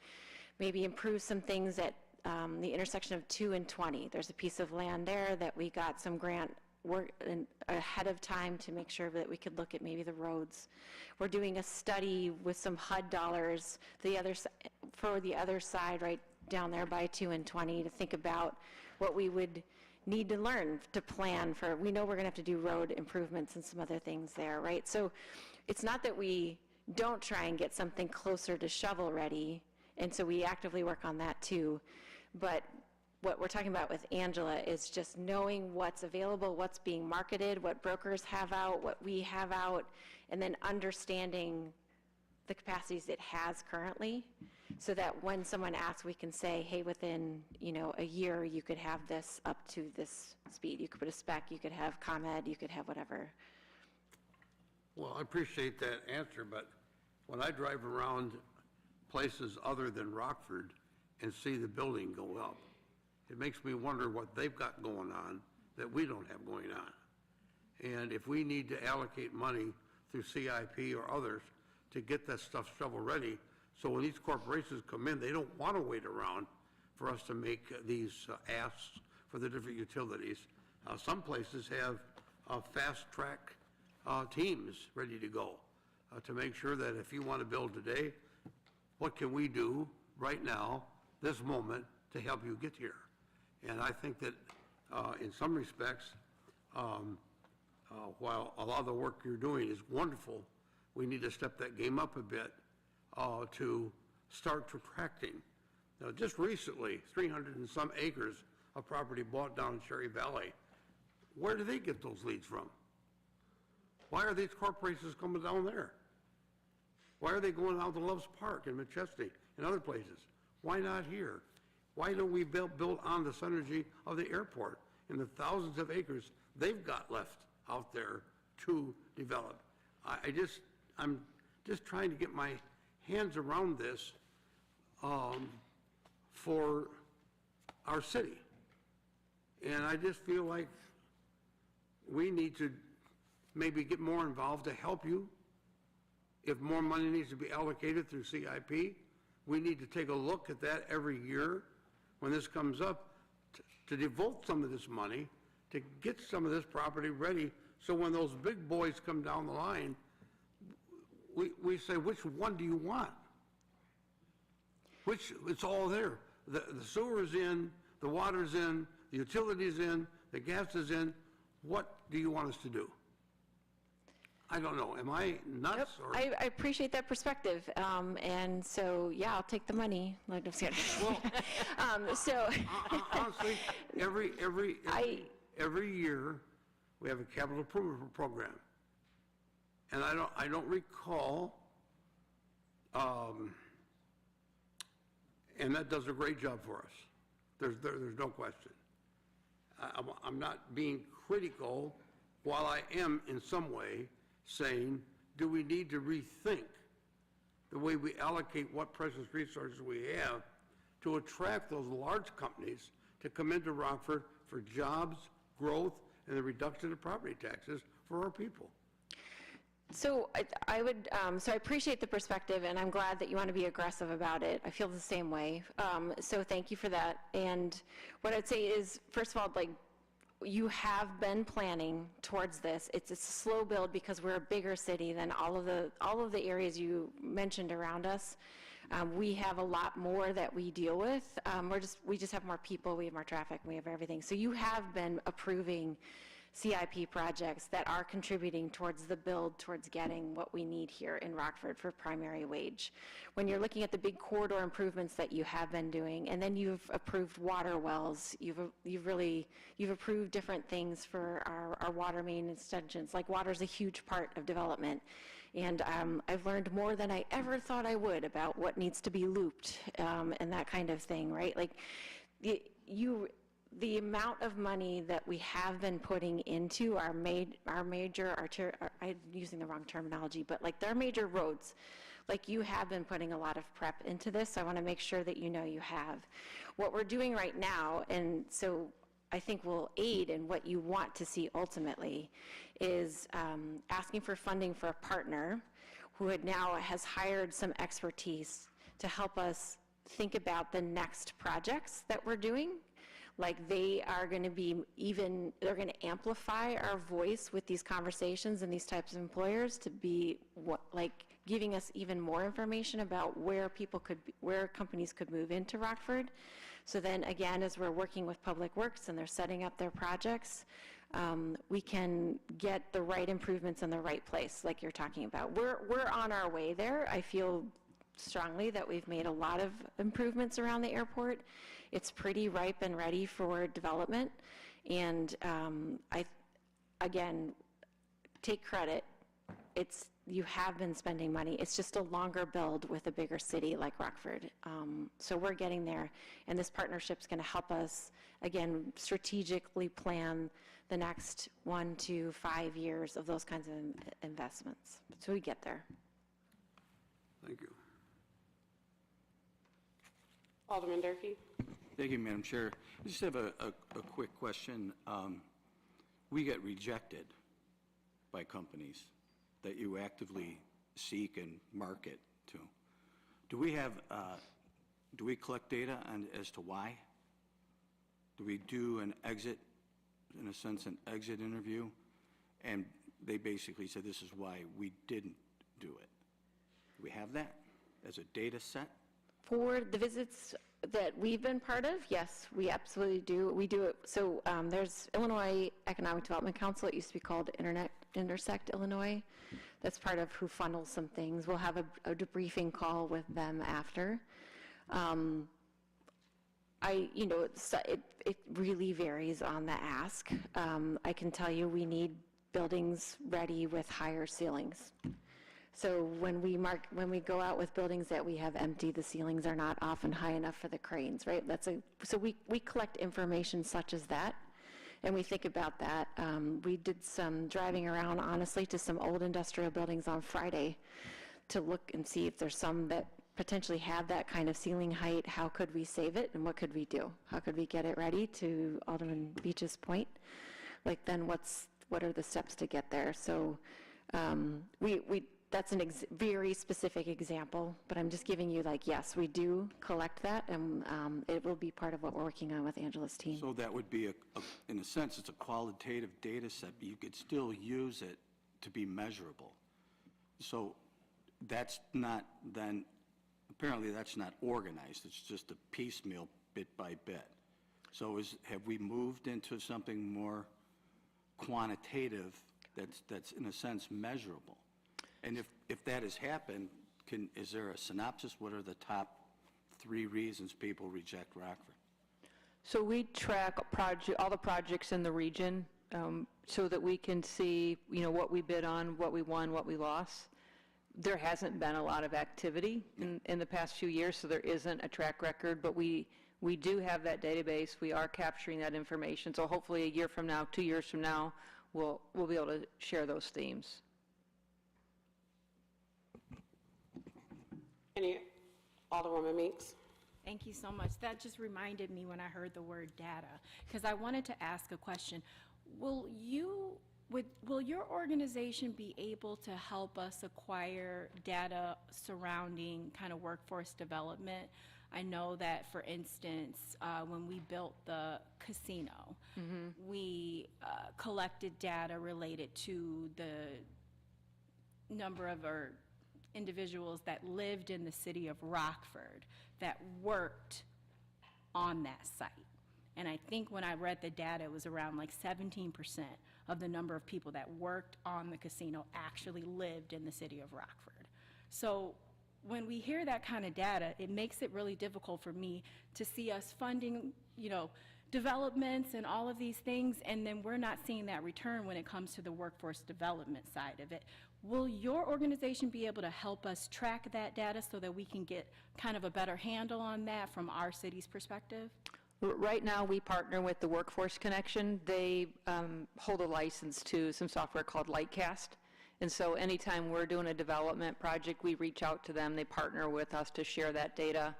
maybe improve some things at the intersection of 2 and 20. There's a piece of land there that we got some grant work ahead of time to make sure that we could look at maybe the roads. We're doing a study with some HUD dollars for the other side right down there by 2 and 20 to think about what we would need to learn to plan for. We know we're going to have to do road improvements and some other things there, right? So it's not that we don't try and get something closer to shovel ready, and so we actively work on that too. But what we're talking about with Angela is just knowing what's available, what's being marketed, what brokers have out, what we have out, and then understanding the capacities it has currently, so that when someone asks, we can say, hey, within a year, you could have this up to this speed. You could put a spec, you could have ComEd, you could have whatever. Well, I appreciate that answer, but when I drive around places other than Rockford, and see the building go up. It makes me wonder what they've got going on that we don't have going on. And if we need to allocate money through CIP or others to get that stuff shovel-ready, so when these corporations come in, they don't want to wait around for us to make these asks for the different utilities. Some places have fast-track teams ready to go to make sure that if you want to build today, what can we do right now, this moment, to help you get here? And I think that in some respects, while a lot of the work you're doing is wonderful, we need to step that game up a bit to start attracting. Now, just recently, 300 and some acres of property bought down in Cherry Valley. Where do they get those leads from? Why are these corporations coming down there? Why are they going out to Loves Park in Manchester and other places? Why not here? Why don't we build on the synergy of the airport and the thousands of acres they've got left out there to develop? I'm just trying to get my hands around this for our city. And I just feel like we need to maybe get more involved to help you. If more money needs to be allocated through CIP, we need to take a look at that every year when this comes up to devote some of this money to get some of this property ready, so when those big boys come down the line, we say, which one do you want? It's all there. The sewer is in, the water's in, the utility's in, the gas is in. What do you want us to do? I don't know. Am I nuts? Nope. I appreciate that perspective. And so, yeah, I'll take the money. No, I'm just kidding. Well, honestly, every year we have a capital improvement program. And I don't recall, and that does a great job for us. There's no question. I'm not being critical, while I am in some way saying, do we need to rethink the way we allocate what precious resources we have to attract those large companies to come into Rockford for jobs, growth, and the reduction of property taxes for our people? So I would, so I appreciate the perspective, and I'm glad that you want to be aggressive about it. I feel the same way. So thank you for that. And what I'd say is, first of all, like, you have been planning towards this. It's a slow build because we're a bigger city than all of the areas you mentioned around us. We have a lot more that we deal with. We just have more people, we have more traffic, we have everything. So you have been approving CIP projects that are contributing towards the build, towards getting what we need here in Rockford for primary wage. When you're looking at the big corridor improvements that you have been doing, and then you've approved water wells, you've approved different things for our water main extensions. Like, water's a huge part of development. And I've learned more than I ever thought I would about what needs to be looped and that kind of thing, right? Like, the amount of money that we have been putting into our major, I'm using the wrong terminology, but like our major roads, like, you have been putting a lot of prep into this. So I want to make sure that you know you have. What we're doing right now, and so I think will aid in what you want to see ultimately, is asking for funding for a partner who has hired some expertise to help us think about the next projects that we're doing. Like, they are going to be they're going to amplify our voice with these conversations and these types of employers to be giving us even more information about where companies could move into Rockford. So then again, as we're working with Public Works and they're setting up their projects, we can get the right improvements in the right place, like you're talking about. We're on our way there. I feel strongly that we've made a lot of improvements around the airport. It's pretty ripe and ready for development. And again, take credit. You have been spending money. It's just a longer build with a bigger city like Rockford. So we're getting there. And this partnership's going to help us, again, strategically plan the next 1 to 5 years of those kinds of investments. So we get there. Thank you. Alderman Durkee. Thank you, Madam Chair. I just have a quick question. We get rejected by companies that you actively seek and market to. Do we collect data as to why? Do we do an exit, in a sense, an exit interview? And they basically said this is why we didn't do it. Do we have that as a data set? For the visits that we've been part of, yes, we absolutely do. We do it, so there's Illinois Economic Development Council, it used to be called Intersect Illinois. That's part of who funnels some things. We'll have a debriefing call with them after. It really varies on the ask. I can tell you we need buildings ready with higher ceilings. So when we go out with buildings that we have empty, the ceilings are not often high enough for the cranes, right? So we collect information such as that, and we think about that. We did some driving around, honestly, to some old industrial buildings on Friday to look and see if there's some that potentially have that kind of ceiling height. How could we save it, and what could we do? How could we get it ready, to Alderman Beach's point? Like, then what are the steps to get there? So that's a very specific example, but I'm just giving you, like, yes, we do collect that, and it will be part of what we're working on with Angela's team. So that would be, in a sense, it's a qualitative data set, but you could still use it to be measurable. So that's not then, apparently that's not organized. It's just a piecemeal, bit by bit. So have we moved into something more quantitative that's in a sense measurable? And if that has happened, is there a synopsis? What are the top 3 reasons people reject Rockford? So we track all the projects in the region so that we can see, what we bid on, what we won, what we lost. There hasn't been a lot of activity in the past few years, so there isn't a track record, but we do have that database. We are capturing that information. So hopefully a year from now, 2 years from now, we'll be able to share those themes. Alderwoman Meeks. Thank you so much. That just reminded me when I heard the word data, because I wanted to ask a question. Will your organization be able to help us acquire data surrounding kind of workforce development? I know that, for instance, when we built the casino, we collected data related to the number of individuals that lived in the city of Rockford that worked on that site. And I think when I read the data, it was around like 17% of the number of people that worked on the casino actually lived in the city of Rockford. So when we hear that kind of data, it makes it really difficult for me to see us funding, developments and all of these things, and then we're not seeing that return when it comes to the workforce development side of it. Will your organization be able to help us track that data so that we can get kind of a better handle on that from our city's perspective? Right now, we partner with the Workforce Connection. They hold a license to some software called Lightcast. And so anytime we're doing a development project, we reach out to them. They partner with us to share that data.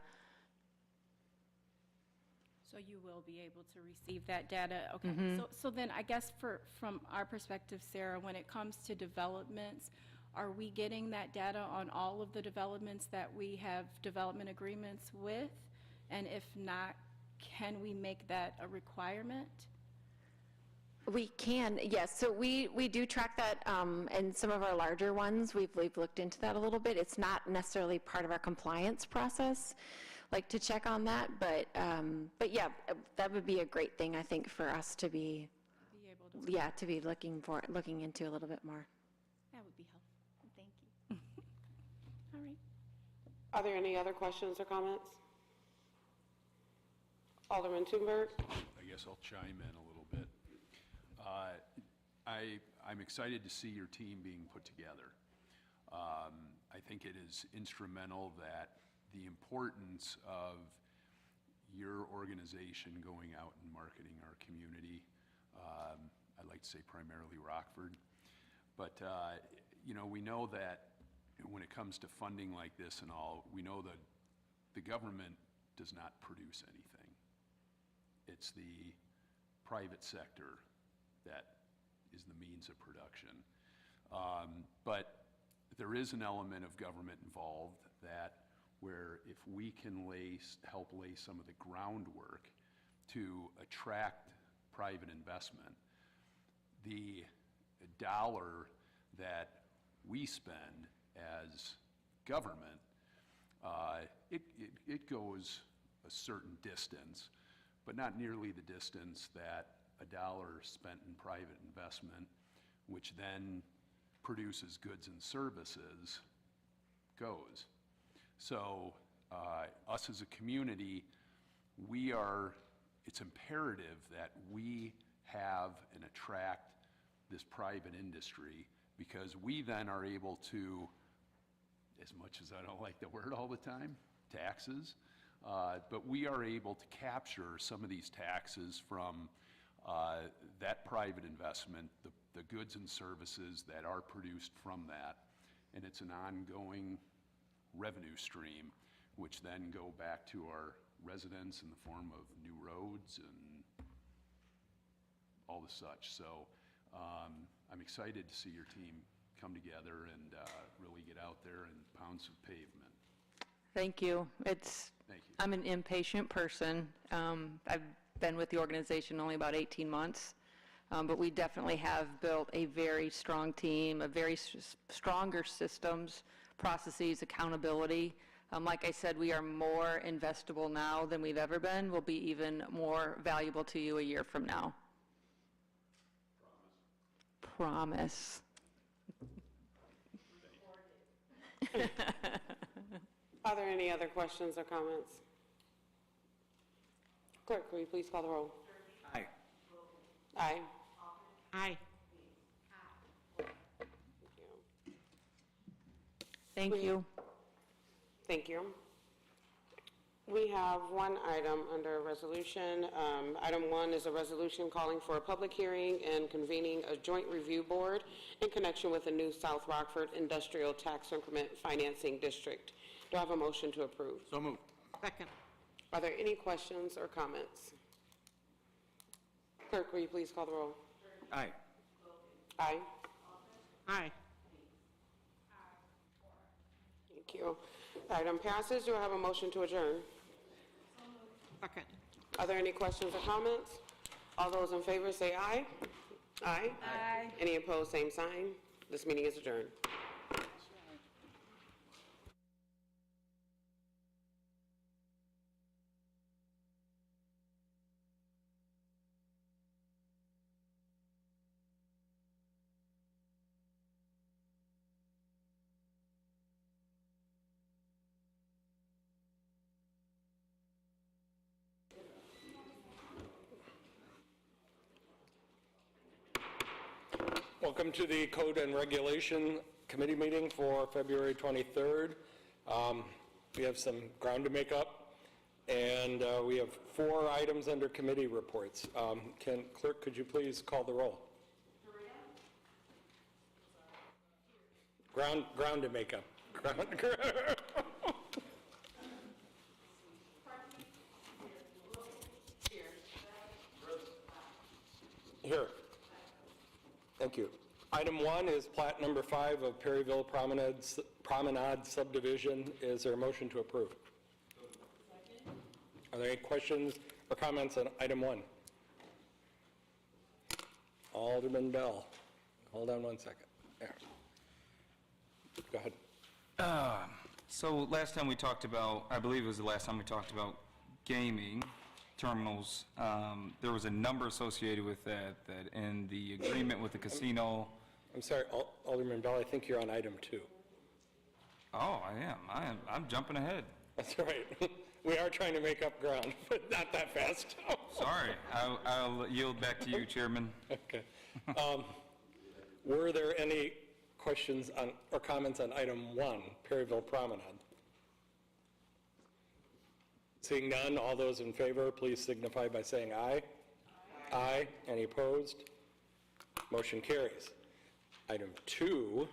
So you will be able to receive that data? Okay. So then I guess from our perspective, Sarah, when it comes to developments, are we getting that data on all of the developments that we have development agreements with? And if not, can we make that a requirement? We can, yes. So we do track that, and some of our larger ones, we've looked into that a little bit. It's not necessarily part of our compliance process, like to check on that, but yeah, that would be a great thing, I think, for us to be able to be looking into a little bit more. That would be helpful. Thank you. All right. Are there any other questions or comments? Alderman Thunberg. I guess I'll chime in a little bit. I'm excited to see your team being put together. I think it is instrumental that the importance of your organization going out and marketing our community, I'd like to say primarily Rockford, but we know that when it comes to funding like this and all, we know that the government does not produce anything. It's the private sector that is the means of production. But there is an element of government involved that where if we can help lay some of the groundwork to attract private investment, the dollar that we spend as government, it goes a certain distance, but not nearly the distance that a dollar spent in private investment, which then produces goods and services, goes. So us as a community, it's imperative that we have and attract this private industry, because we then are able to, as much as I don't like the word all the time, taxes, but we are able to capture some of these taxes from that private investment, the goods and services that are produced from that, and it's an ongoing revenue stream, which then go back to our residents in the form of new roads and all the such. So I'm excited to see your team come together and really get out there and pound some pavement. Thank you. Thank you. I'm an impatient person. I've been with the organization only about 18 months, but we definitely have built a very strong team, a very stronger systems, processes, accountability. Like I said, we are more investable now than we've ever been. We'll be even more valuable to you a year from now. Promise. Are there any other questions or comments? Clerk, will you please call the roll? Aye. Aye. Aye. Thank you. Thank you. We have one item under resolution. Item 1 is a resolution calling for a public hearing and convening a joint review board in connection with the new South Rockford Industrial Tax Increment Financing District. Do I have a motion to approve? So moved. Second. Are there any questions or comments? Clerk, will you please call the roll? Aye. Aye. Aye. Thank you. Item passes. Do I have a motion to adjourn? Second. Are there any questions or comments? All those in favor say aye. Aye. Aye. Any opposed, same sign. This meeting is adjourned. Welcome to the Code and Regulation Committee meeting for February 23rd. We have some ground to make up, and we have 4 items under committee reports. Clerk, could you please call the roll? Ground to make up. Here. Thank you. Item 1 is plat number 5 of Perryville Promenade subdivision. Is there a motion to approve? Are there any questions or comments on item 1? Alderman Bell. Hold on one second. There. Go ahead. So last time we talked about, I believe it was the last time we talked about gaming terminals, there was a number associated with that in the agreement with the casino. I'm sorry, Alderman Bell, I think you're on item 2. Oh, I am. I'm jumping ahead. That's right. We are trying to make up ground, but not that fast. Sorry. I'll yield back to you, Chairman. Okay. Were there any questions on or comments on item 1, Perryville Promenade? Seeing none, all those in favor, please signify by saying aye. Aye. Any opposed? Motion carries. Item 2,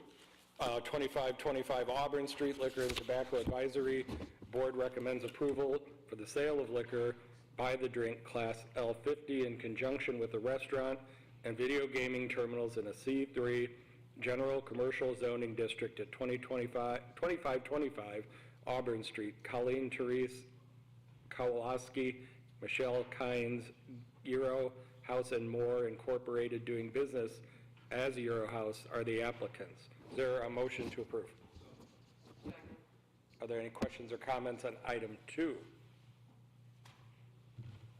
2525 Auburn Street Liquor and Tobacco Advisory board recommends approval for the sale of liquor by the drink Class L50 in conjunction with the restaurant and video gaming terminals in a C3 General Commercial Zoning District at 2525 Auburn Street. Colleen Therese Kowalski, Michelle Kynes, Euro House and More Incorporated, doing business as Euro House, are the applicants. Is there a motion to approve? Are there any questions or comments on item 2?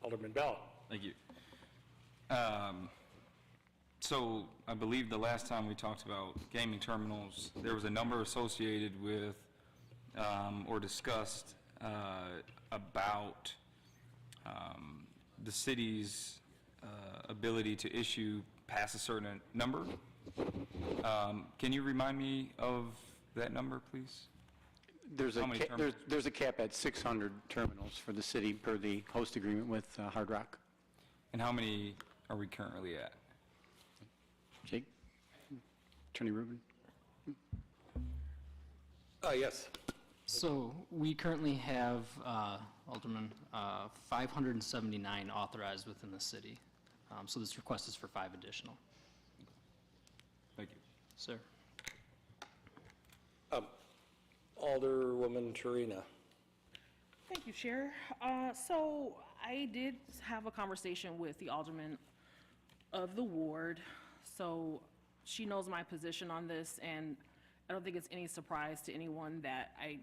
Alderman Bell. Thank you. So I believe the last time we talked about gaming terminals, there was a number associated with or discussed about the city's ability to issue past a certain number. Can you remind me of that number, please? There's How many terminals? there's a cap at 600 terminals for the city per the host agreement with Hard Rock. And how many are we currently at? Jake? Attorney Rubin? Yes. So we currently have, Alderman, 579 authorized within the city. So this request is for 5 additional. Thank you. Sir. Alderwoman Turina. Thank you, Chair. So I did have a conversation with the alderman of the ward, so she knows my position on this, and I don't think it's any surprise to anyone that I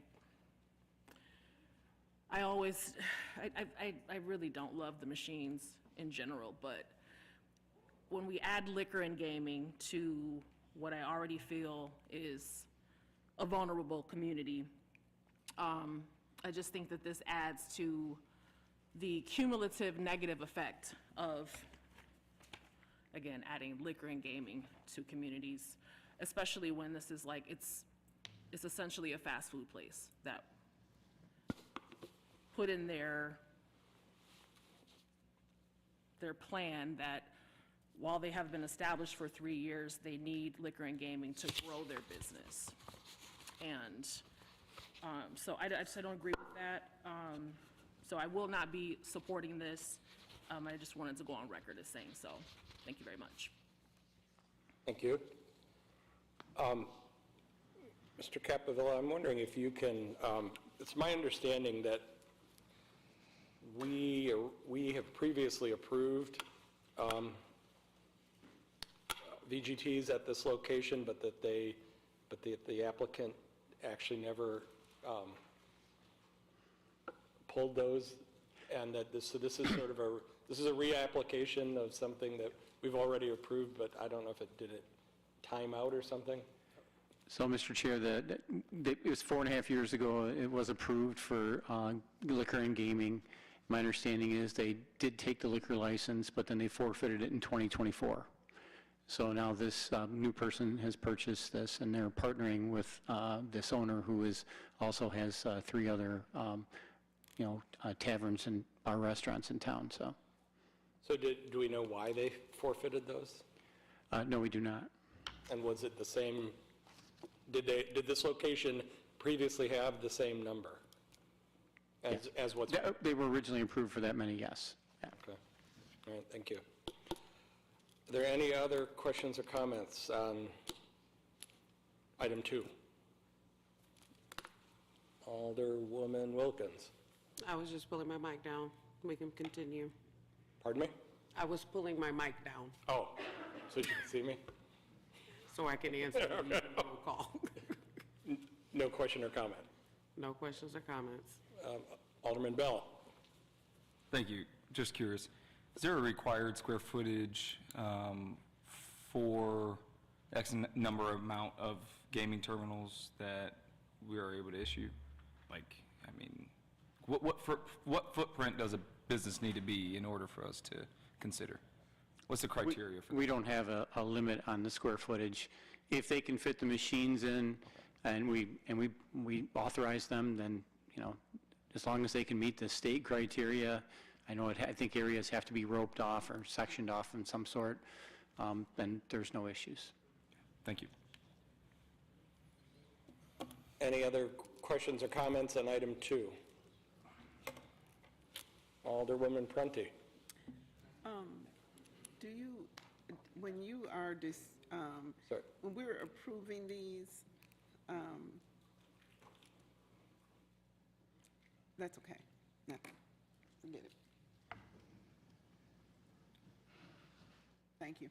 really don't love the machines in general, but when we add liquor and gaming to what I already feel is a vulnerable community, I just think that this adds to the cumulative negative effect of, again, adding liquor and gaming to communities, especially when this is like, it's essentially a fast food place that put in their plan that while they have been established for 3 years, they need liquor and gaming to grow their business. And so I don't agree with that. So I will not be supporting this. I just wanted to go on record as saying so. Thank you very much. Thank you. Mr. Capovilla, I'm wondering if you can, it's my understanding that we have previously approved VGTs at this location, but that the applicant actually never pulled those, and that this is sort of a reapplication of something that we've already approved, but I don't know if did it time out or something? So, Mr. Chair, it was 4.5 years ago, it was approved for liquor and gaming. My understanding is they did take the liquor license, but then they forfeited it in 2024. So now this new person has purchased this, and they're partnering with this owner who also has 3 other, taverns and bar restaurants in town. So do we know why they forfeited those? No, we do not. And was it the same? Did this location previously have the same number as what's? They were originally approved for that many, yes. Yeah. Okay. All right. Thank you. Are there any other questions or comments on item 2? Alderwoman Wilkins. I was just pulling my mic down. We can continue. Pardon me? I was pulling my mic down Oh, so you can see me? so I can answer the roll call. No question or comment? No questions or comments. Alderman Bell. Thank you. Just curious, is there a required square footage for X number amount of gaming terminals that we are able to issue? Like, I mean, what footprint does a business need to be in order for us to consider? What's the criteria for that? We don't have a limit on the square footage. If they can fit the machines in and we authorize them, then, as long as they can meet the state criteria, I think areas have to be roped off or sectioned off in some sort, then there's no issues. Thank you. Any other questions or comments on item 2? Alderwoman Prunty. Do you, when you are Sorry. when we're approving these, that's okay. Nothing. Forget it. Thank you.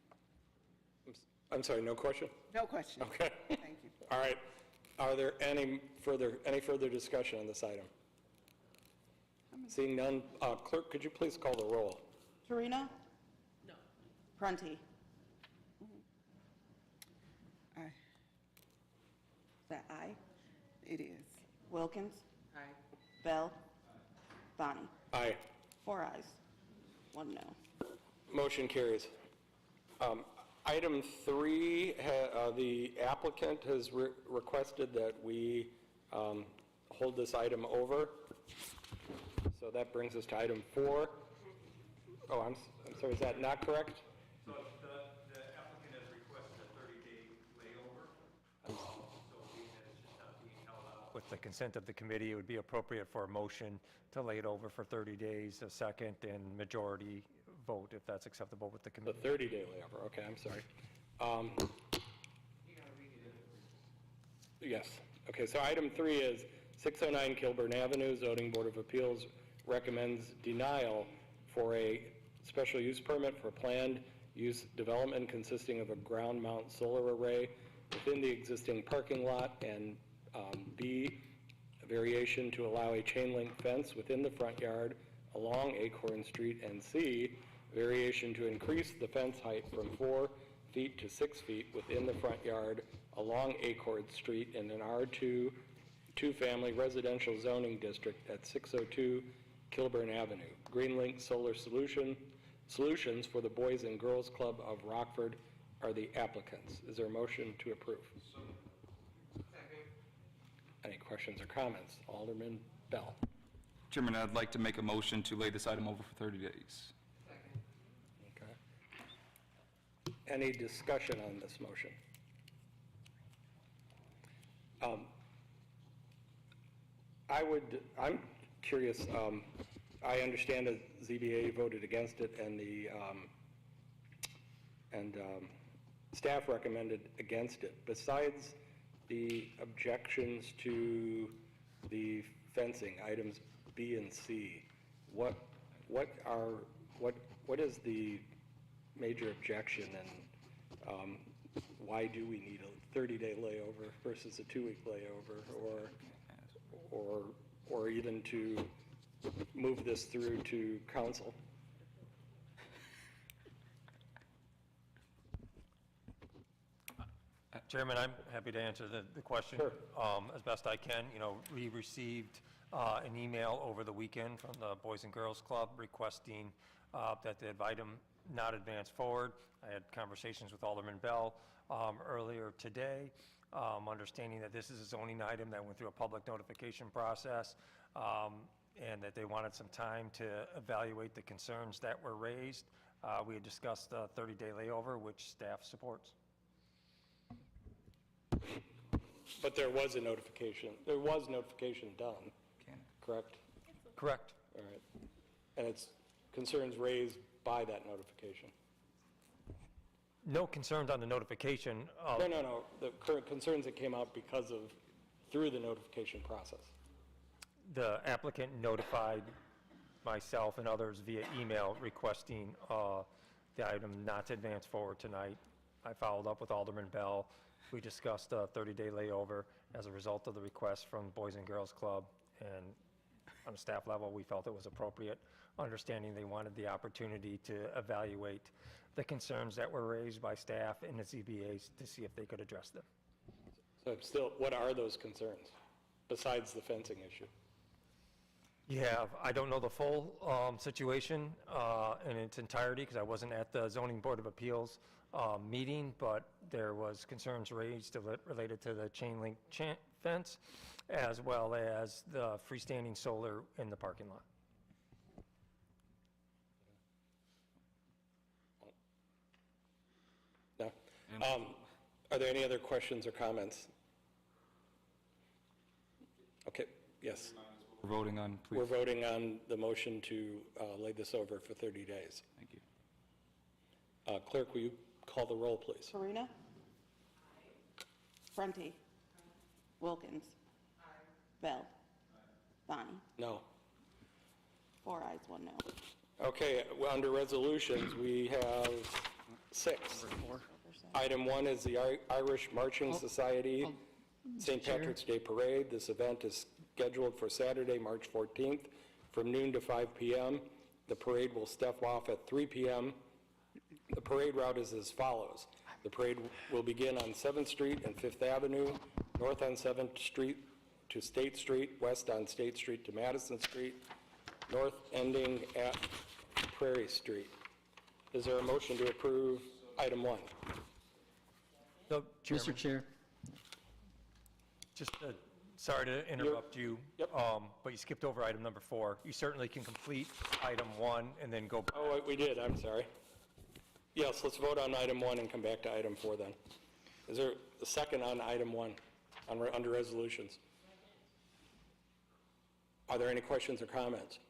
I'm sorry, no question? No question. Okay. Thank you. All right. Are there any further discussion on this item? Seeing none, clerk, could you please call the roll? Torino? No. Prunty? Aye. Is that aye? It is. Wilkins? Aye. Bell? Bonnie? Aye. 4 ayes, 1 no. Motion carries. Item 3, the applicant has requested that we hold this item over. So that brings us to item 4. Oh, I'm sorry, is that not correct? So the applicant has requested a 30-day layover. So being that it's just not being held out. With the consent of the committee, it would be appropriate for a motion to lay it over for 30 days, a second, and majority vote if that's acceptable with the The committee. 30-day layover, okay, I'm sorry. Yes, okay, so item 3 is 609 Kilburn Avenue, Zoning Board of Appeals recommends denial for a special use permit for planned use development consisting of a ground mount solar array within the existing parking lot, and B, a variation to allow a chain link fence within the front yard along Acorn Street, and C, variation to increase the fence height from 4 feet to 6 feet within the front yard along Acorn Street in an R2 two-family residential zoning district at 602 Kilburn Avenue. GreenLink Solar Solutions for the Boys and Girls Club of Rockford are the applicants. Is there a motion to approve? Any questions or comments? Alderman Bell. Chairman, I'd like to make a motion to lay this item over for 30 days. Okay. Any discussion on this motion? I'm curious, I understand that ZBA voted against it and staff recommended against it. Besides the objections to the fencing, items B and C, what is the major objection, and why do we need a 30-day layover versus a 2-week layover, or even to move this through to council? Chairman, I'm happy to answer the question. Sure. As best I can. You know, we received an email over the weekend from the Boys and Girls Club requesting that the item not advance forward. I had conversations with Alderman Bell earlier today, understanding that this is a zoning item that went through a public notification process, and that they wanted some time to evaluate the concerns that were raised. We had discussed the 30-day layover, which staff supports. But there was a notification. There was notification done, correct? Correct. All right. And it's concerns raised by that notification? No concerns on the notification. No. The current concerns that came out through the notification process. The applicant notified myself and others via email requesting the item not to advance forward tonight. I followed up with Alderman Bell. We discussed a 30-day layover as a result of the request from Boys and Girls Club, and on a staff level, we felt it was appropriate, understanding they wanted the opportunity to evaluate the concerns that were raised by staff and the ZBAs to see if they could address them. So still, what are those concerns besides the fencing issue? I don't know the full situation in its entirety because I wasn't at the Zoning Board of Appeals meeting, but there was concerns raised related to the chain link fence as well as the freestanding solar in the parking lot. No. Are there any other questions or comments? Yes. We're voting on, please. We're voting on the motion to lay this over for 30 days. Thank you. Clerk, will you call the roll, please? Farina? Prunty? Wilkins? Bell? Bonnie? No. 4 ayes, 1 no. Okay, well, under resolutions, we have 6. Item 1 is the Irish Marching Society St. Patrick's Day Parade. This event is scheduled for Saturday, March 14th, from noon to 5 p.m. The parade will step off at 3 p.m. The parade route is as follows. The parade will begin on 7th Street and 5th Avenue, north on 7th Street to State Street, west on State Street to Madison Street, north ending at Prairie Street. Is there a motion to approve item 1? So, Mr. Chair, Just, sorry to interrupt you, but you skipped over item number 4. You certainly can complete item 1 and then go. Oh, we did, I'm sorry. Yes, let's vote on item 1 and come back to item 4 then. Is there a second on item 1, under resolutions? Are there any questions or comments?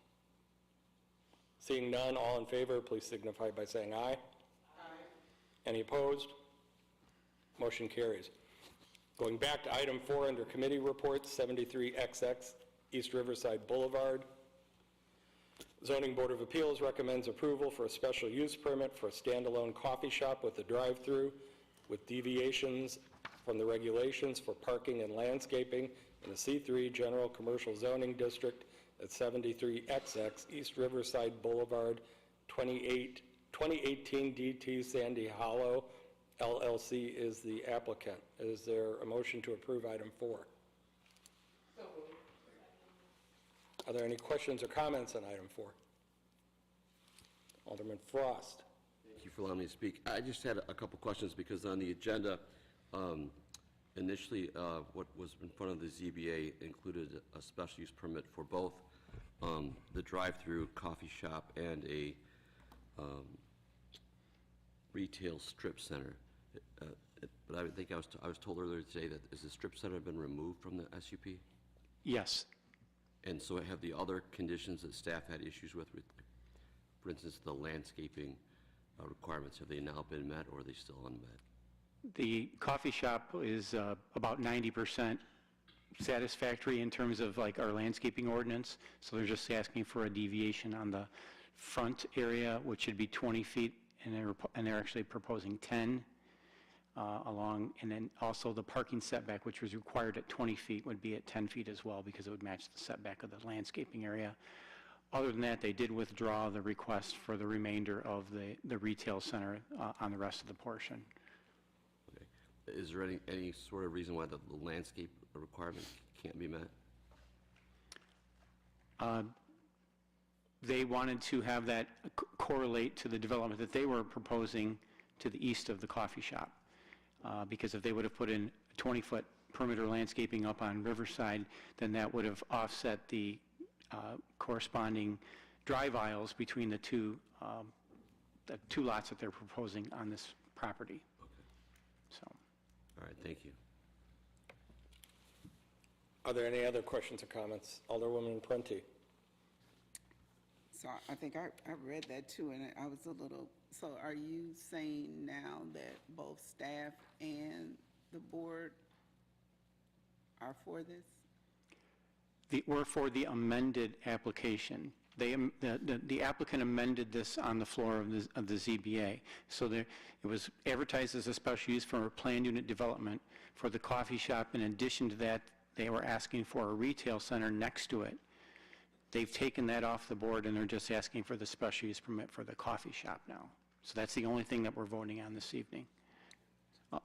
Seeing none, all in favor, please signify by saying aye. Aye. Any opposed? Motion carries. Going back to item 4 under committee reports, 73XX East Riverside Boulevard. Zoning Board of Appeals recommends approval for a special use permit for a standalone coffee shop with a drive-through with deviations from the regulations for parking and landscaping in a C3 General Commercial Zoning District at 73XX East Riverside Boulevard, 2018 DT Sandy Hollow LLC is the applicant. Is there a motion to approve item 4? Are there any questions or comments on item 4? Alderman Frost. Thank you for allowing me to speak. I just had a couple questions because on the agenda, initially, what was in front of the ZBA included a special use permit for both the drive-through coffee shop and a retail strip center. But I think I was told earlier today that has the strip center been removed from the SUP? Yes. And so have the other conditions that staff had issues with, for instance, the landscaping requirements, have they now been met or are they still unmet? The coffee shop is about 90% satisfactory in terms of like our landscaping ordinance. So they're just asking for a deviation on the front area, which should be 20 feet, and they're actually proposing 10 along. And then also the parking setback, which was required at 20 feet, would be at 10 feet as well because it would match the setback of the landscaping area. Other than that, they did withdraw the request for the remainder of the retail center on the rest of the portion. Is there any sort of reason why the landscape requirement can't be met? They wanted to have that correlate to the development that they were proposing to the east of the coffee shop. Because if they would have put in 20-foot perimeter landscaping up on Riverside, then that would have offset the corresponding drive aisles between the two lots that they're proposing on this property. So. All right, thank you. Are there any other questions or comments? Alderwoman Prunty. So I think I read that too, and I was a little, so are you saying now that both staff and the board are for this? We're for the amended application. The applicant amended this on the floor of the ZBA. So it was advertised as a special use for a planned unit development for the coffee shop. In addition to that, they were asking for a retail center next to it. They've taken that off the board and they're just asking for the special use permit for the coffee shop now. So that's the only thing that we're voting on this evening.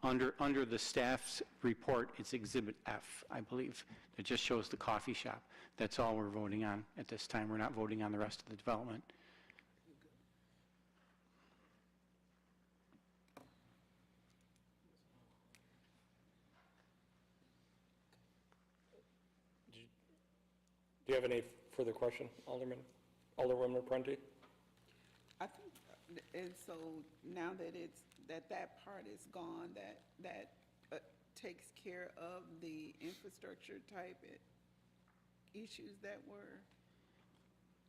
Under the staff's report, it's Exhibit F, I believe. It just shows the coffee shop. That's all we're voting on at this time. We're not voting on the rest of the development. Do you have any further question, Alderwoman Prunty? I think, and so now that that part is gone, that takes care of the infrastructure type issues that were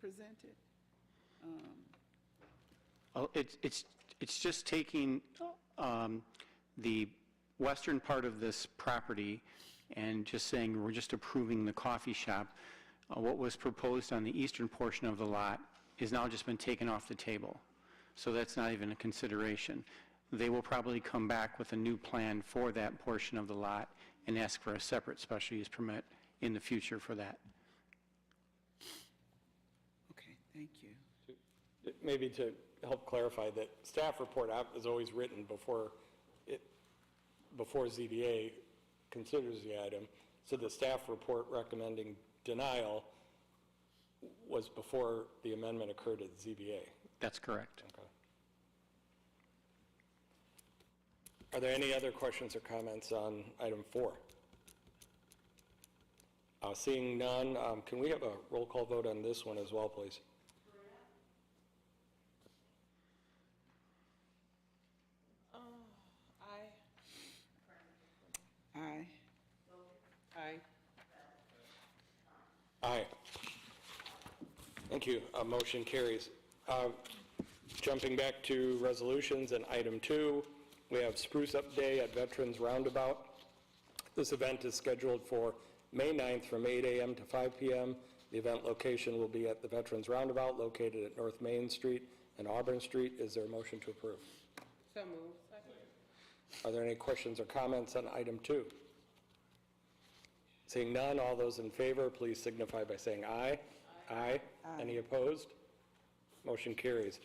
presented? Well, it's just taking the western part of this property and just saying we're just approving the coffee shop. What was proposed on the eastern portion of the lot is now just been taken off the table. So that's not even a consideration. They will probably come back with a new plan for that portion of the lot and ask for a separate special use permit in the future for that. Okay, thank you. Maybe to help clarify, that staff report is always written before ZBA considers the item. So the staff report recommending denial was before the amendment occurred at ZBA. That's correct. Okay. Are there any other questions or comments on item 4? Seeing none, can we have a roll call vote on this one as well, please? Aye. Aye. Aye. Thank you. Motion carries. Jumping back to resolutions and item 2, we have Spruce Up Day at Veterans Roundabout. This event is scheduled for May 9th from 8 a.m. to 5 p.m. The event location will be at the Veterans Roundabout located at North Main Street and Auburn Street. Is there a motion to approve? So moved. Are there any questions or comments on item 2? Seeing none, all those in favor, please signify by saying aye. Aye. Any opposed? Motion carries.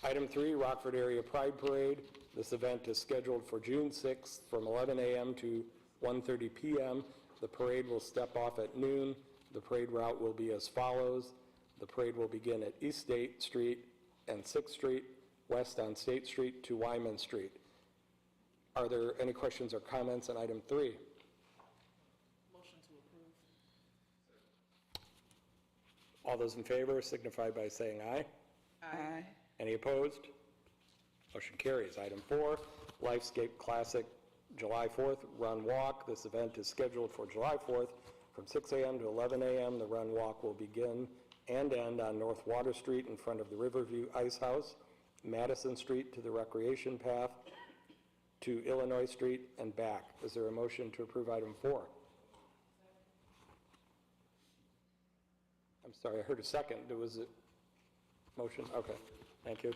Item 3, Rockford Area Pride Parade. This event is scheduled for June 6th from 11 a.m. to 1:30 p.m. The parade will step off at noon. The parade route will be as follows. The parade will begin at East State Street and 6th Street, west on State Street to Wyman Street. Are there any questions or comments on item 3? Motion to approve. All those in favor signify by saying aye. Aye. Any opposed? Motion carries. Item 4, Lifescape Classic July 4th Run Walk. This event is scheduled for July 4th from 6 a.m. to 11 a.m. The run walk will begin and end on North Water Street in front of the Riverview Ice House, Madison Street to the Recreation Path, to Illinois Street and back. Is there a motion to approve item 4? I'm sorry, I heard a second. Was it motion? Okay, thank you.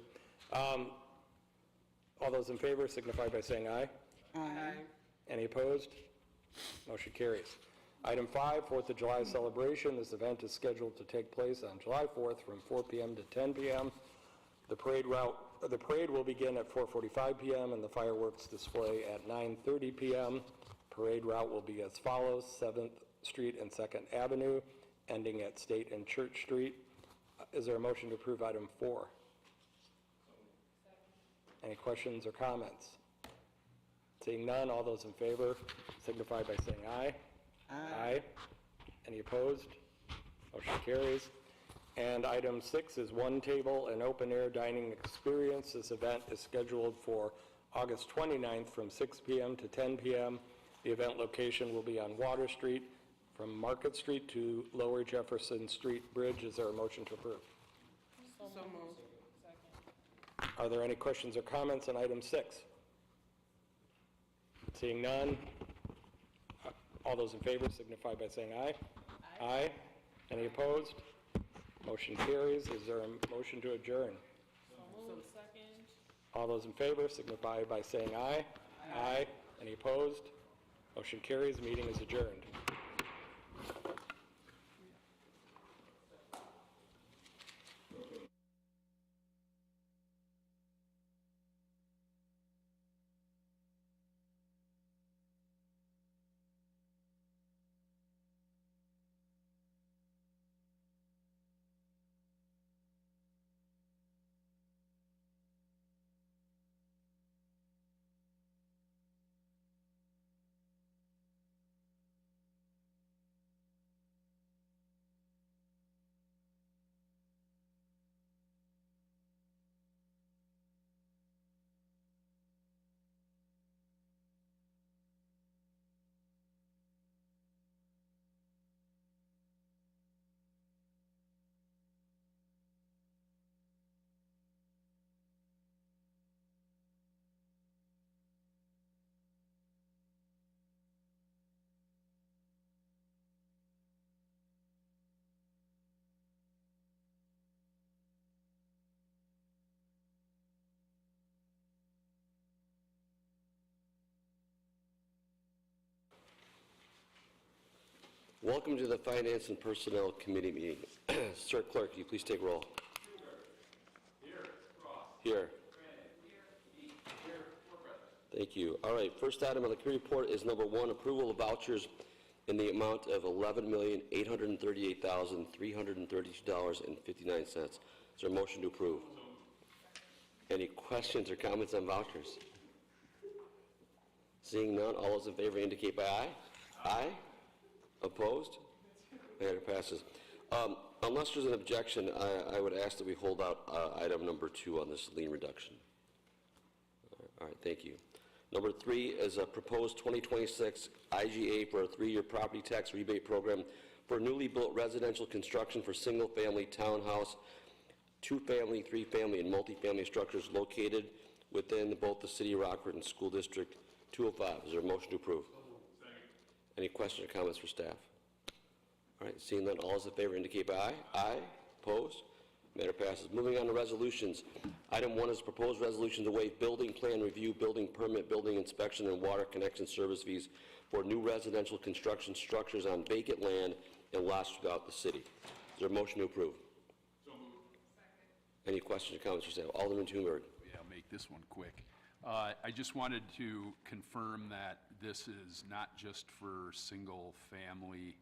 All those in favor signify by saying aye. Aye. Any opposed? Motion carries. Item 5, 4th of July celebration. This event is scheduled to take place on July 4th from 4 p.m. to 10 p.m. The parade will begin at 4:45 p.m. and the fireworks display at 9:30 p.m. Parade route will be as follows: 7th Street and 2nd Avenue, ending at State and Church Street. Is there a motion to approve item 4? Any questions or comments? Seeing none, all those in favor signify by saying aye. Aye. Any opposed? Motion carries. And item 6 is one table and open air dining experience. This event is scheduled for August 29th from 6 p.m. to 10 p.m. The event location will be on Water Street from Market Street to Lower Jefferson Street Bridge. Is there a motion to approve? So moved. Are there any questions or comments on item 6? Seeing none, all those in favor signify by saying aye. Aye. Any opposed? Motion carries. Is there a motion to adjourn? So moved. Second. All those in favor signify by saying aye. Aye. Any opposed? Motion carries. Meeting is adjourned. Welcome to the Finance and Personnel Committee meeting. Sir Clerk, can you please take roll? Here. Thank you. All right, first item on the committee report is number 1, approval of vouchers in the amount of $11,838,332.59. Is there a motion to approve? Any questions or comments on vouchers? Seeing none, all those in favor indicate by aye. Aye. Opposed? Matter passes. Unless there's an objection, I would ask that we hold out item number 2 on this lien reduction. All right, thank you. Number 3 is a proposed 2026 IGA for a 3-year property tax rebate program for newly built residential construction for single-family townhouse, 2-family, 3-family, and multifamily structures located within both the City of Rockford and School District 205. Is there a motion to approve? Any questions or comments for staff? All right, seeing none, all those in favor indicate by aye. Aye. Opposed? Matter passes. Moving on to resolutions. Item 1 is proposed resolution to waive building plan review, building permit, building inspection, and water connection service fees for new residential construction structures on vacant land and lots throughout the city. Is there a motion to approve? So moved. Second. Any questions or comments for staff? Alderman Thunberg. Yeah, I'll make this one quick. I just wanted to confirm that this is not just for single-family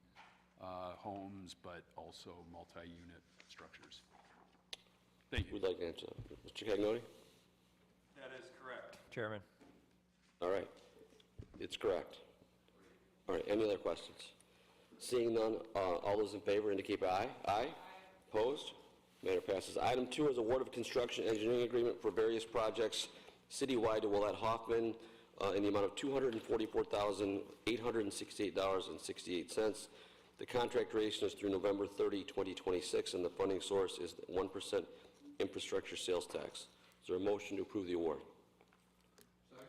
homes, but also multi-unit structures. Thank you. Would like to answer that. Mr. Cagnoni? That is correct, Chairman. All right. It's correct. All right. Any other questions? Seeing none, all those in favor indicate by aye. Aye. Opposed? Matter passes. Item 2 is award of construction engineering agreement for various projects citywide to Willette Hoffman in the amount of $244,868.68. The contract duration is through November 30, 2026, and the funding source is 1% infrastructure sales tax. Is there a motion to approve the award? Second.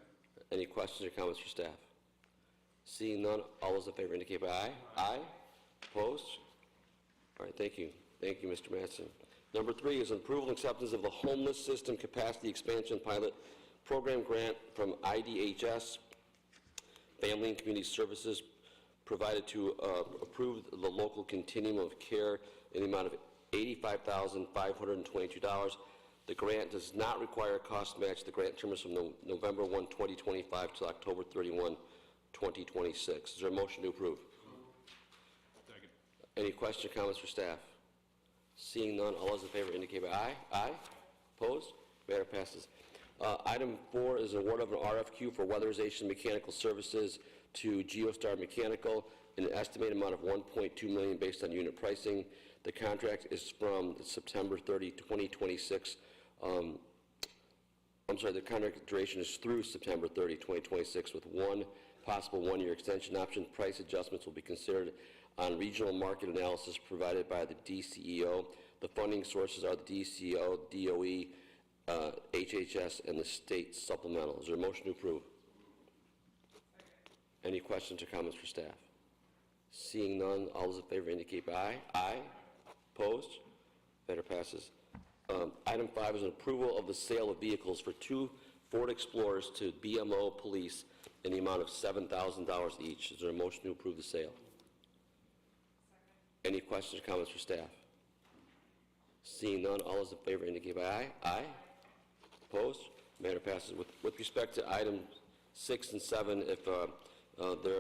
Any questions or comments for staff? Seeing none, all those in favor indicate by aye. Aye. Opposed? All right, thank you. Thank you, Mr. Mattson. Number 3 is approval and acceptance of the Homeless System Capacity Expansion Pilot Program Grant from IDHS, Family and Community Services, provided to approve the local continuum of care in the amount of $85,522. The grant does not require a cost match. The grant term is from November 1, 2025 to October 31, 2026. Is there a motion to approve? Second. Any questions or comments for staff? Seeing none, all those in favor indicate by aye. Aye. Opposed? Matter passes. Item 4 is an award of an RFQ for weatherization mechanical services to Geostar Mechanical in an estimated amount of $1.2 million based on unit pricing. The contract is from September 30, 2026. I'm sorry, the contract duration is through September 30, 2026 with one possible 1-year extension option. Price adjustments will be considered on regional market analysis provided by the DCEO. The funding sources are the DCEO, DOE, HHS, and the state supplemental. Is there a motion to approve? Any questions or comments for staff? Seeing none, all those in favor indicate by aye. Aye. Opposed? Matter passes. Item 5 is an approval of the sale of vehicles for 2 Ford Explorers to BMO Police in the amount of $7,000 each. Is there a motion to approve the sale? Any questions or comments for staff? Seeing none, all those in favor indicate by aye. Aye. Opposed? Matter passes. With respect to items 6 and 7, if there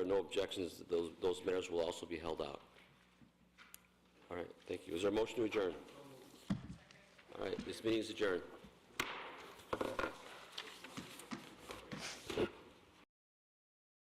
are no objections, those matters will also be held out. All right, thank you. Is there a motion to adjourn? All right, this meeting is adjourned.